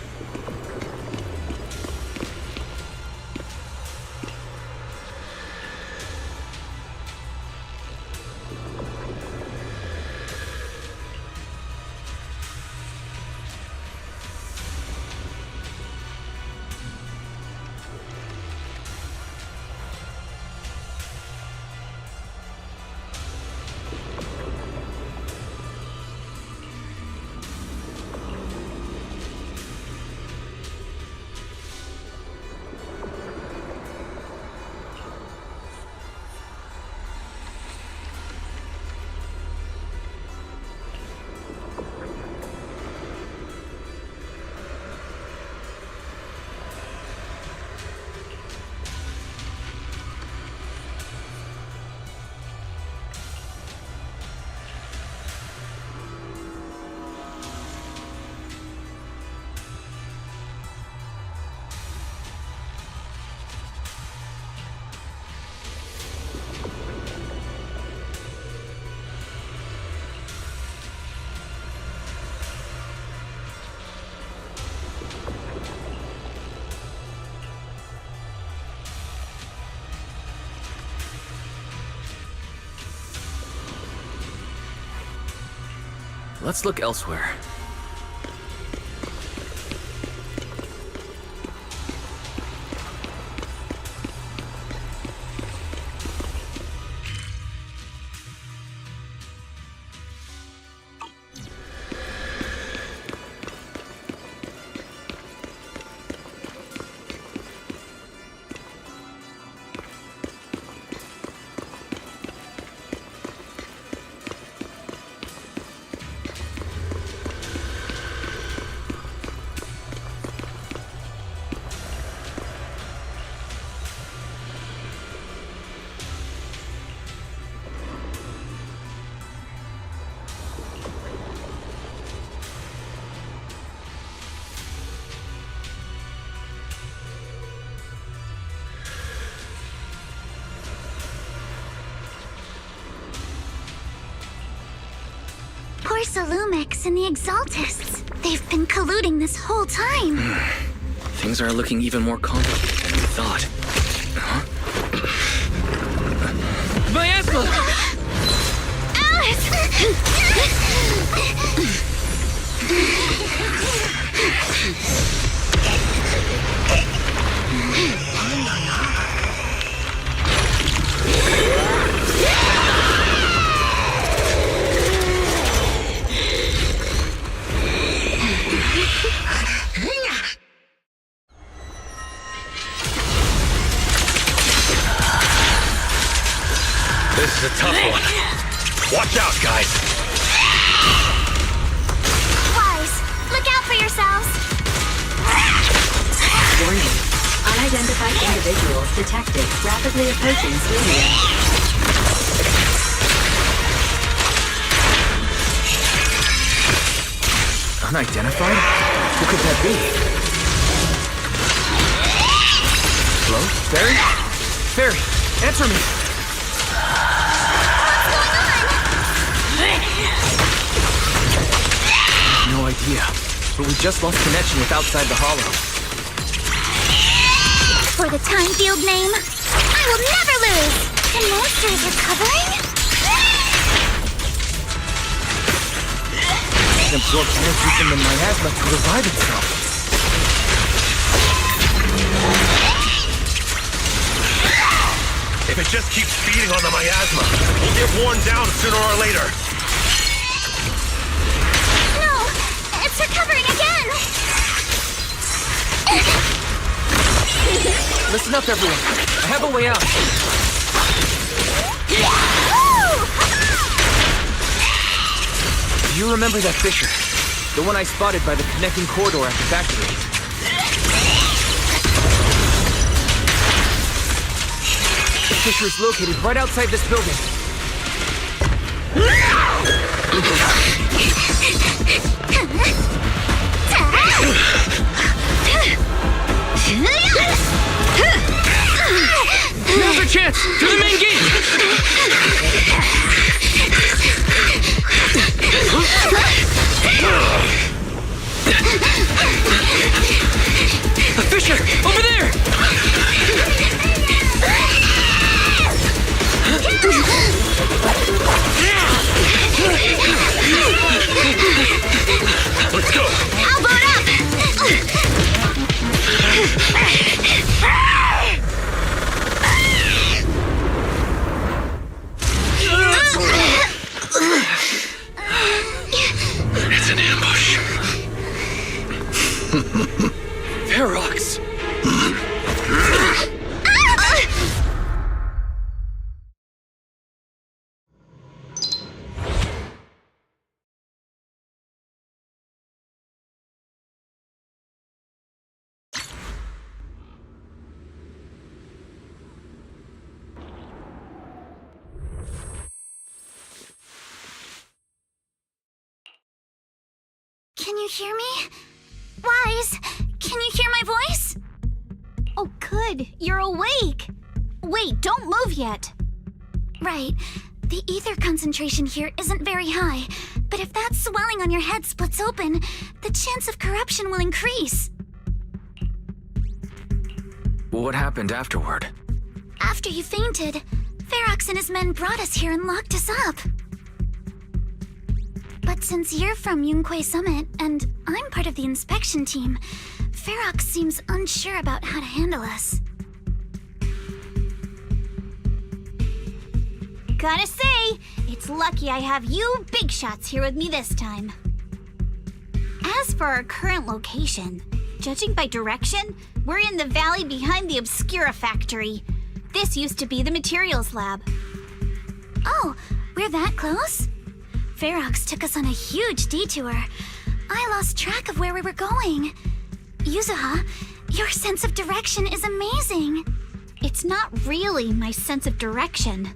Let's look elsewhere. Lumix and the Exaltists. They've been colluding this whole time. Things are looking even more complicated than we thought. Huh? Miasma! Alice! This is a tough one. Watch out, guys. Wise, look out for yourselves. Warning. Unidentified individuals detected rapidly approaching Sweden. Unidentified? Who could that be? Hello? Fairy? Fairy, answer me! No idea, but we just lost connection with outside the hollow. For the time field name, I will never lose! The monster is recovering? It absorbs energy from the miasma to revive itself. If it just keeps feeding on the miasma, we'll get worn down sooner or later. No! It's recovering again! Listen up, everyone. I have a way out. Do you remember that fissure? The one I spotted by the connecting corridor at the factory. The fissure is located right outside this building. Now's our chance! To the main gate! hear me? Wise, can you hear my voice? Oh, good. You're awake. Wait, don't move yet. Right. The ether concentration here isn't very high, but if that swelling on your head splits open, the chance of corruption will increase. What happened afterward? After you fainted, Ferox and his men brought us here and locked us up. But since you're from Yunque Summit, and I'm part of the inspection team, Ferox seems unsure about how to handle us. Gotta say, it's lucky I have you big shots here with me this time. As for our current location, judging by direction, we're in the valley behind the Obscura factory. This used to be the materials lab. Oh, we're that close? Ferox took us on a huge detour. I lost track of where we were going. Yuzuha, your sense of direction is amazing. It's not really my sense of direction.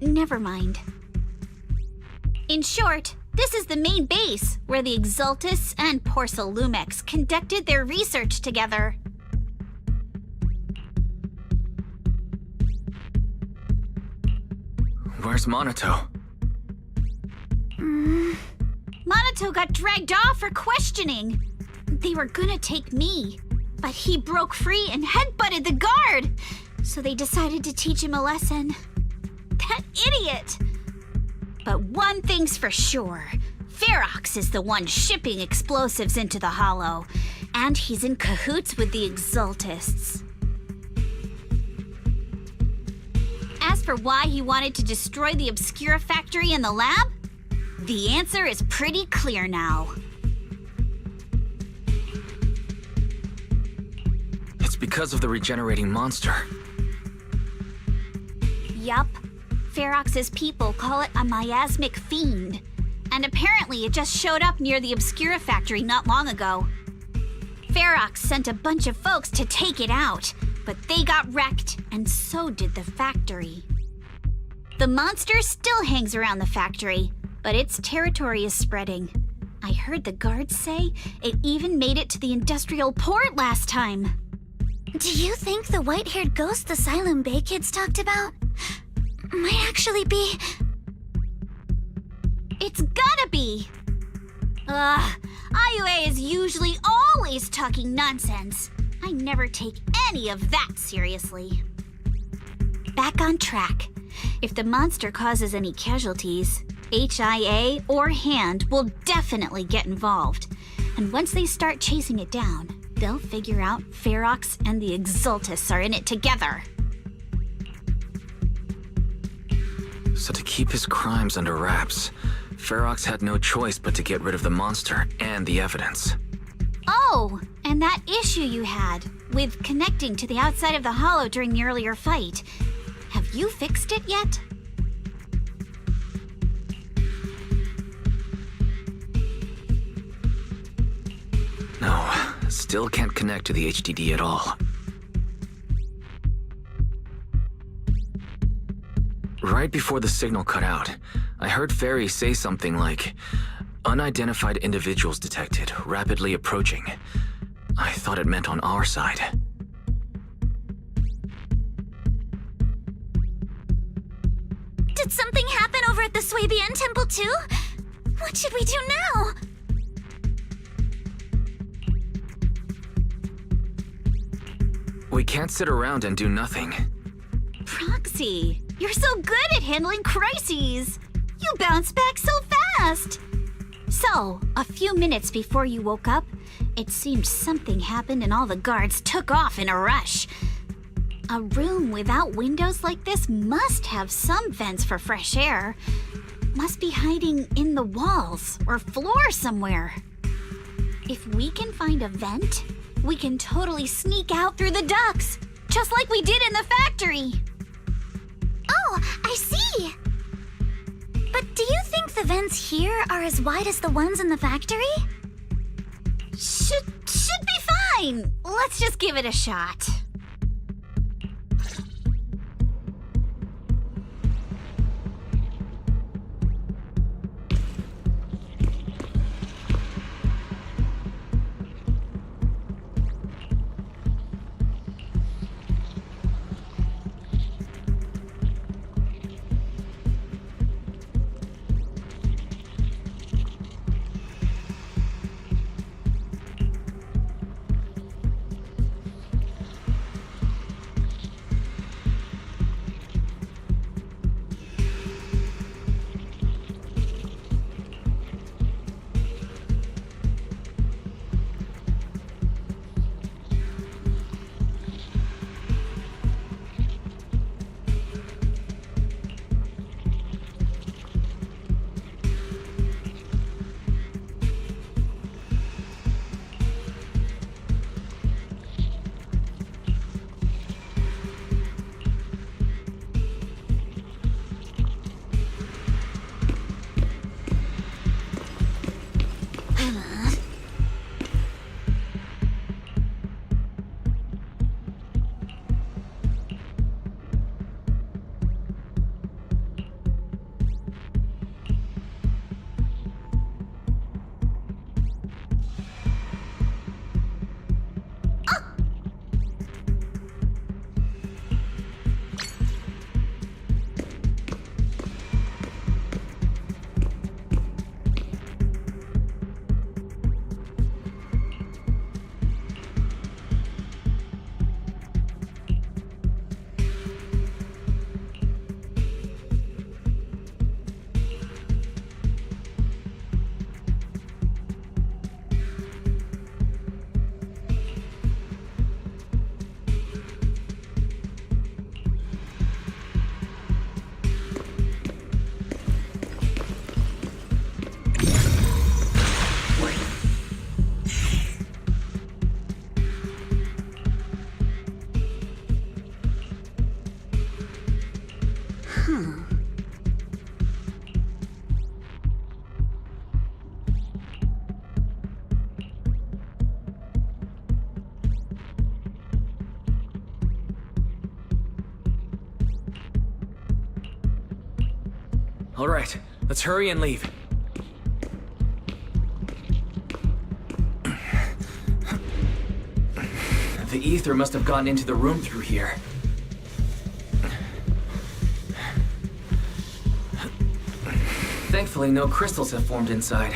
Never mind. In short, this is the main base where the Exultus and Porcelumex conducted their research together. Where's Monato? Monato got dragged off for questioning. They were gonna take me, but he broke free and headbutted the guard. So they decided to teach him a lesson. That idiot! But one thing's for sure. Ferox is the one shipping explosives into the Hollow, and he's in cahoots with the Exultists. As for why he wanted to destroy the Obscura factory and the lab, the answer is pretty clear now. It's because of the regenerating monster. Yup. Ferox's people call it a miasmic fiend. And apparently it just showed up near the Obscura factory not long ago. Ferox sent a bunch of folks to take it out, but they got wrecked, and so did the factory. The monster still hangs around the factory, but its territory is spreading. I heard the guards say it even made it to the industrial port last time. Do you think the white-haired ghost the Asylum Bay kids talked about might actually be... It's gotta be! IUA is usually always talking nonsense. I never take any of that seriously. Back on track. If the monster causes any casualties, HIA or Hand will definitely get involved. And once they start chasing it down, they'll figure out Ferox and the Exultus are in it together. So to keep his crimes under wraps, Ferox had no choice but to get rid of the monster and the evidence. Oh, and that issue you had with connecting to the outside of the Hollow during the earlier fight. Have you fixed it yet? No, still can't connect to the HDD at all. Right before the signal cut out, I heard Fairy say something like, "Unidentified individuals detected, rapidly approaching." I thought it meant on our side. Did something happen over at the Swabian Temple too? What should we do now? We can't sit around and do nothing. Proxy, you're so good at handling crises. You bounce back so fast. So, a few minutes before you woke up, it seemed something happened and all the guards took off in a rush. A room without windows like this must have some vents for fresh air. Must be hiding in the walls or floor somewhere. If we can find a vent, we can totally sneak out through the ducts, just like we did in the factory. Oh, I see! But do you think the vents here are as wide as the ones in the factory? Should be fine. Let's just give it a shot. All right, let's hurry and leave. The ether must have gotten into the room through here. Thankfully, no crystals have formed inside.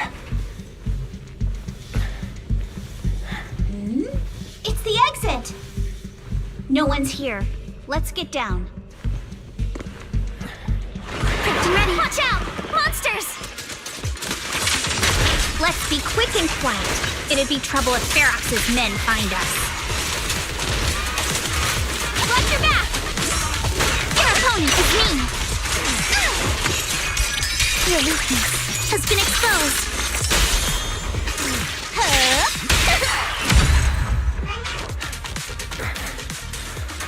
It's the exit! No one's here. Let's get down. Prepped and ready. Watch out! Monsters! Let's be quick and quiet. It'd be trouble if Ferox's men find us. Watch your back! Your opponent is me! Your weakness has been exposed.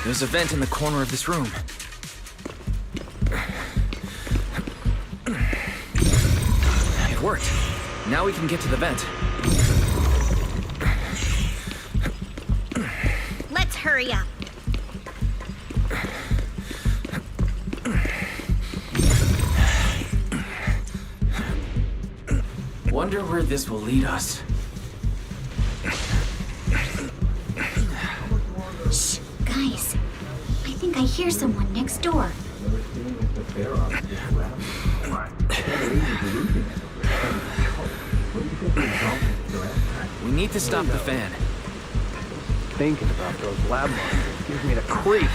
There's a vent in the corner of this room. It worked. Now we can get to the vent. Let's hurry up. Wonder where this will lead us. Shh, guys. I think I hear someone next door. We need to stop the fan. Thinking about those lab monsters gives me the creep.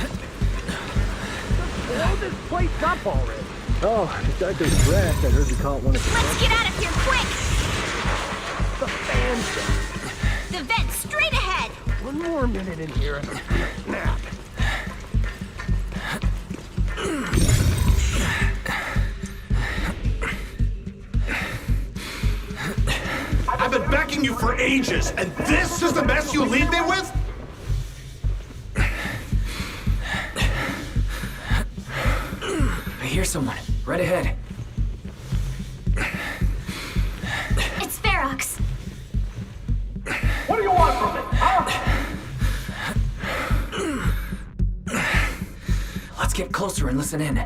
Blow this place up already. Oh, Detective Brett, I heard you caught one of the... Let's get out of here, quick! The fan thing. The vent, straight ahead! One more minute in here and I'll snap. I've been backing you for ages, and this is the mess you leave me with? I hear someone. Right ahead. It's Ferox. What do you want from me, huh? Let's get closer and listen in.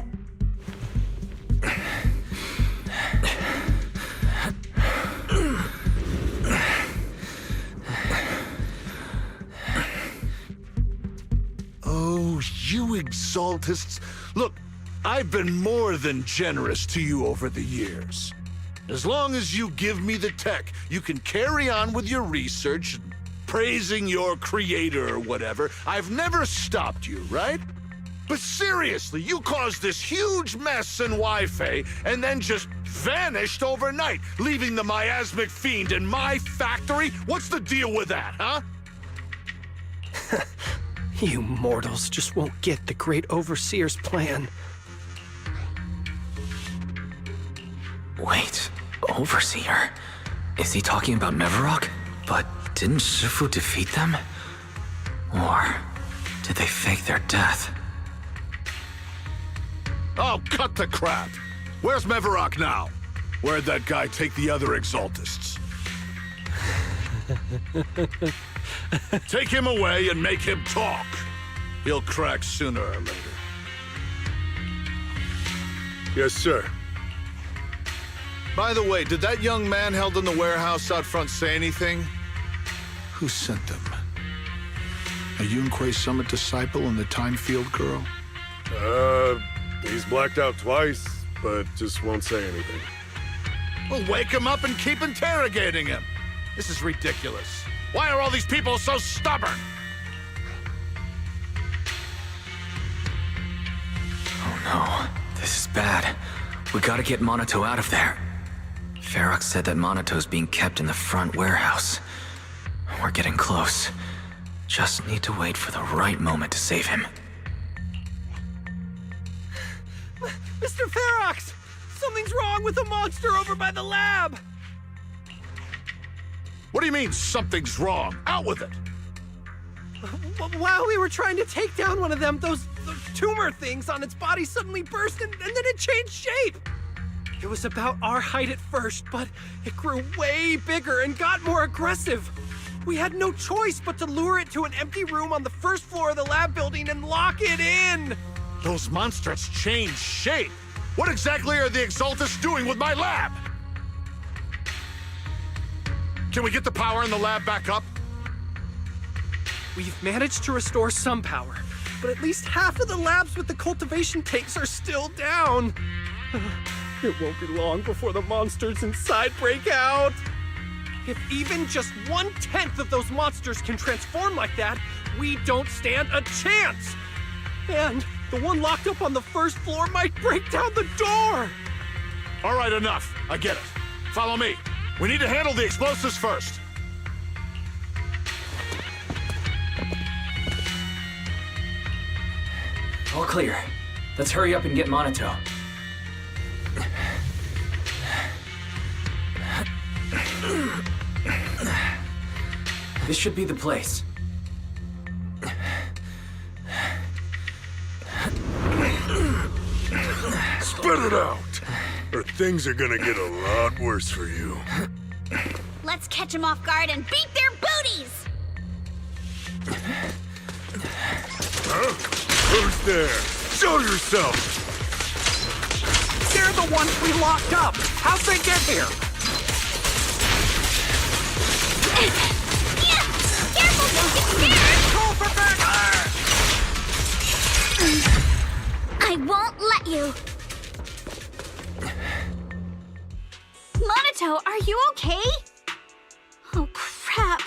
Oh, you exaltists. Look, I've been more than generous to you over the years. As long as you give me the tech, you can carry on with your research and praising your creator or whatever. I've never stopped you, right? But seriously, you caused this huge mess in Wi-Fi and then just vanished overnight, leaving the miasmic fiend in my factory? What's the deal with that, huh? You mortals just won't get the Great Overseer's plan. Wait, Overseer? Is he talking about Mevarok? But didn't Shifu defeat them? Or did they fake their death? Oh, cut the crap! Where's Mevarok now? Where'd that guy take the other exaltists? Take him away and make him talk. He'll crack sooner or later. Yes, sir. By the way, did that young man held in the warehouse out front say anything? Who sent them? A Yunque Summit disciple and the Time Field girl? He's blacked out twice, but just won't say anything. Well, wake him up and keep interrogating him. This is ridiculous. Why are all these people so stubborn? Oh no, this is bad. We gotta get Monato out of there. Ferox said that Monato's being kept in the front warehouse. We're getting close. Just need to wait for the right moment to save him. Mr. Ferox! Something's wrong with the monster over by the lab! What do you mean, something's wrong? Out with it! While we were trying to take down one of them, those tumor things on its body suddenly burst and then it changed shape! It was about our height at first, but it grew way bigger and got more aggressive. We had no choice but to lure it to an empty room on the first floor of the lab building and lock it in! Those monsters changed shape. What exactly are the Exaltists doing with my lab? Can we get the power in the lab back up? We've managed to restore some power, but at least half of the labs with the cultivation tanks are still down. It won't be long before the monsters inside break out. If even just 1/10 of those monsters can transform like that, we don't stand a chance. And the one locked up on the first floor might break down the door. All right, enough. I get it. Follow me. We need to handle the explosives first. All clear. Let's hurry up and get Monato. This should be the place. Spit it out, or things are gonna get a lot worse for you. Let's catch them off guard and beat their booties! Huh? Who's there? Show yourself! They're the ones we locked up. How'd they get here? Yeah! Careful, don't get scared! Call for backup! I won't let you. Monato, are you okay? Oh, crap.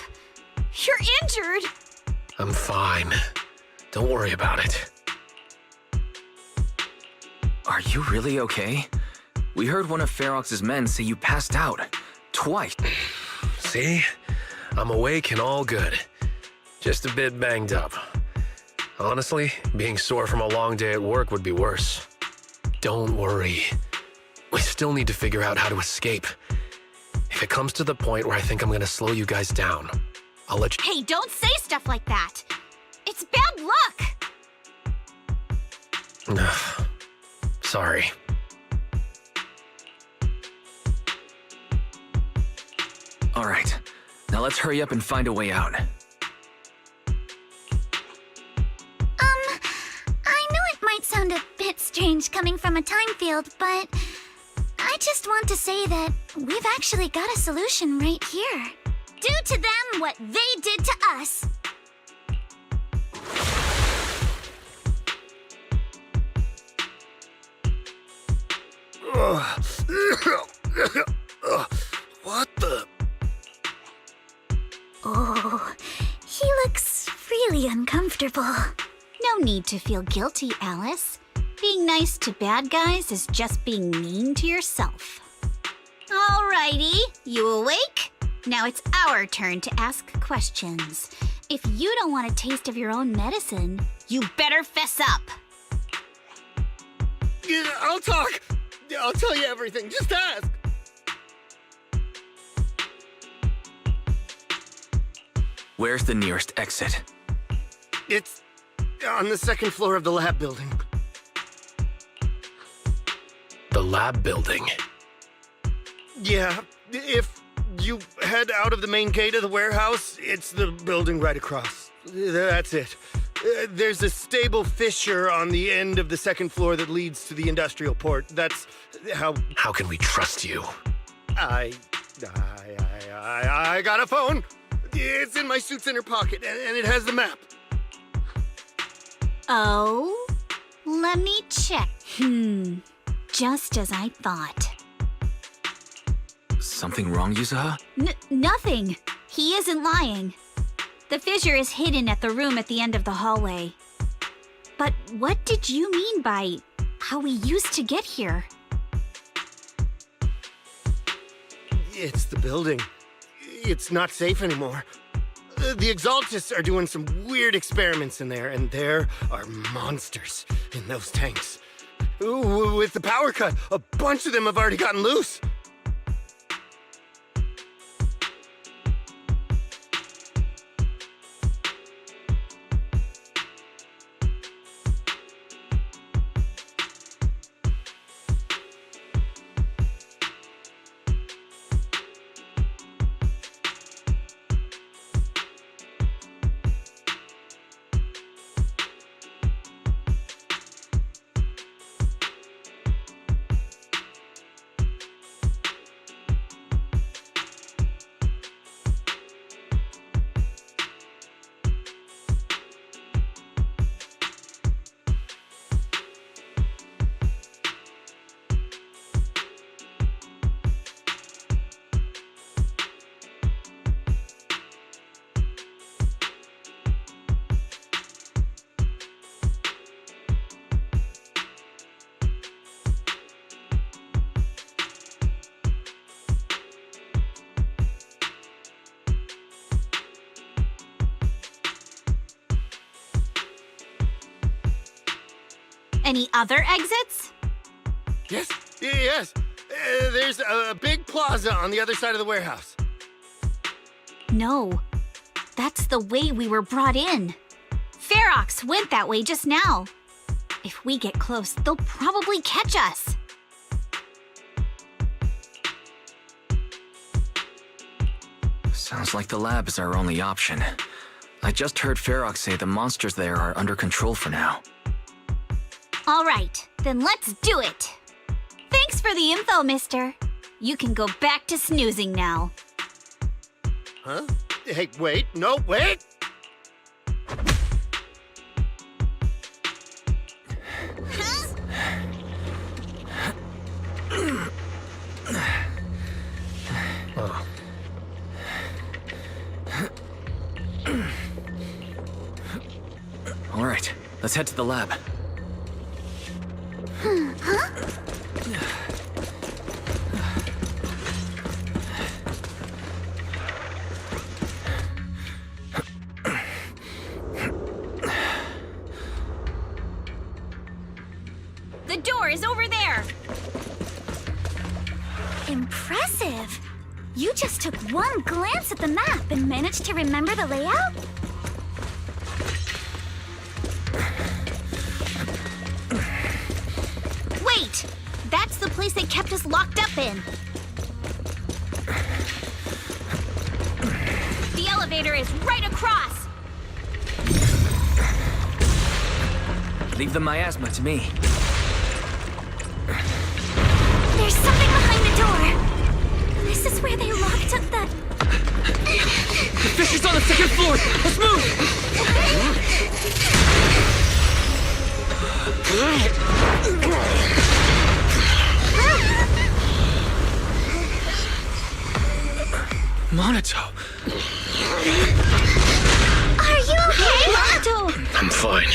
You're injured. I'm fine. Don't worry about it. Are you really okay? We heard one of Ferox's men say you passed out. Twice. See? I'm awake and all good. Just a bit banged up. Honestly, being sore from a long day at work would be worse. Don't worry. We still need to figure out how to escape. If it comes to the point where I think I'm gonna slow you guys down, I'll let you— Hey, don't say stuff like that. It's bad luck. Sorry. All right. Now let's hurry up and find a way out. I know it might sound a bit strange coming from a time field, but I just want to say that we've actually got a solution right here. Do to them what they did to us. What the? Oh, he looks really uncomfortable. No need to feel guilty, Alice. Being nice to bad guys is just being mean to yourself. Alrighty, you awake? Now it's our turn to ask questions. If you don't want a taste of your own medicine, you better fess up. Yeah, I'll talk. I'll tell you everything. Just ask. Where's the nearest exit? It's on the second floor of the lab building. The lab building? Yeah, if you head out of the main gate of the warehouse, it's the building right across. That's it. There's a stable fissure on the end of the second floor that leads to the industrial port. That's how... How can we trust you? I got a phone. It's in my suit's inner pocket, and it has the map. Oh? Let me check. Just as I thought. Something wrong, Yuzuha? Nothing. He isn't lying. The fissure is hidden at the room at the end of the hallway. But what did you mean by how we used to get here? It's the building. It's not safe anymore. The Exaltists are doing some weird experiments in there, and there are monsters in those tanks. Ooh, with the power cut, a bunch of them have already gotten loose. Any other exits? Yes. There's a big plaza on the other side of the warehouse. No. That's the way we were brought in. Ferox went that way just now. If we get close, they'll probably catch us. Sounds like the lab is our only option. I just heard Ferox say the monsters there are under control for now. All right, then let's do it. Thanks for the info, mister. You can go back to snoozing now. Huh? Hey, wait. No, wait! Oh. All right, let's head to the lab. The door is over there. Impressive. You just took one glance at the map and managed to remember the layout? Wait! That's the place they kept us locked up in. The elevator is right across. Leave the miasma to me. There's something behind the door. This is where they locked up the... The fish is on the second floor! Let's move! Monito! Are you okay, Monito? I'm fine.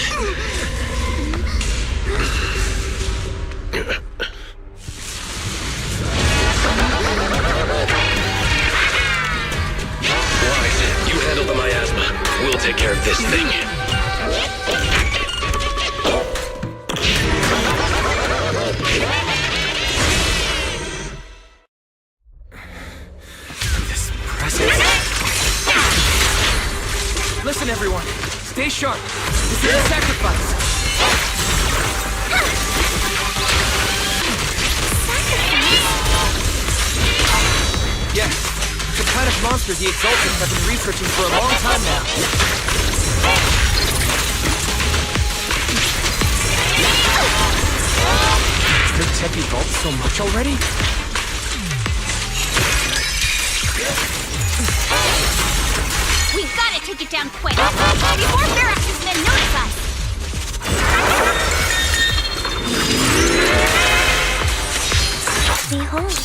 Wise, you handle the miasma. We'll take care of this thing. Listen, everyone. Stay sharp. This is a sacrifice. Yes. It's the kind of monster the Exaltants have been researching for a long time now. Did Tech evolve so much already? We gotta take it down quick, before Ferox's men notice us! Behold,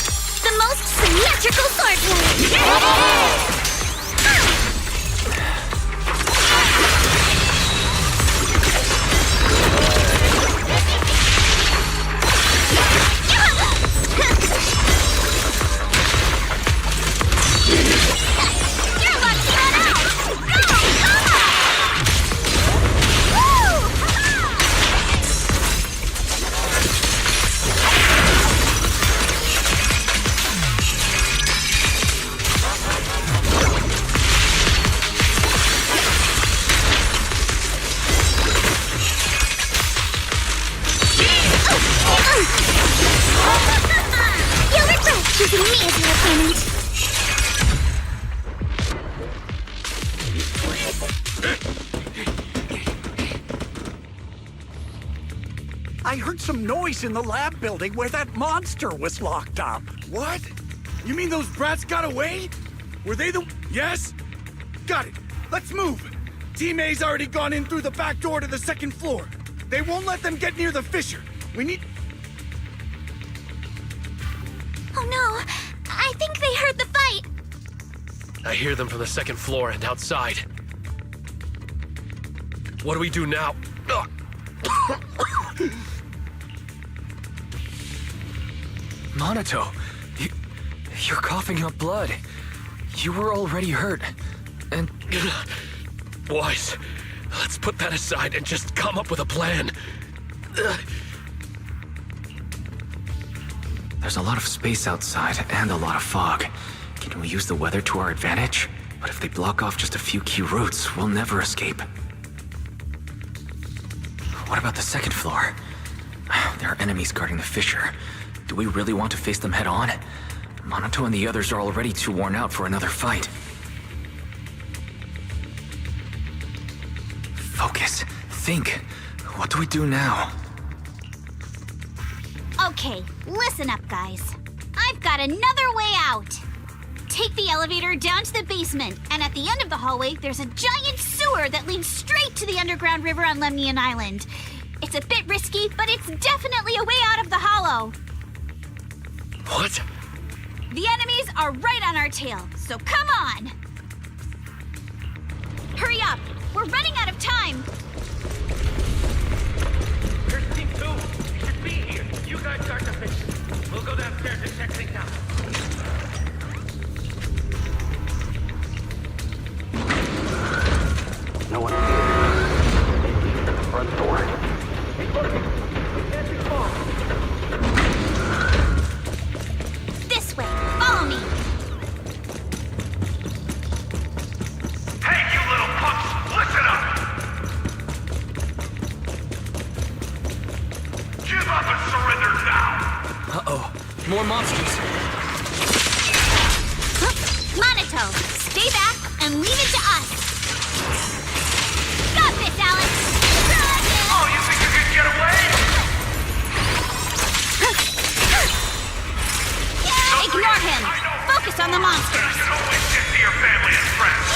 the most symmetrical swordplay! You'll regret choosing me as your opponent. I heard some noise in the lab building where that monster was locked up. What? You mean those brats got away? Were they the... Yes? Got it. Let's move. Team A's already gone in through the back door to the second floor. They won't let them get near the fissure. We need... Oh no, I think they heard the fight. I hear them from the second floor and outside. What do we do now? Monito, you're coughing up blood. You were already hurt, and... Wise, let's put that aside and just come up with a plan. There's a lot of space outside and a lot of fog. Can we use the weather to our advantage? But if they block off just a few key routes, we'll never escape. What about the second floor? There are enemies guarding the fissure. Do we really want to face them head on? Monato and the others are already too worn out for another fight. Focus. Think. What do we do now? Okay, listen up, guys. I've got another way out. Take the elevator down to the basement, and at the end of the hallway, there's a giant sewer that leads straight to the underground river on Lemnian Island. It's a bit risky, but it's definitely a way out of the hollow. What? The enemies are right on our tail, so come on! Hurry up! We're running out of time! Here's Team 2. You should be here. You guys start the mission. We'll go downstairs and check things out. No one here. The front door. Hey, Courtney. Can't be far. This way. Follow me. Hey, you little punks! Listen up! Give up and surrender now! Uh-oh. More monsters. Monato, stay back and leave it to us. Got this, Alex! Oh, you think you can get away? Ignore him! Focus on the monsters! You can always get to your family and friends.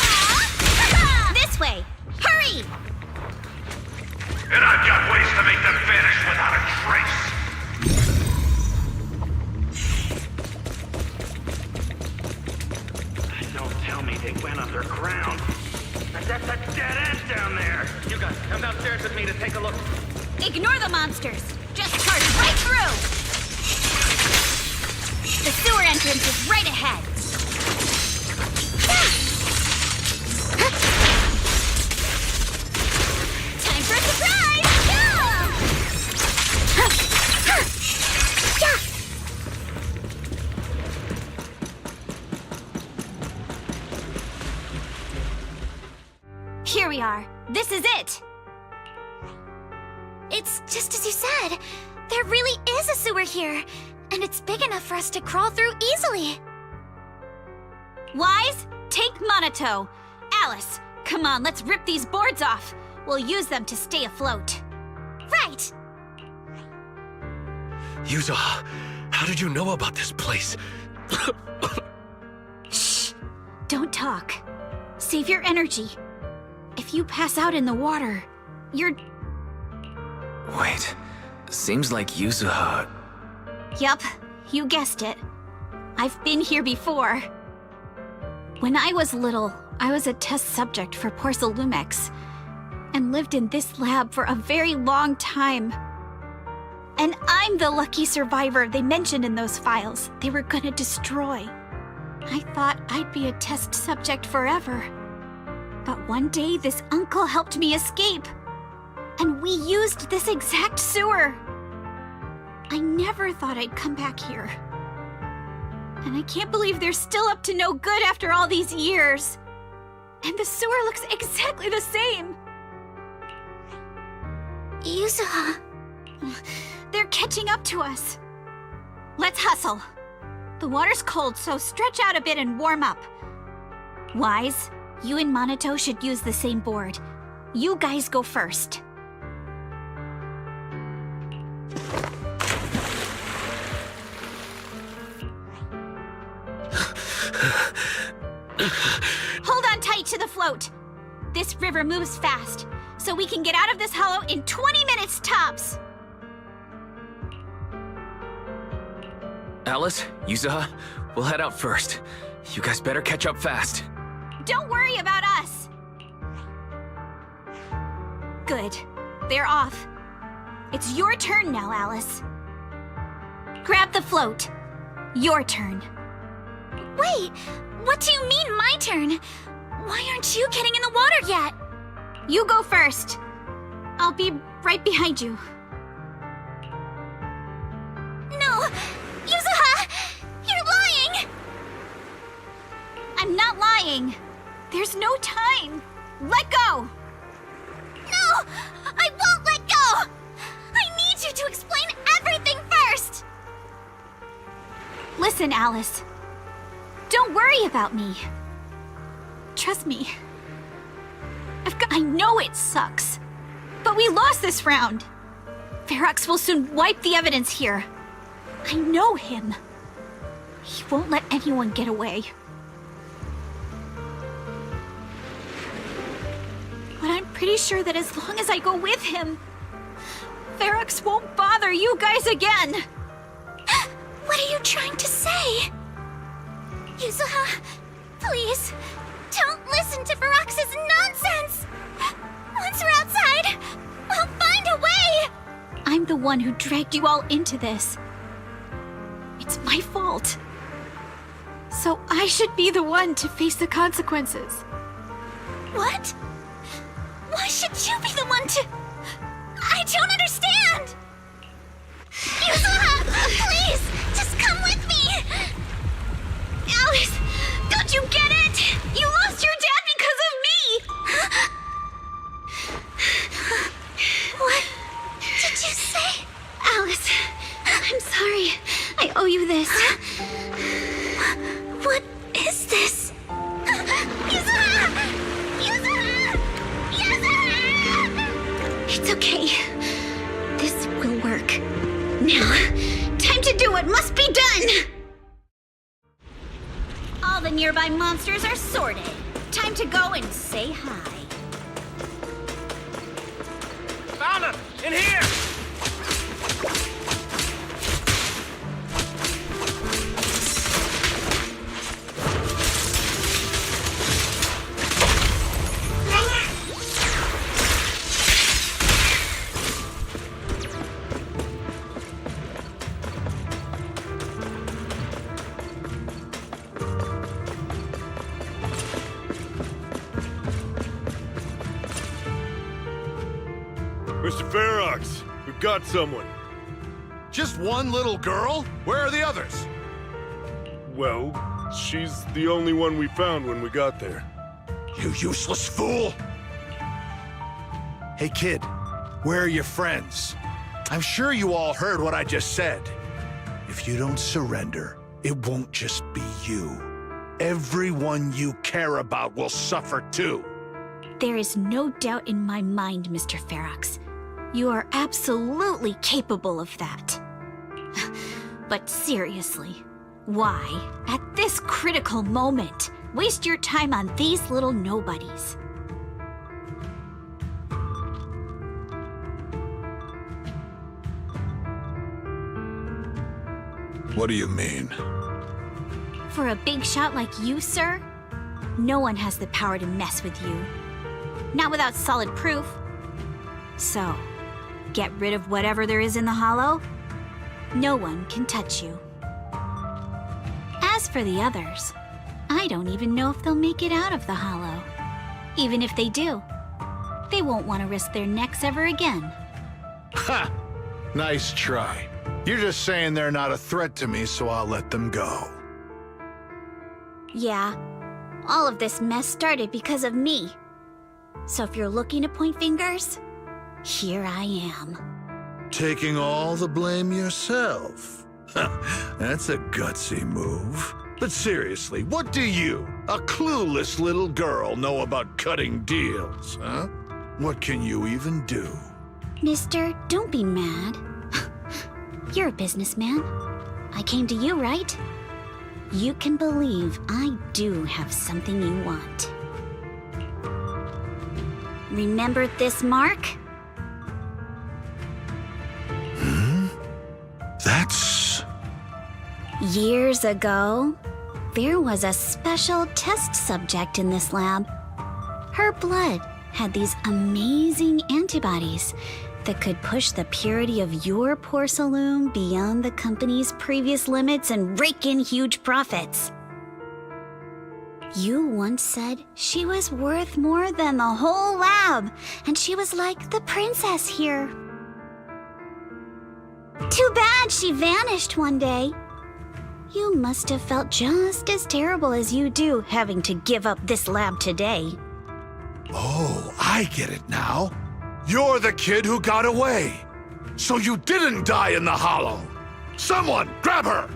This way! Hurry! And I've got ways to make them vanish without a trace. Don't tell me they went underground. That's a dead end down there. You guys, come downstairs with me to take a look. Ignore the monsters! Just charge right through! The sewer entrance is right ahead. Time for a surprise! Here we are. This is it. It's just as you said. There really is a sewer here, and it's big enough for us to crawl through easily. Wise, take Monato. Alice, come on, let's rip these boards off. We'll use them to stay afloat. Right. Yuza, how did you know about this place? Shh. Don't talk. Save your energy. If you pass out in the water, you're... Wait. Seems like Yuzuha... Yup, you guessed it. I've been here before. When I was little, I was a test subject for Porcelumex, and lived in this lab for a very long time. And I'm the lucky survivor they mentioned in those files they were gonna destroy. I thought I'd be a test subject forever. But one day, this uncle helped me escape. And we used this exact sewer. I never thought I'd come back here. And I can't believe they're still up to no good after all these years. And the sewer looks exactly the same. Yuzuha. They're catching up to us. Let's hustle. The water's cold, so stretch out a bit and warm up. Wise, you and Monato should use the same board. You guys go first. Hold on tight to the float. This river moves fast, so we can get out of this hollow in 20 minutes tops. Alice, Yuzuha, we'll head out first. You guys better catch up fast. Don't worry about us. Good. They're off. It's your turn now, Alice. Grab the float. Your turn. Wait, what do you mean, my turn? Why aren't you getting in the water yet? You go first. I'll be right behind you. anything. There's no time. Let go! No! I won't let go! I need you to explain everything first! Listen, Alice. Don't worry about me. Trust me. I know it sucks. But we lost this round. Ferox will soon wipe the evidence here. I know him. He won't let anyone get away. But I'm pretty sure that as long as I go with him, Ferox won't bother you guys again. What are you trying to say? Yuzuha, please, don't listen to Ferox's nonsense! Once we're outside, we'll find a way! I'm the one who dragged you all into this. It's my fault. So I should be the one to face the consequences. What? Why should you be the one to... I don't understand! Yuzuha, please, just come with me! Alice, don't you get it? You lost your dad because of me! What did you say? Alice, I'm sorry. I owe you this. What is this? Yuzuha! Yuzuha! Yuzuha! It's okay. This will work. Now, time to do what must be done! All the nearby monsters are sorted. Time to go and say hi. Found him! In here! Mr. Ferox, we've got someone. Just one little girl? Where are the others? Well, she's the only one we found when we got there. You useless fool! Hey kid, where are your friends? I'm sure you all heard what I just said. If you don't surrender, it won't just be you. Everyone you care about will suffer too. There is no doubt in my mind, Mr. Ferox. You are absolutely capable of that. But seriously, why, at this critical moment, waste your time on these little nobodies? What do you mean? For a big shot like you, sir, no one has the power to mess with you. Not without solid proof. So, get rid of whatever there is in the hollow. No one can touch you. As for the others, I don't even know if they'll make it out of the hollow. Even if they do, they won't want to risk their necks ever again. Ha! Nice try. You're just saying they're not a threat to me, so I'll let them go. Yeah, all of this mess started because of me. So if you're looking to point fingers, here I am. Taking all the blame yourself. That's a gutsy move. But seriously, what do you, a clueless little girl, know about cutting deals, huh? What can you even do? Mister, don't be mad. You're a businessman. I came to you, right? You can believe I do have something you want. Remember this mark? That's... Years ago, there was a special test subject in this lab. Her blood had these amazing antibodies that could push the purity of your porcelain beyond the company's previous limits and rake in huge profits. You once said she was worth more than the whole lab, and she was like the princess here. Too bad she vanished one day. You must have felt just as terrible as you do having to give up this lab today. Oh, I get it now. You're the kid who got away. So you didn't die in the hollow. Someone, grab her!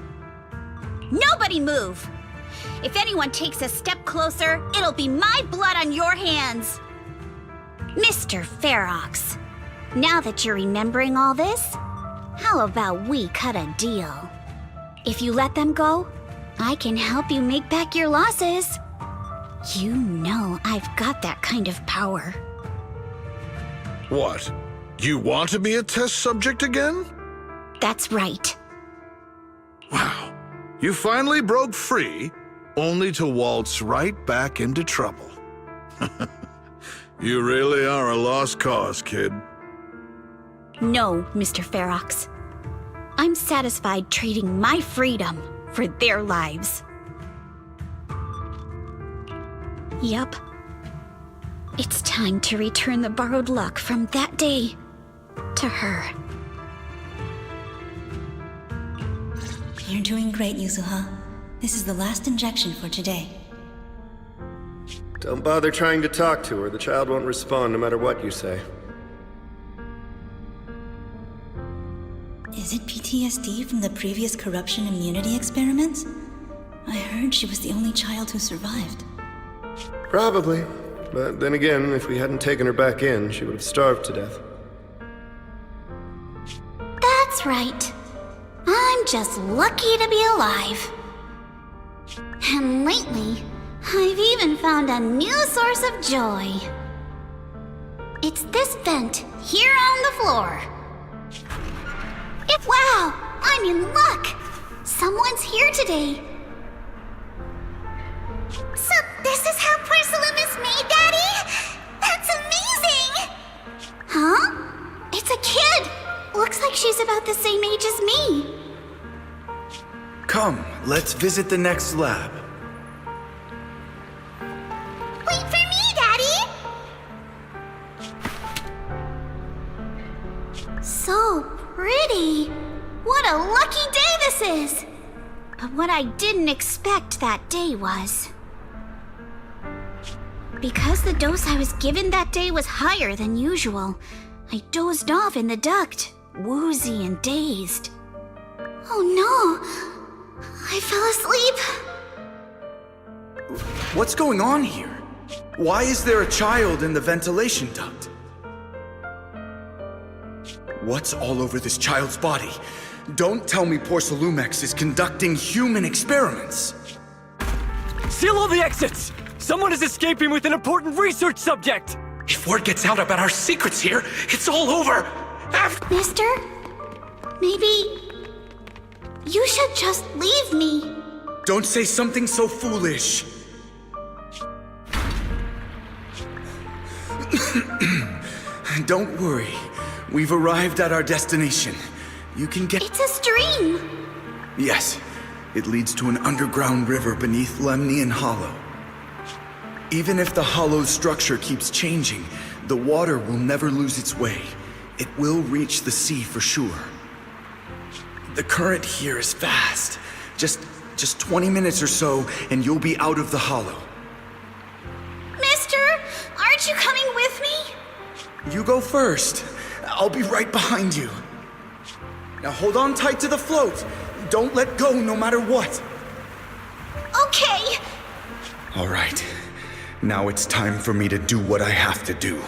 Nobody move! If anyone takes a step closer, it'll be my blood on your hands! Mr. Ferox, now that you're remembering all this, how about we cut a deal? If you let them go, I can help you make back your losses. You know I've got that kind of power. What? You want to be a test subject again? That's right. Wow. You finally broke free, only to waltz right back into trouble. You really are a lost cause, kid. No, Mr. Ferox. I'm satisfied trading my freedom for their lives. Yup. It's time to return the borrowed luck from that day to her. You're doing great, Yuzuha. This is the last injection for today. Don't bother trying to talk to her. The child won't respond no matter what you say. Is it PTSD from the previous corruption immunity experiments? I heard she was the only child who survived. Probably. But then again, if we hadn't taken her back in, she would have starved to death. That's right. I'm just lucky to be alive. And lately, I've even found a new source of joy. It's this vent here on the floor. Wow, I'm in luck! Someone's here today. So this is how porcelain is made, Daddy? That's amazing! Huh? It's a kid! Looks like she's about the same age as me. Come, let's visit the next lab. Wait for me, Daddy! So pretty. What a lucky day this is! But what I didn't expect that day was... because the dose I was given that day was higher than usual, I dozed off in the duct, woozy and dazed. Oh no! I fell asleep! What's going on here? Why is there a child in the ventilation duct? What's all over this child's body? Don't tell me Porcelumex is conducting human experiments. Seal all the exits! Someone is escaping with an important research subject! If word gets out about our secrets here, it's all over! Mister? Maybe... you should just leave me. Don't say something so foolish. Don't worry. We've arrived at our destination. You can get... It's a stream! Yes. It leads to an underground river beneath Lemnian Hollow. Even if the hollow's structure keeps changing, the water will never lose its way. It will reach the sea for sure. The current here is fast. Just 20 minutes or so, and you'll be out of the hollow. Mister, aren't you coming with me? You go first. I'll be right behind you. Now hold on tight to the float. Don't let go no matter what. Okay. All right. Now it's time for me to do what I have to do.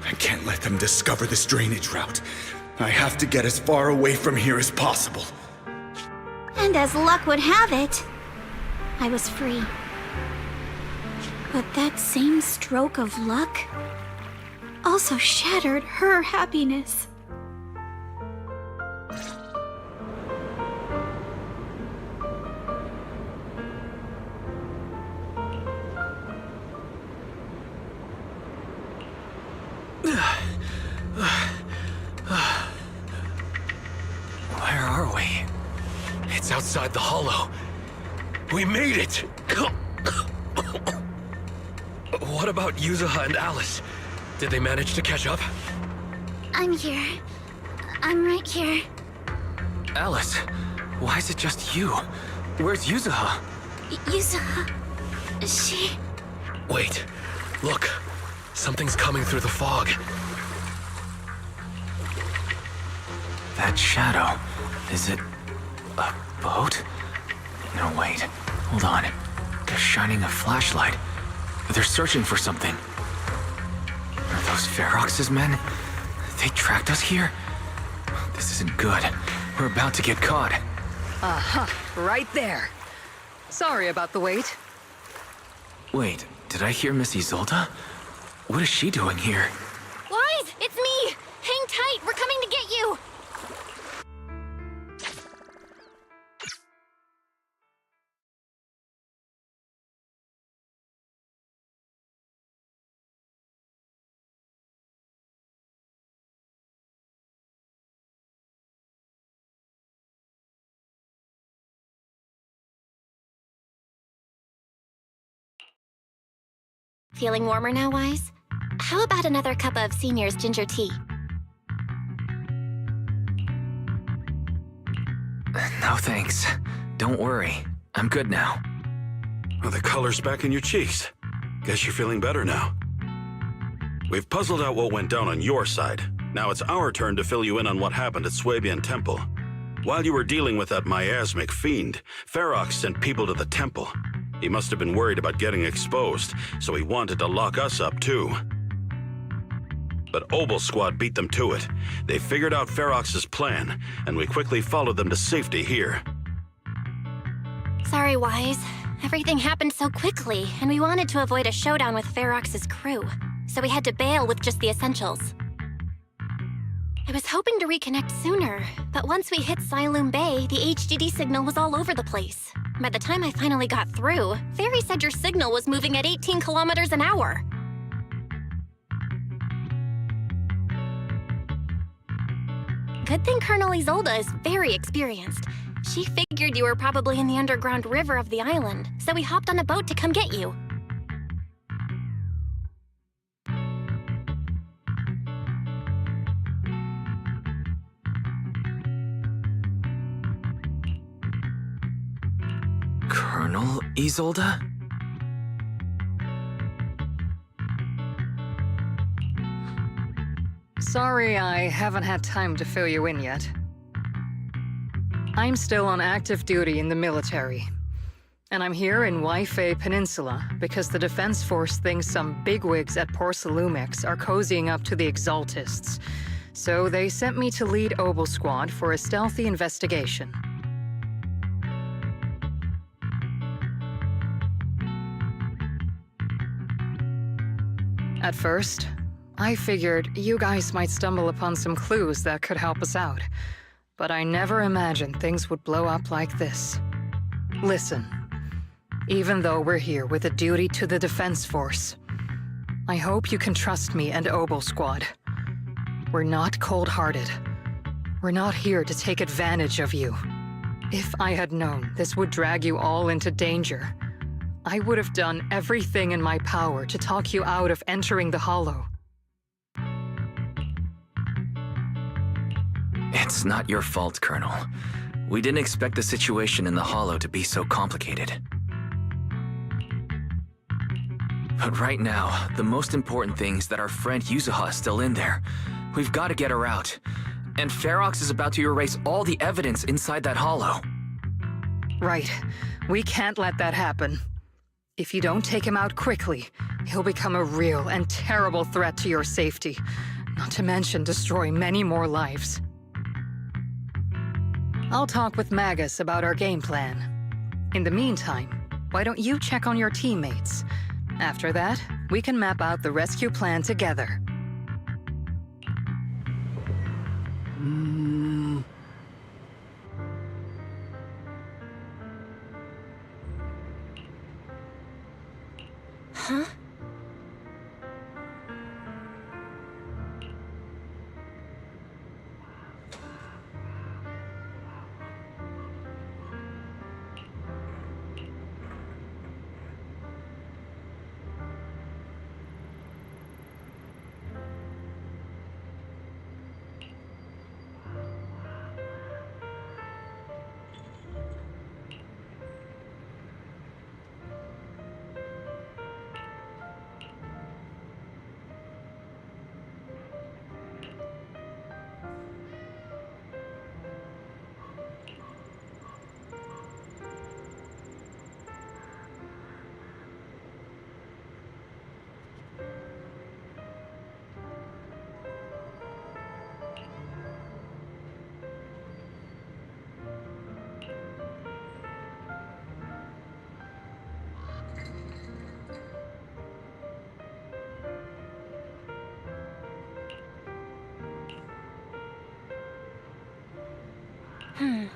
I can't let them discover this drainage route. I have to get as far away from here as possible. And as luck would have it, I was free. But that same stroke of luck also shattered her happiness. Where are we? It's outside the hollow. We made it! What about Yuzuha and Alice? Did they manage to catch up? I'm here. I'm right here. Alice, Why is it just you? Where's Yuzuha? Yuzuha... she... Wait. Look. Something's coming through the fog. That shadow. Is it... a boat? No, wait. Hold on. They're shining a flashlight. They're searching for something. Are those Ferox's men? They tracked us here? This isn't good. We're about to get caught. Aha, right there. Sorry about the wait. Wait, did I hear Miss Isolde? What is she doing here? Wise, it's me! Hang tight, we're coming to get you! Feeling warmer now, Wise? How about another cup of Senior's ginger tea? No thanks. Don't worry. I'm good now. Well, the color's back in your cheeks. Guess you're feeling better now. We've puzzled out what went down on your side. Now it's our turn to fill you in on what happened at Swabian Temple. While you were dealing with that miasmic fiend, Ferox sent people to the temple. He must have been worried about getting exposed, so he wanted to lock us up too. But Obel Squad beat them to it. They figured out Ferox's plan, and we quickly followed them to safety here. Sorry, Wise. Everything happened so quickly, and we wanted to avoid a showdown with Ferox's crew, so we had to bail with just the essentials. I was hoping to reconnect sooner, but once we hit Siloam Bay, the HDD signal was all over the place. By the time I finally got through, Fairy said your signal was moving at 18 kilometers an hour. Good thing Colonel Isolde is very experienced. She figured you were probably in the underground river of the island, so we hopped on a boat to come get you. Colonel Isolde? Sorry I haven't had time to fill you in yet. I'm still on active duty in the military. And I'm here in Waifei Peninsula because the Defense Force thinks some bigwigs at Porsalumex are cozying up to the Exaltists. So they sent me to lead Obel Squad for a stealthy investigation. At first, I figured you guys might stumble upon some clues that could help us out. But I never imagined things would blow up like this. Listen, even though we're here with a duty to the Defense Force, I hope you can trust me and Obel Squad. We're not cold-hearted. We're not here to take advantage of you. If I had known this would drag you all into danger, I would have done everything in my power to talk you out of entering the Hollow. It's not your fault, Colonel. We didn't expect the situation in the Hollow to be so complicated. But right now, the most important thing is that our friend Yuzuha is still in there. We've got to get her out. And Ferox is about to erase all the evidence inside that Hollow. Right. We can't let that happen. If you don't take him out quickly, he'll become a real and terrible threat to your safety, not to mention destroy many more lives. I'll talk with Magus about our game plan. In the meantime, why don't you check on your teammates? After that, we can map out the rescue plan together. Huh? Oh.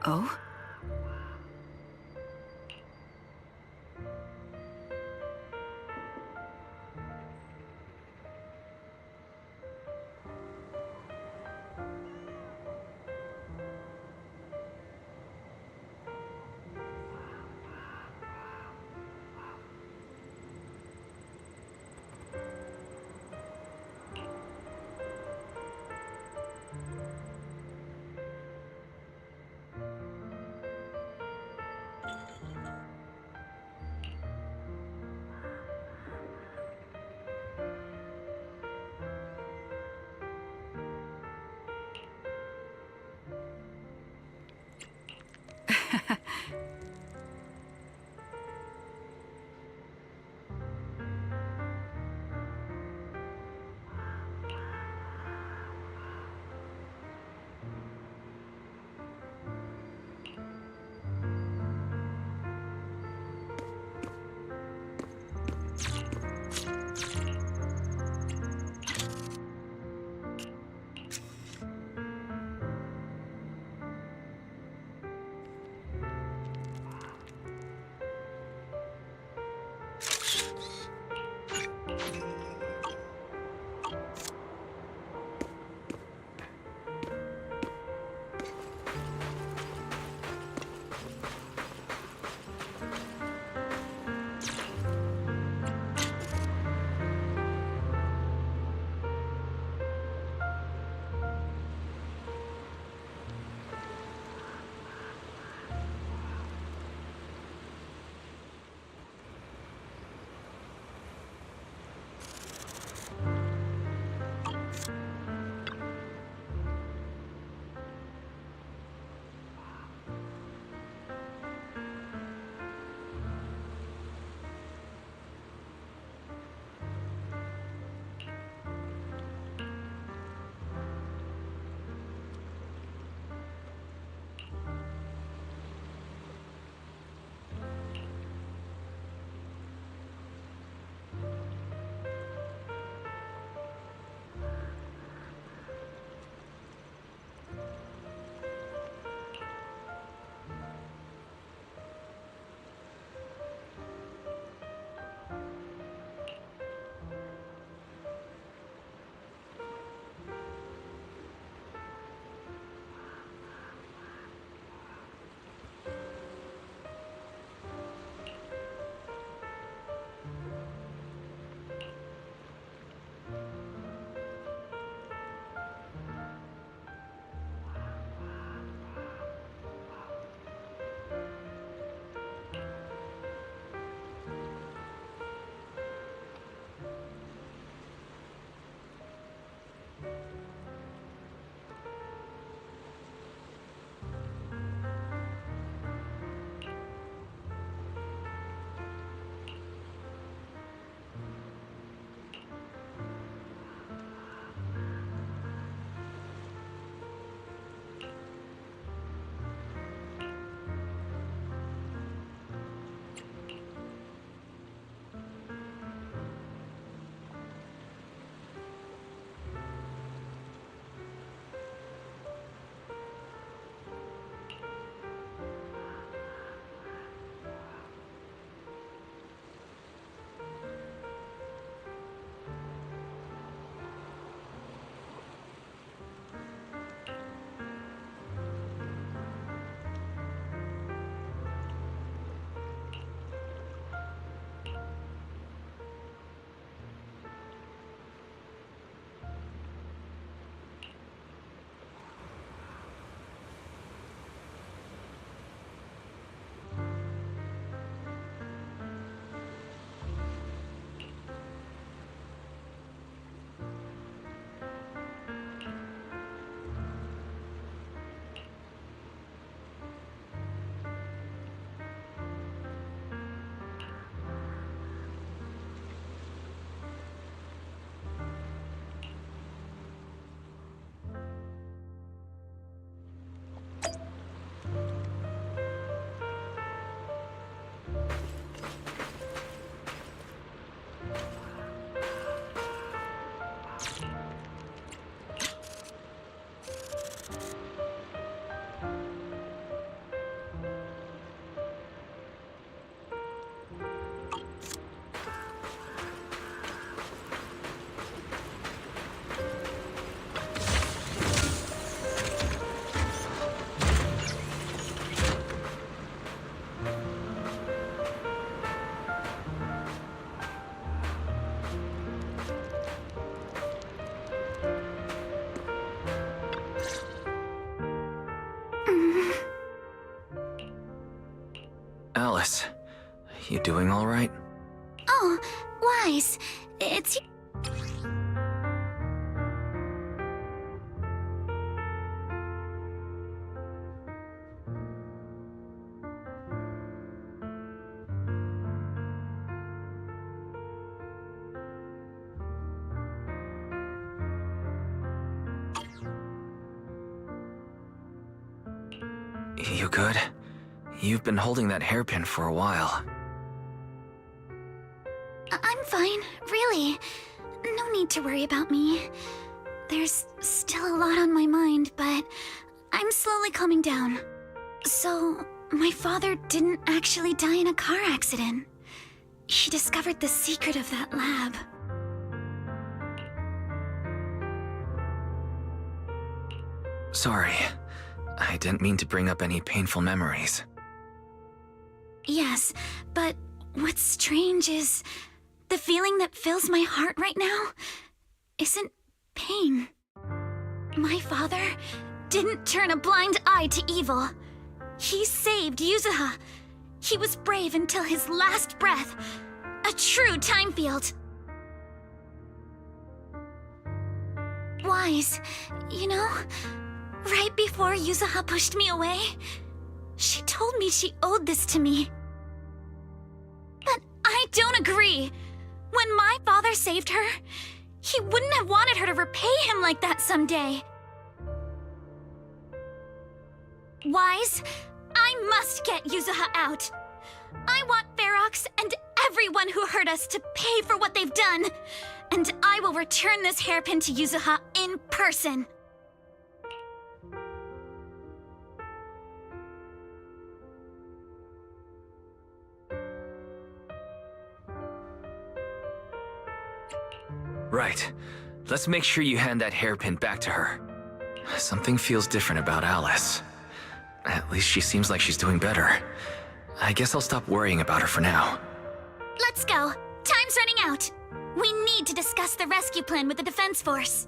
Oh? Alice, you doing all right? Oh, Wise. It's... You good? You've been holding that hairpin for a while. I'm fine, really. No need to worry about me. There's still a lot on my mind, but I'm slowly calming down. So, my father didn't actually die in a car accident. He discovered the secret of that lab. Sorry. I didn't mean to bring up any painful memories. Yes, but what's strange is the feeling that fills my heart right now isn't pain. My father didn't turn a blind eye to evil. He saved Yuzuha. He was brave until his last breath. A true time field. Wise, you know, right before Yuzuha pushed me away, she told me she owed this to me. But I don't agree. When my father saved her, he wouldn't have wanted her to repay him like that someday. Wise, I must get Yuzuha out. I want Ferox and everyone who hurt us to pay for what they've done. And I will return this hairpin to Yuzuha in person. Right. Let's make sure you hand that hairpin back to her. Something feels different about Alice. At least she seems like she's doing better. I guess I'll stop worrying about her for now. Let's go. Time's running out. We need to discuss the rescue plan with the Defense Force.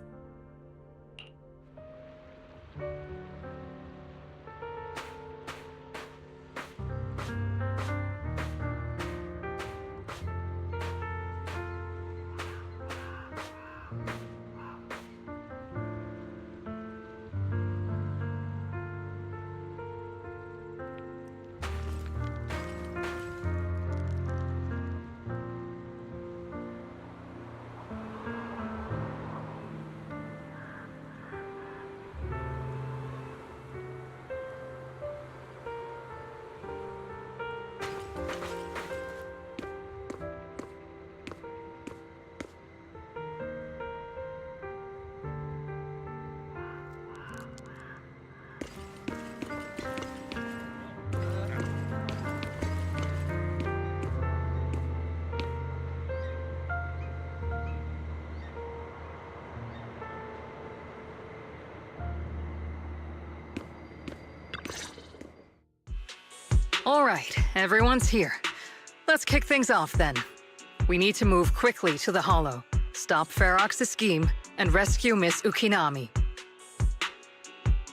All right, everyone's here. Let's kick things off then. We need to move quickly to the Hollow, stop Ferox's scheme, and rescue Miss Ukinami.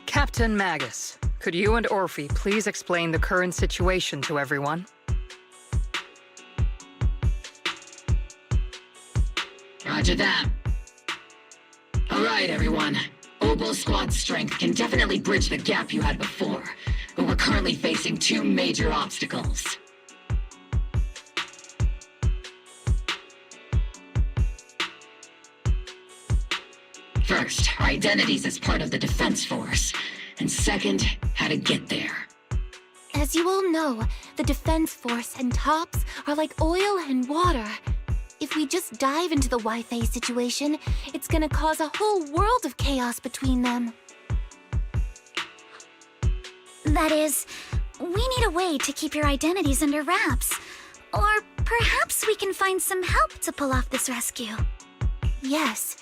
Captain Magus, could you and Orphe please explain the current situation to everyone? Roger that. All right, everyone. Oboe squad strength can definitely bridge the gap you had before, but we're currently facing two major obstacles. First, our identities as part of the Defense Force, and second, how to get there. As you all know, the Defense Force and TOPS are like oil and water. If we just dive into the Wi-Fi situation, it's gonna cause a whole world of chaos between them. That is, we need a way to keep your identities under wraps. Or perhaps we can find some help to pull off this rescue. Yes,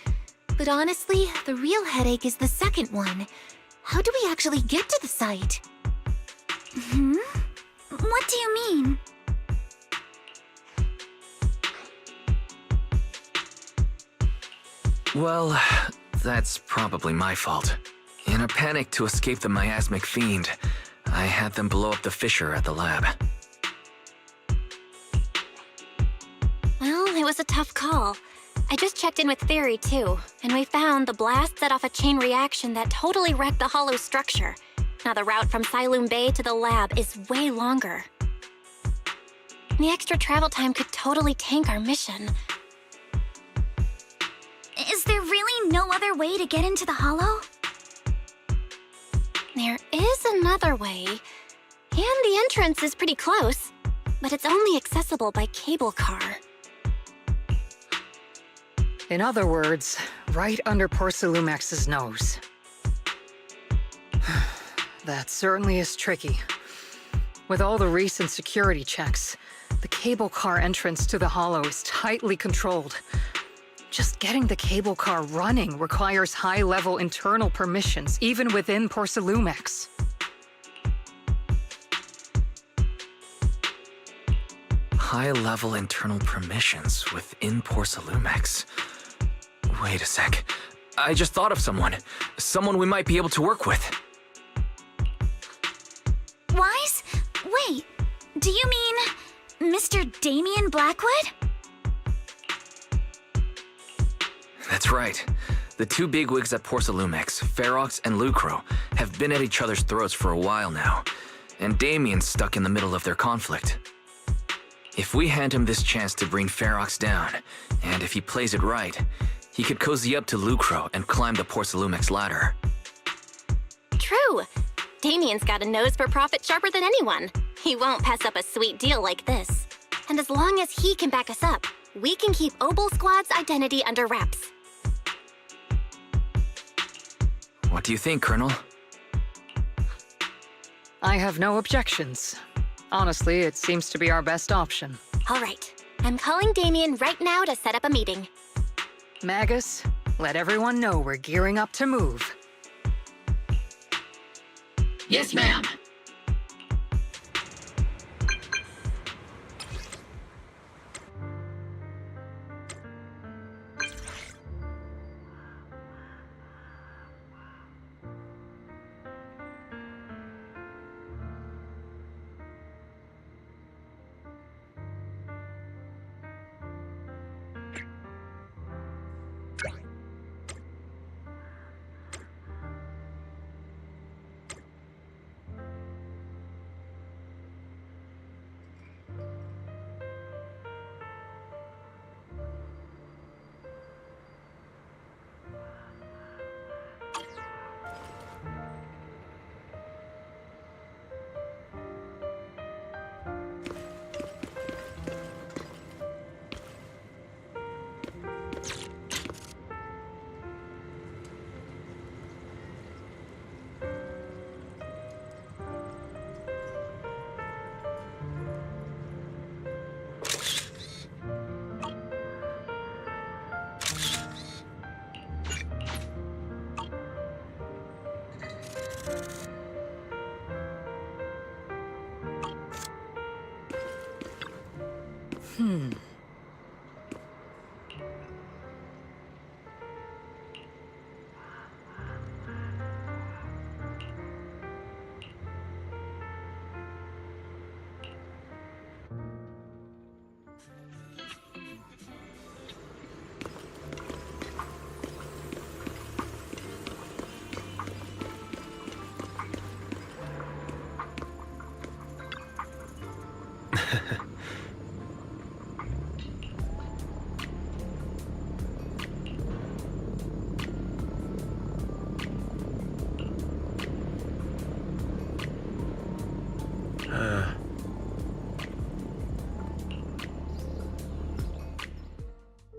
but honestly, the real headache is the second one. How do we actually get to the site? What do you mean? Well, that's probably my fault. In a panic to escape the miasmic fiend, I had them blow up the fissure at the lab. was a tough call. I just checked in with Theory, too, and we found the blast set off a chain reaction that totally wrecked the hollow structure. Now the route from Siloam Bay to the lab is way longer. The extra travel time could totally tank our mission. Is there really no other way to get into the hollow? There is another way, and the entrance is pretty close, but it's only accessible by cable car. In other words, right under Porcelumex's nose. That certainly is tricky. With all the recent security checks, the cable car entrance to the hollow is tightly controlled. Just getting the cable car running requires high-level internal permissions, even within Porcelumex. High-level internal permissions within Porcelumex. Wait a sec. I just thought of someone. Someone we might be able to work with. Wise? Wait, do you mean Mr. Damien Blackwood? That's right. The two bigwigs at Porcelumex, Ferox and Lucro, have been at each other's throats for a while now, and Damien's stuck in the middle of their conflict. If we hand him this chance to bring Ferox down, and if he plays it right, he could cozy up to Lucro and climb the Porcelumex ladder. True. Damien's got a nose for profit sharper than anyone. He won't pass up a sweet deal like this. And as long as he can back us up, we can keep Obel Squad's identity under wraps. What do you think, Colonel? I have no objections. Honestly, it seems to be our best option. All right. I'm calling Damien right now to set up a meeting. Magus, let everyone know we're gearing up to move. Yes, ma'am.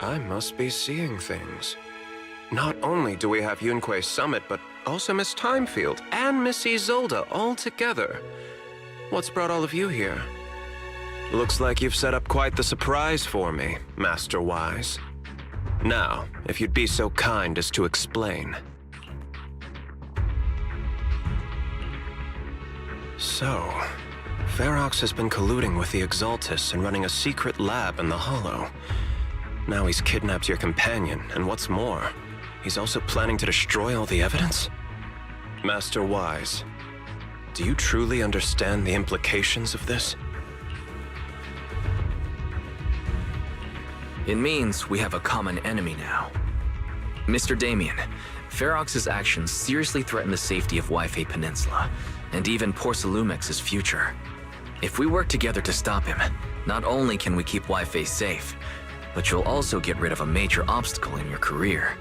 I must be seeing things. Not only do we have Yunque's summit, but also Miss Timefield and Miss Isolde all together. What's brought all of you here? Looks like you've set up quite the surprise for me, Master Wise. Now, if you'd be so kind as to explain. So, Ferox has been colluding with the Exaltus and running a secret lab in the Hollow. Now he's kidnapped your companion, and what's more, he's also planning to destroy all the evidence? Master Wise, do you truly understand the implications of this? It means we have a common enemy now. Mr. Damien, Ferox's actions seriously threaten the safety of Wi-Fi Peninsula, and even Porcelumex's future. If we work together to stop him, not only can we keep Wi-Fi safe, but you'll also get rid of a major obstacle in your career.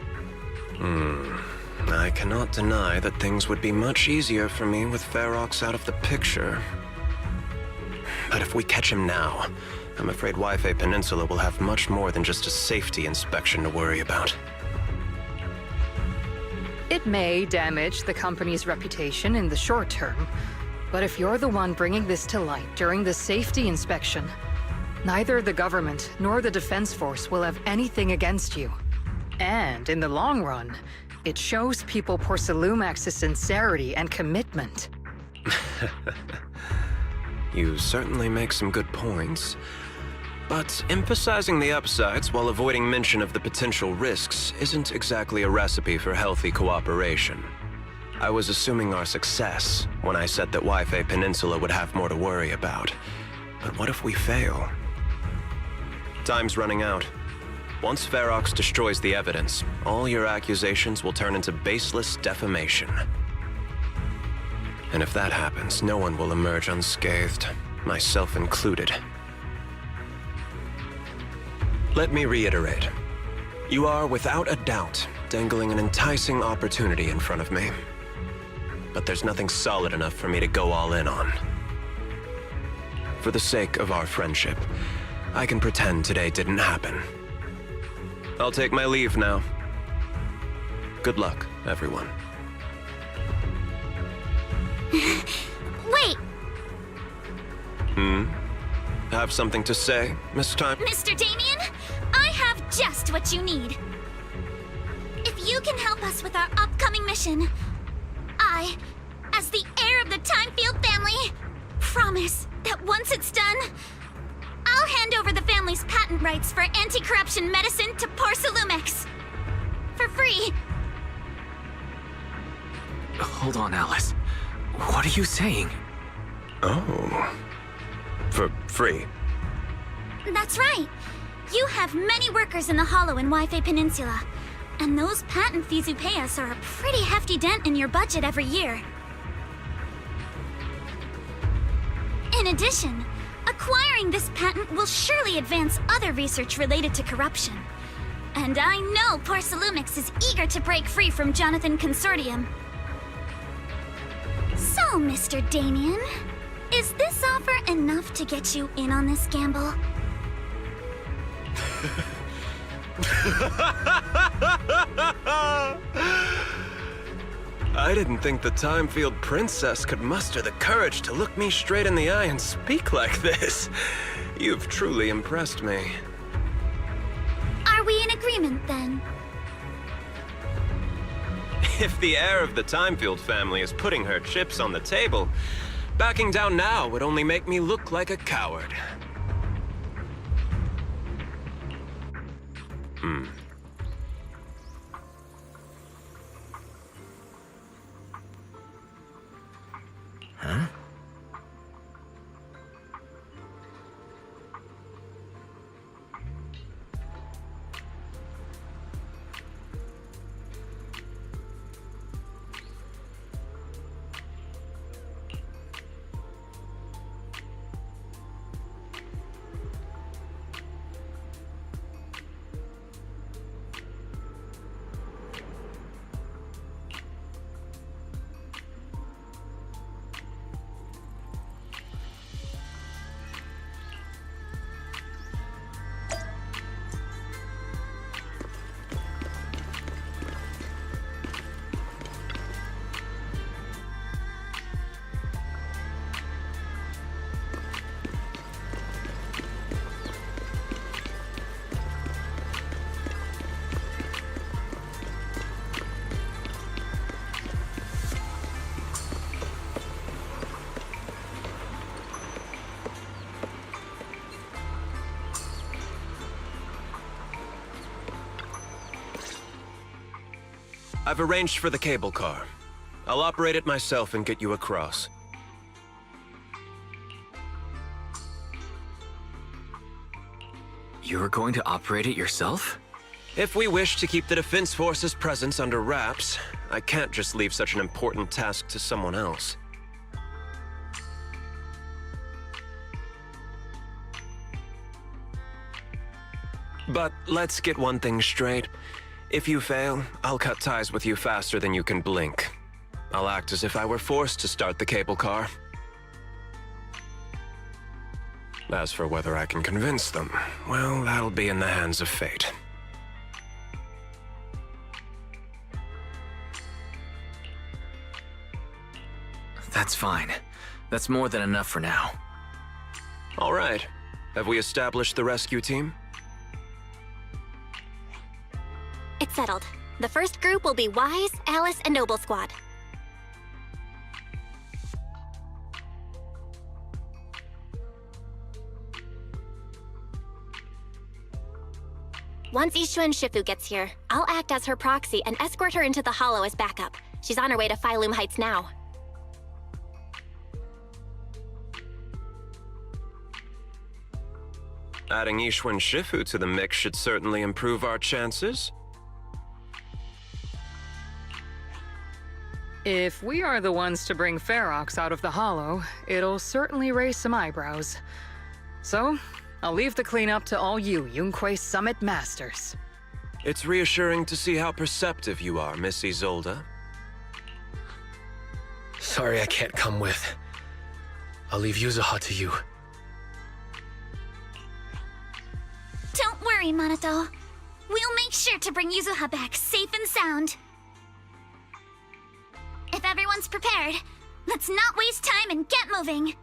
I cannot deny that things would be much easier for me with Ferox out of the picture. But if we catch him now, I'm afraid Wi-Fi Peninsula will have much more than just a safety inspection to worry about. It may damage the company's reputation in the short term, but if you're the one bringing this to light during the safety inspection, neither the government nor the Defense Force will have anything against you. And in the long run, it shows people Porcelumex's sincerity and commitment. You certainly make some good points. But emphasizing the upsides while avoiding mention of the potential risks isn't exactly a recipe for healthy cooperation. I was assuming our success when I said that Wi-Fi Peninsula would have more to worry about. But what if we fail? Time's running out. Once Ferox destroys the evidence, all your accusations will turn into baseless defamation. And if that happens, no one will emerge unscathed, myself included. Let me reiterate. You are, without a doubt, dangling an enticing opportunity in front of me. But there's nothing solid enough for me to go all in on. For the sake of our friendship, I can pretend today didn't happen. I'll take my leave now. Good luck, everyone. Wait! Have something to say, Miss Time? Mr. Damien, I have just what you need. If you can help us with our upcoming mission, I, as the heir of the Timefield family, promise that once it's done, I'll hand over the family's patent rights for anti-corruption medicine to Porcelumex. For free. Hold on, Alice. What are you saying? Oh. For free? That's right. You have many workers in the Hollow and Wi-Fi Peninsula, and those patent fees you pay us are a pretty hefty dent in your budget every year. In addition, acquiring this patent will surely advance other research related to corruption. And I know Porcelumix is eager to break free from Jonathan Consortium. So, Mr. Damien, is this offer enough to get you in on this gamble? I didn't think the Timefield princess could muster the courage to look me straight in the eye and speak like this. You've truly impressed me. Are we in agreement, then? If the heir of the Timefield family is putting her chips on the table, backing down now would only make me look like a coward. Huh? I've arranged for the cable car. I'll operate it myself and get you across. You're going to operate it yourself? If we wish to keep the Defense Force's presence under wraps, I can't just leave such an important task to someone else. But let's get one thing straight. If you fail, I'll cut ties with you faster than you can blink. I'll act as if I were forced to start the cable car. As for whether I can convince them, well, that'll be in the hands of fate. That's fine. That's more than enough for now. All right. Have we established the rescue team? It's settled. The first group will be Wise, Alice, and Noble Squad. Once Ishua and Shifu gets here, I'll act as her proxy and escort her into the Hollow as backup. She's on her way to Phylum Heights now. Adding Ishua and Shifu to the mix should certainly improve our chances. If we are the ones to bring Ferox out of the Hollow, it'll certainly raise some eyebrows. So, I'll leave the cleanup to all you Yunquei Summit Masters. It's reassuring to see how perceptive you are, Miss Isolde. Sorry I can't come with. I'll leave Yuzuha to you. Don't worry, Minato. We'll make sure to bring Yuzuha back safe and sound. If everyone's prepared, let's not waste time and get moving.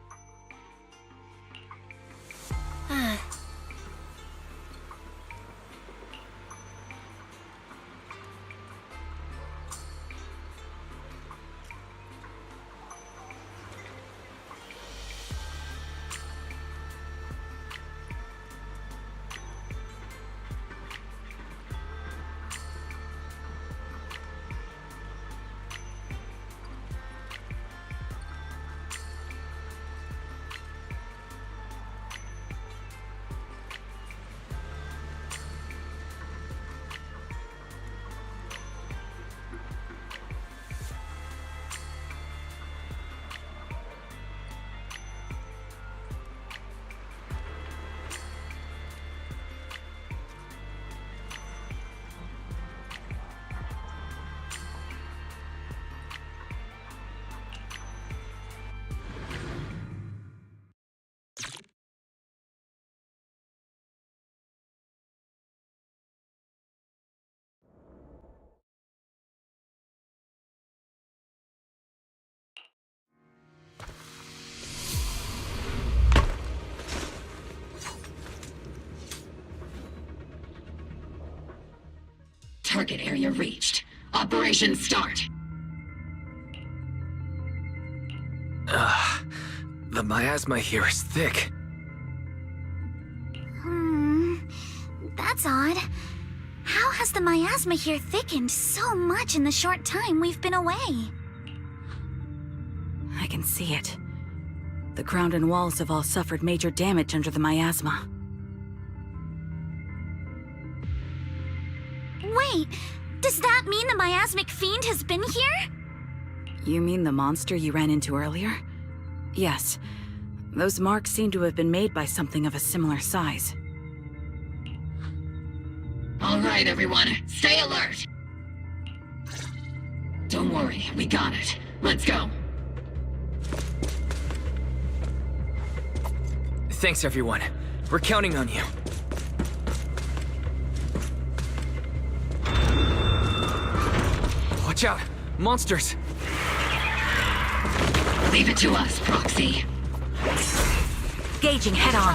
Target area reached. Operation start. The miasma here is thick. That's odd. How has the miasma here thickened so much in the short time we've been away? I can see it. The ground and walls have all suffered major damage under the miasma. Wait, does that mean the miasmic fiend has been here? You mean the monster you ran into earlier? Yes. Those marks seem to have been made by something of a similar size. All right, everyone, stay alert. Don't worry, we got it. Let's go. Thanks, everyone. We're counting on you. Watch out! Monsters! Leave it to us, Proxy. Gauging head-on.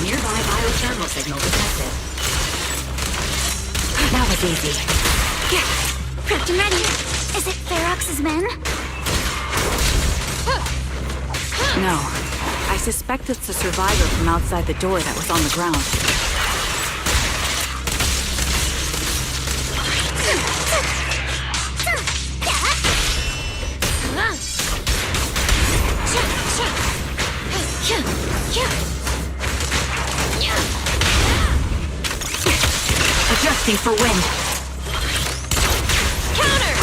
Nearby biothermal signal detected. That was easy. Yeah, prepped and ready. Is it Ferox's men? No. I suspect it's the survivor from outside the door that was on the ground. Adjusting for wind. Counter!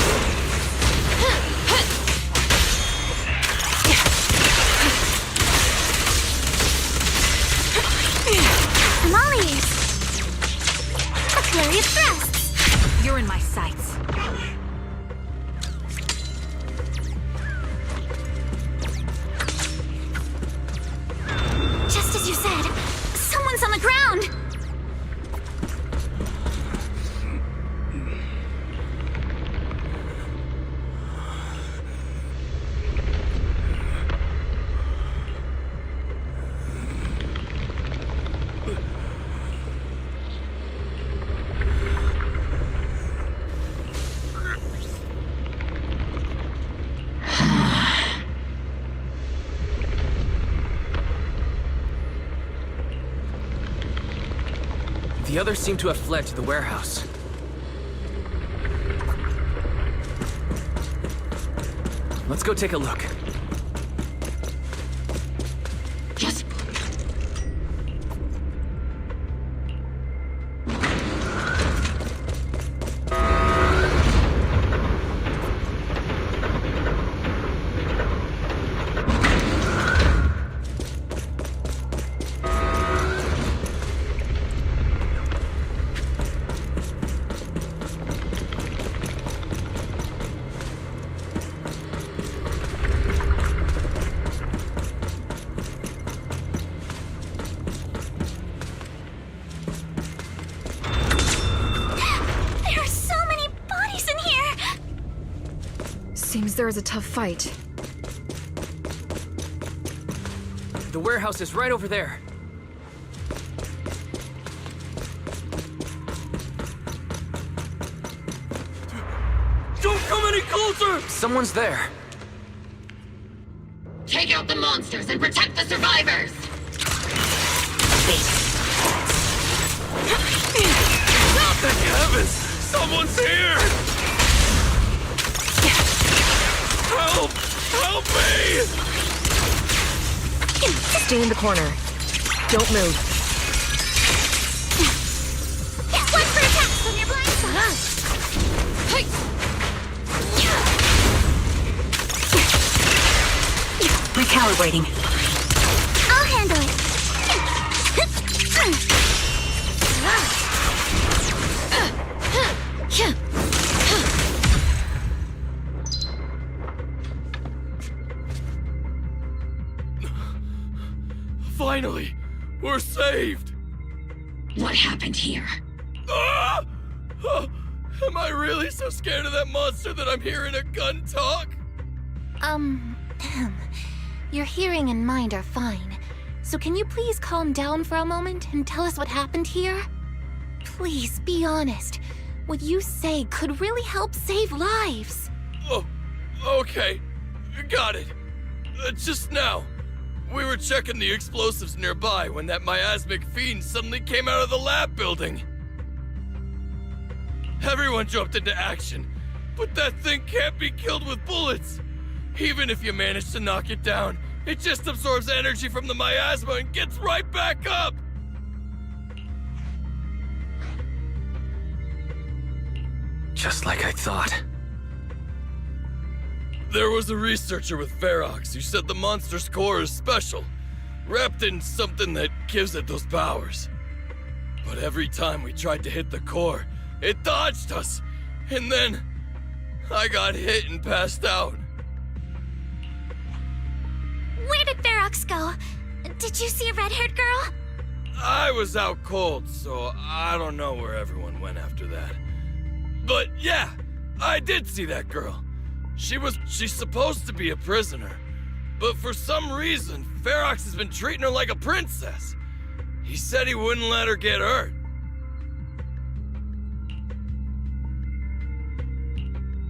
I'm all ears. A flurry of thrusts. You're in my sights. Just as you said, someone's on the ground. The others seem to have fled to the warehouse. Let's go take a look. Just... Seems there is a tough fight. The warehouse is right over there. Don't come any closer! Someone's there. Take out the monsters and protect the survivors! Thank heavens! Someone's here! Help! Help me! Stay in the corner. Don't move. Watch for attacks from your blind side. Recalibrating. I'll handle it. Finally! We're saved! What happened here? Ah! Oh, am I really so scared of that monster that I'm hearing a gun talk? Your hearing and mind are fine. So can you please calm down for a moment and tell us what happened here? Please, be honest. What you say could really help save lives. Oh, okay. Got it. Just now, we were checking the explosives nearby when that miasmic fiend suddenly came out of the lab building. Everyone jumped into action, but that thing can't be killed with bullets. Even if you manage to knock it down, it just absorbs energy from the miasma and gets right back up! Just like I thought. There was a researcher with Ferox who said the monster's core is special, wrapped in something that gives it those powers. But every time we tried to hit the core, it dodged us, and then I got hit and passed out. Where did Ferox go? Did you see a red-haired girl? I was out cold, so I don't know where everyone went after that. But yeah, I did see that girl. She's supposed to be a prisoner, but for some reason, Ferox has been treating her like a princess. He said he wouldn't let her get hurt.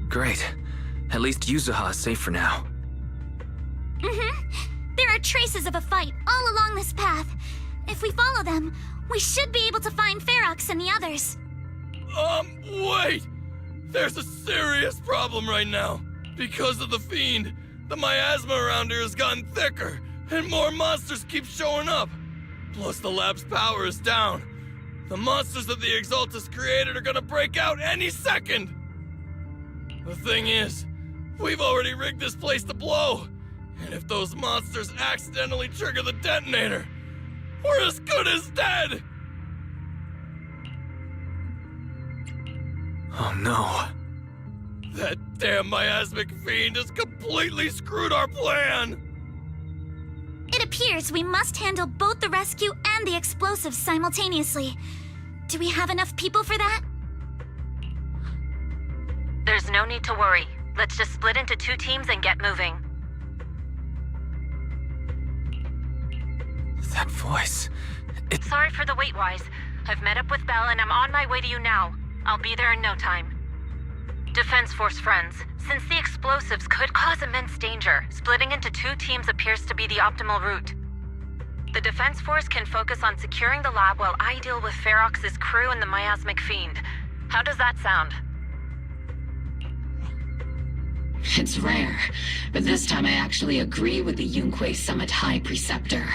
Great. At least Yuzuha is safe for now. There are traces of a fight all along this path. If we follow them, we should be able to find Ferox and the others. Wait! There's a serious problem right now. Because of the fiend, the miasma around here has gotten thicker, and more monsters keep showing up. Plus the lab's power is down. The monsters that the Exaltus created are gonna break out any second! The thing is, we've already rigged this place to blow, and if those monsters accidentally trigger the detonator, we're as good as dead! Oh no. That damn miasmic fiend has completely screwed our plan! It appears we must handle both the rescue and the explosives simultaneously. Do we have enough people for that? There's no need to worry. Let's just split into 2 teams and get moving. That voice... Sorry for the wait, Wise. I've met up with Belle and I'm on my way to you now. I'll be there in no time. Defense Force friends, since the explosives could cause immense danger, splitting into 2 teams appears to be the optimal route. The Defense Force can focus on securing the lab while I deal with Ferox's crew and the miasmic fiend. How does that sound? It's rare, but this time I actually agree with the Yunque Summit High Preceptor.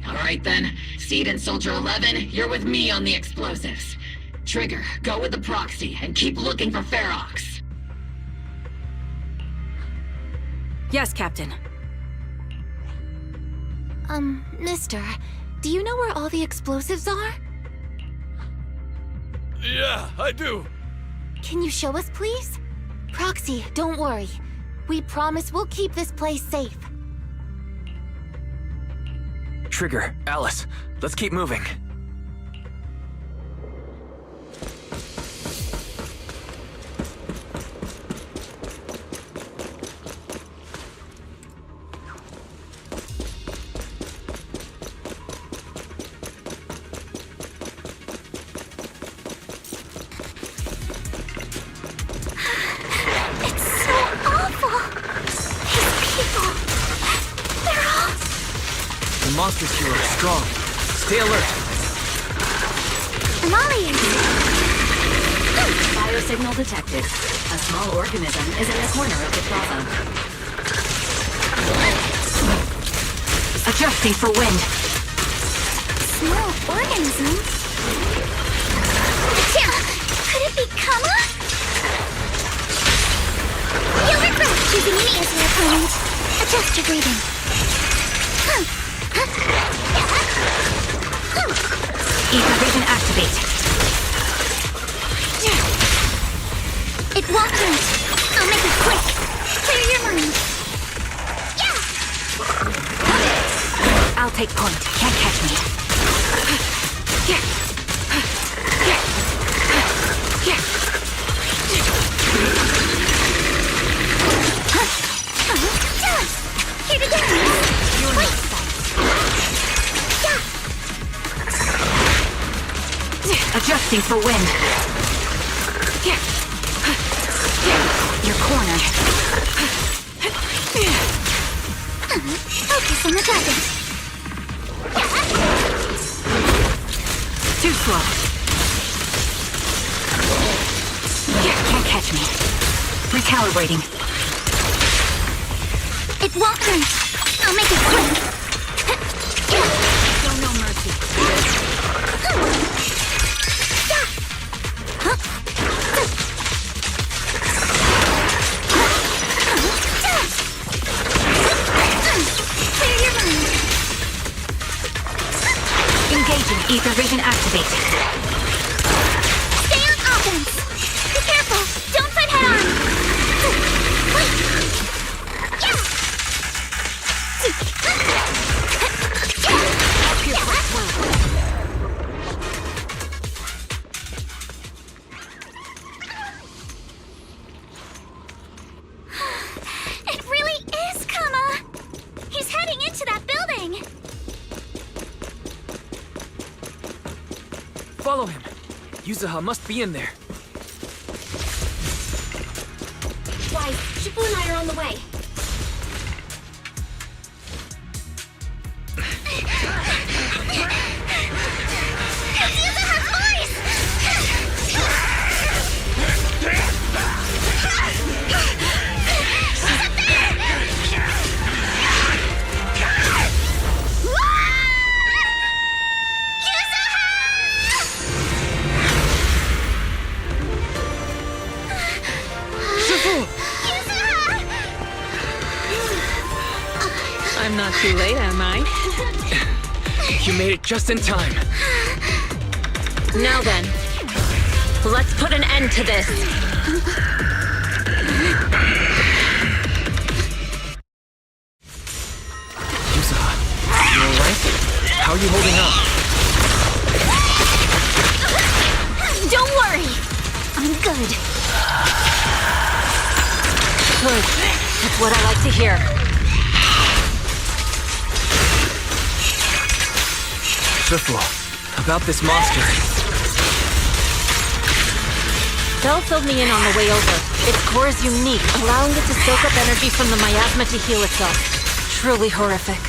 Alright then, Seed and Soldier 11, you're with me on the explosives. Trigger, go with the proxy and keep looking for Ferox. Yes, Captain. Mister, do you know where all the explosives are? Yeah, I do. Can you show us, please? Proxy, don't worry. We promise we'll keep this place safe. Trigger, Alice, let's keep moving. Monsters here are strong. Stay alert. Amali! Biosignal detected. A small organism is in the corner of the plaza. Adjusting for wind. Small organism? Could it be Kama? You'll regret choosing me as your opponent. Adjust your breathing. Ether vision activate. It won't hurt. I'll make it quick. Clear your mind. I'll take point. Can't catch me. Here to go. Wait. Adjusting for wind. You're cornered. Focus on the target. Too slow. Can't catch me. Recalibrating. It won't hurt. I'll make it quick. Show no mercy. Clear your mind. Engaging ether vision activate. Stay on offense. Be careful. Don't fight head on. Wait. It really is Kama. He's heading into that building. Follow him. Yuzaha must be in there. Why, Shifu and I are on the way. You made it just in time. Now then, let's put an end to this. Yusa, you alright? How are you holding up? Don't worry. I'm good. Good. That's what I like to hear. Shifu, about this monster. Bell filled me in on the way over. Its core is unique, allowing it to soak up energy from the miasma to heal itself. Truly horrific.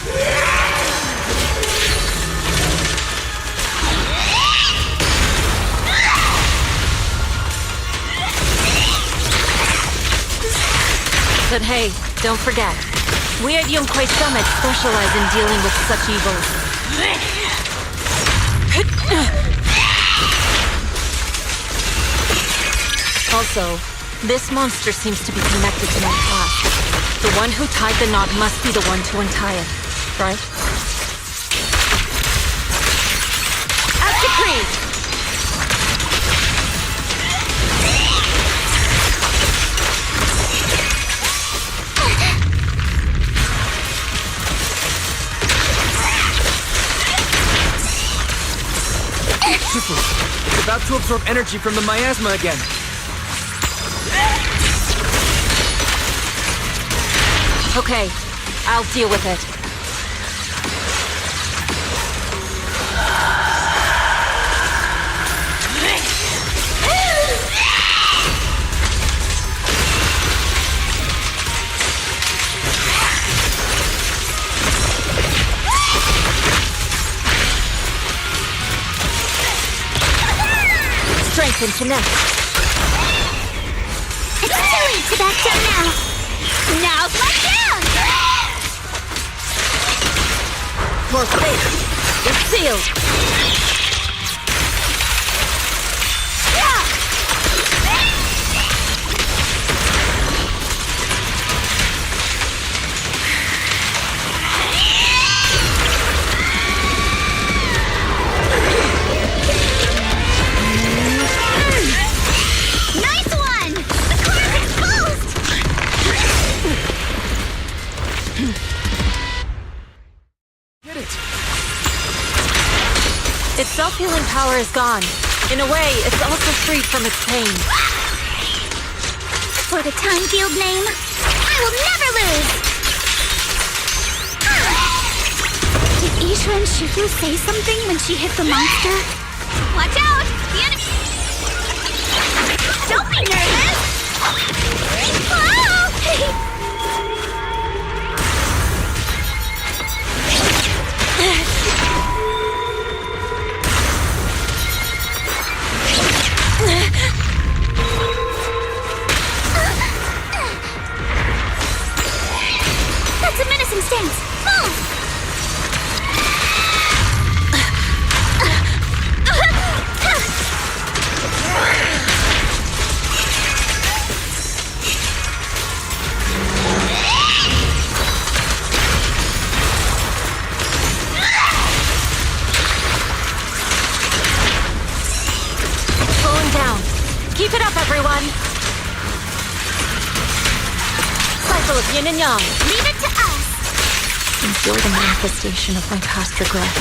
But hey, don't forget, we at Yunquei Summit specialize in dealing with such evils. Also, this monster seems to be connected to my past. The one who tied the knot must be the one to untie it, right? As decreed! Shifu, it's about to absorb energy from the miasma again. Okay, I'll deal with it. Strength and finesse. It's too late to back down now. Now's my chance! More faith. It's sealed. Nice one! The core is exposed! Its self-healing power is gone. In a way, it's also freed from its pain. For the Time Guild name, I will never lose! Did Isha and Shifu say something when she hit the monster? Watch out! The enemy... Don't be nervous! That's a menacing stance! Move! Slowing down. Keep it up, everyone. Cycle of yin and yang. Leave it to us! Enjoy the manifestation of my past regrets.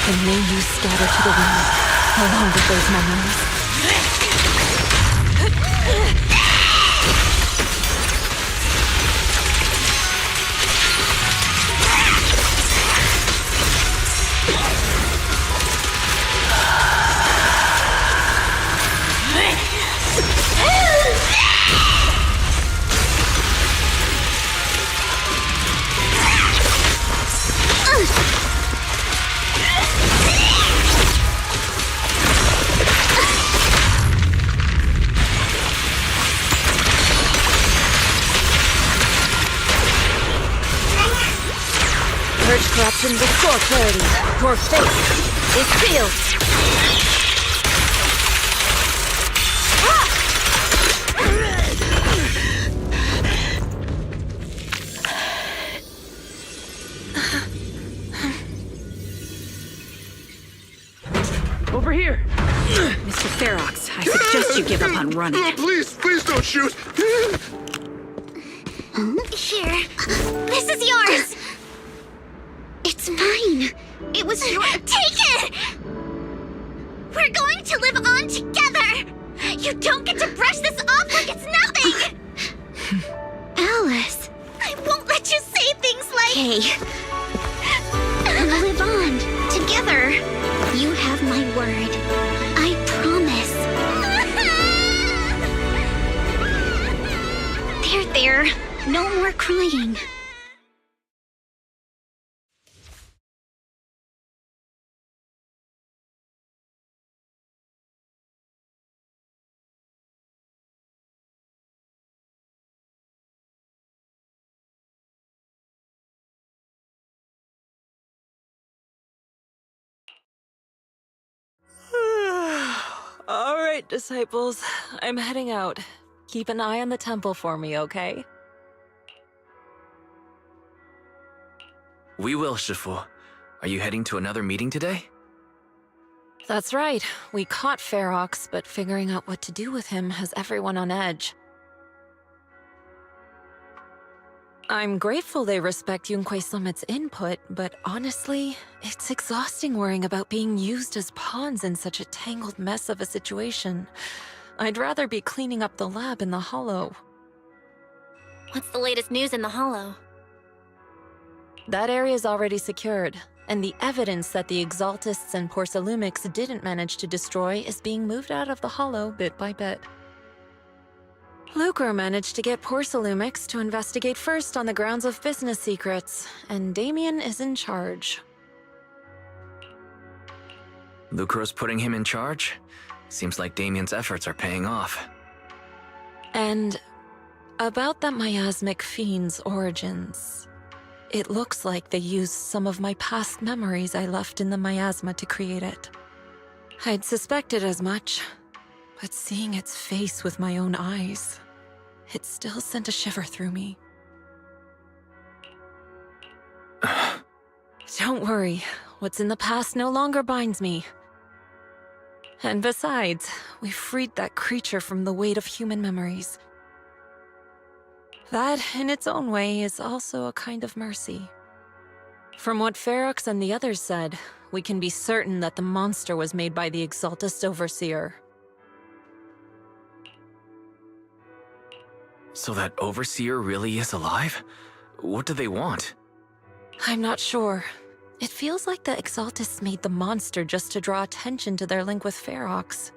And may you scatter to the wind, along with those memories. Purge corruption, restore clarity. Your fate is sealed. Ferox, I suggest you give up on running. Please don't shoot! Here. This is yours! It's mine. It was your— Take it! We're going to live on together! You don't get to brush this off like it's nothing! Alice. I won't let you say things like— Hey. We'll live on together. You have my word. I promise. There. No more crying. All right, disciples. I'm heading out. Keep an eye on the temple for me, okay? We will, Shifu. Are you heading to another meeting today? That's right. We caught Ferox, but figuring out what to do with him has everyone on edge. I'm grateful they respect Yunquei Summit's input, but honestly, it's exhausting worrying about being used as pawns in such a tangled mess of a situation. I'd rather be cleaning up the lab in the Hollow. What's the latest news in the Hollow? That area's already secured, and the evidence that the Exaltists and Porcelumix didn't manage to destroy is being moved out of the Hollow bit by bit. Lucro managed to get Porcelumix to investigate first on the grounds of business secrets, and Damien is in charge. Lucro's putting him in charge? Seems like Damien's efforts are paying off. And about that miasmic fiend's origins, it looks like they used some of my past memories I left in the miasma to create it. I'd suspected as much, but seeing its face with my own eyes, it still sent a shiver through me. Don't worry, what's in the past no longer binds me. And besides, we freed that creature from the weight of human memories. That, in its own way, is also a kind of mercy. From what Ferox and the others said, we can be certain that the monster was made by the Exaltist Overseer. So that Overseer really is alive? What do they want? I'm not sure. It feels like the Exaltists made the monster just to draw attention to their link with Ferox.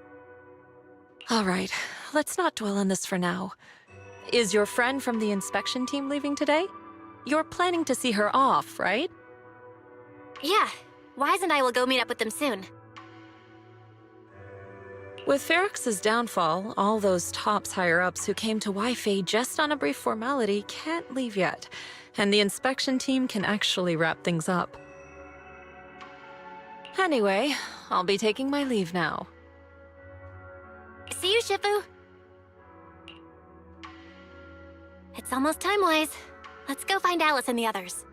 Alright, let's not dwell on this for now. Is your friend from the inspection team leaving today? You're planning to see her off, right? Yeah. Wise and I will go meet up with them soon. With Ferox's downfall, all those tops higher-ups who came to Wi-Fi just on a brief formality can't leave yet, and the inspection team can actually wrap things up. Anyway, I'll be taking my leave now. See you, Shifu. It's almost time, Wise. Let's go find Alice and the others.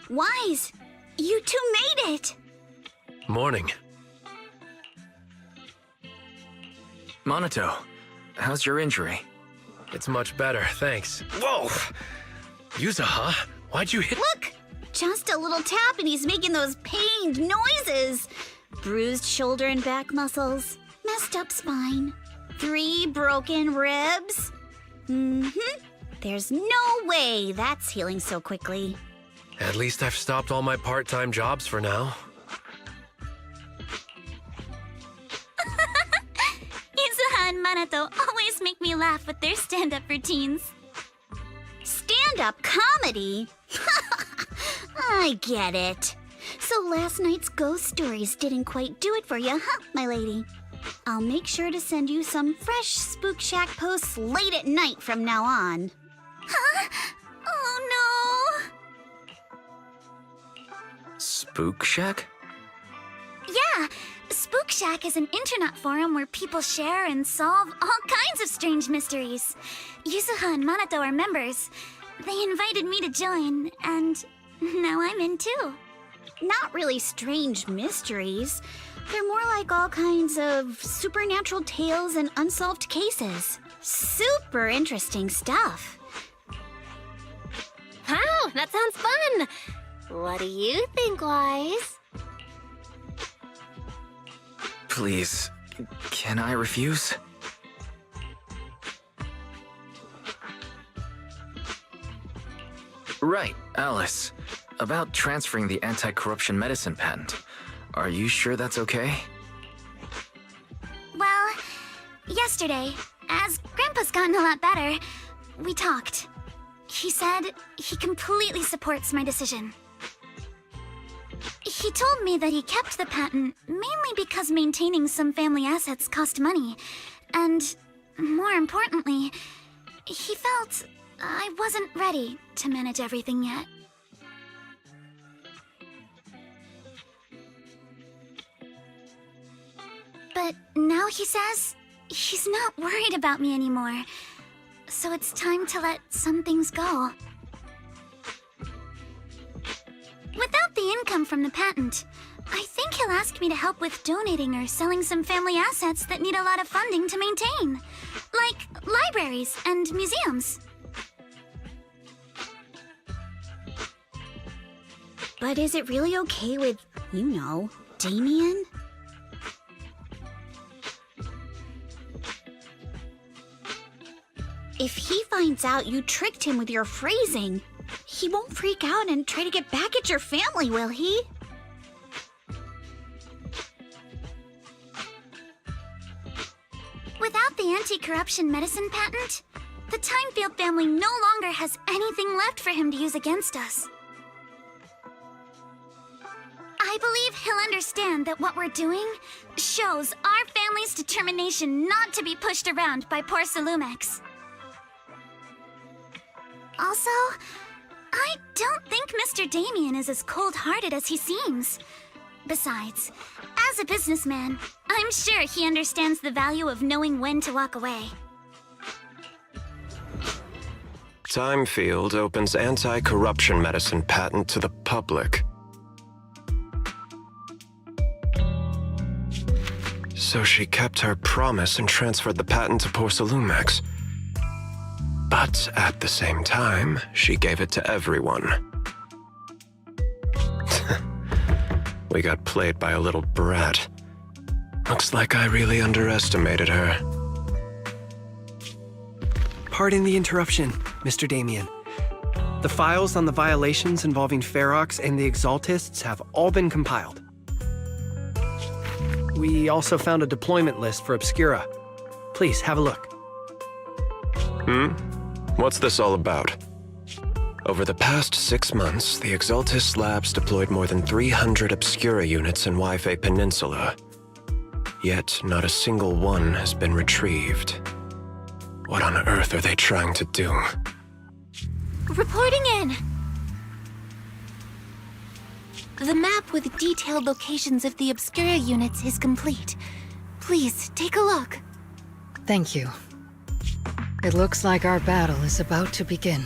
Wise, you two made it! Morning. Monato, how's your injury? It's much better, thanks. Whoa! Yuza, huh? Why'd you hit— Look! Just a little tap and he's making those pained noises. Bruised shoulder and back muscles. Messed up spine. 3 broken ribs. There's no way that's healing so quickly. At least I've stopped all my part-time jobs for now. Izuha and Manato always make me laugh with their stand-up routines. Stand-up comedy? I get it. So last night's ghost stories didn't quite do it for you, huh, my lady? I'll make sure to send you some fresh Spook Shack posts late at night from now on. Huh? Oh no! Spook Shack? Yeah, Spook Shack is an internet forum where people share and solve all kinds of strange mysteries. Yuzuha and Manato are members. They invited me to join, and now I'm in too. Not really strange mysteries. They're more like all kinds of supernatural tales and unsolved cases. Super interesting stuff. Wow, that sounds fun! What do you think, Wise? Please, can I refuse? Right, Alice. About transferring the anti-corruption medicine patent. Are you sure that's okay? Well, yesterday, as Grandpa's gotten a lot better, we talked. He said he completely supports my decision. He told me that he kept the patent mainly because maintaining some family assets cost money. And, more importantly, he felt I wasn't ready to manage everything yet. But now he says he's not worried about me anymore. So it's time to let some things go. Without the income from the patent, I think he'll ask me to help with donating or selling some family assets that need a lot of funding to maintain. Like libraries and museums. But is it really okay with, you know, Damien? If he finds out you tricked him with your phrasing, he won't freak out and try to get back at your family, will he? Without the anti-corruption medicine patent, the Timefield family no longer has anything left for him to use against us. I believe he'll understand that what we're doing shows our family's determination not to be pushed around by poor Salumex. Also, I don't think Mr. Damien is as cold-hearted as he seems. Besides, as a businessman, I'm sure he understands the value of knowing when to walk away. Timefield opens anti-corruption medicine patent to the public. So she kept her promise and transferred the patent to poor Salumex. But at the same time, she gave it to everyone. We got played by a little brat. Looks like I really underestimated her. Pardon the interruption, Mr. Damien. The files on the violations involving Ferox and the Exaltists have all been compiled. We also found a deployment list for Obscura. Please, have a look. What's this all about? Over the past 6 months, the Exaltist Labs deployed more than 300 Obscura units in Wi-Fi Peninsula. Yet, not a single one has been retrieved. What on earth are they trying to do? Reporting in! The map with detailed locations of the Obscura units is complete. Please, take a look. Thank you. It looks like our battle is about to begin.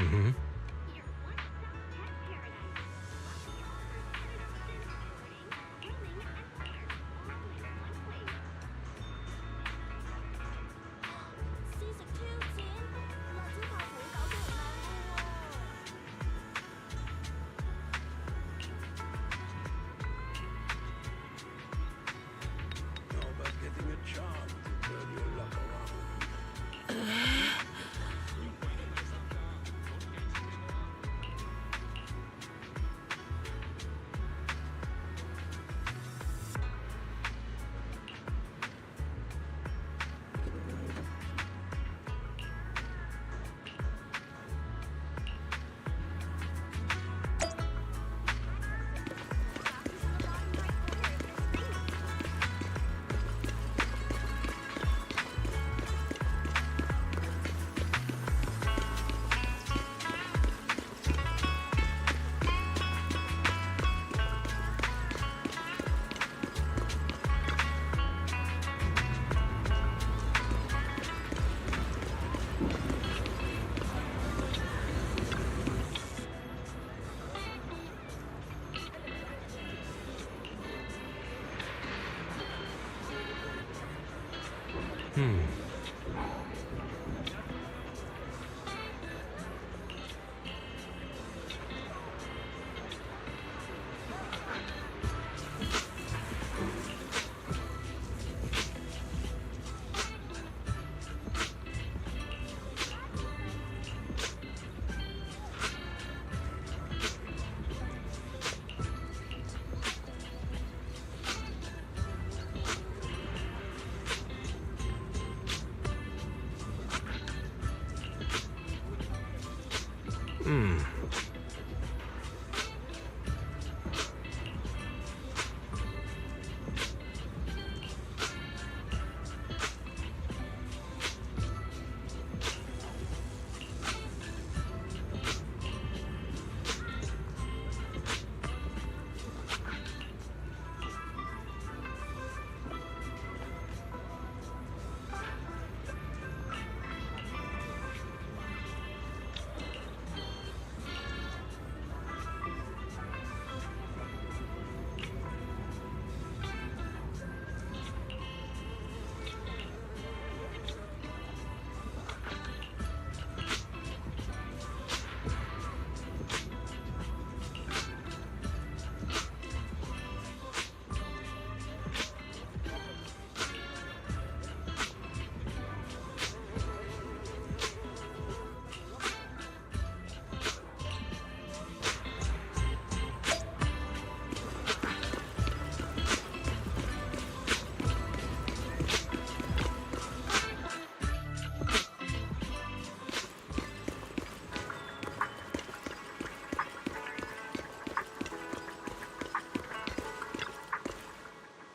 Mm-hmm.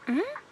Hmm?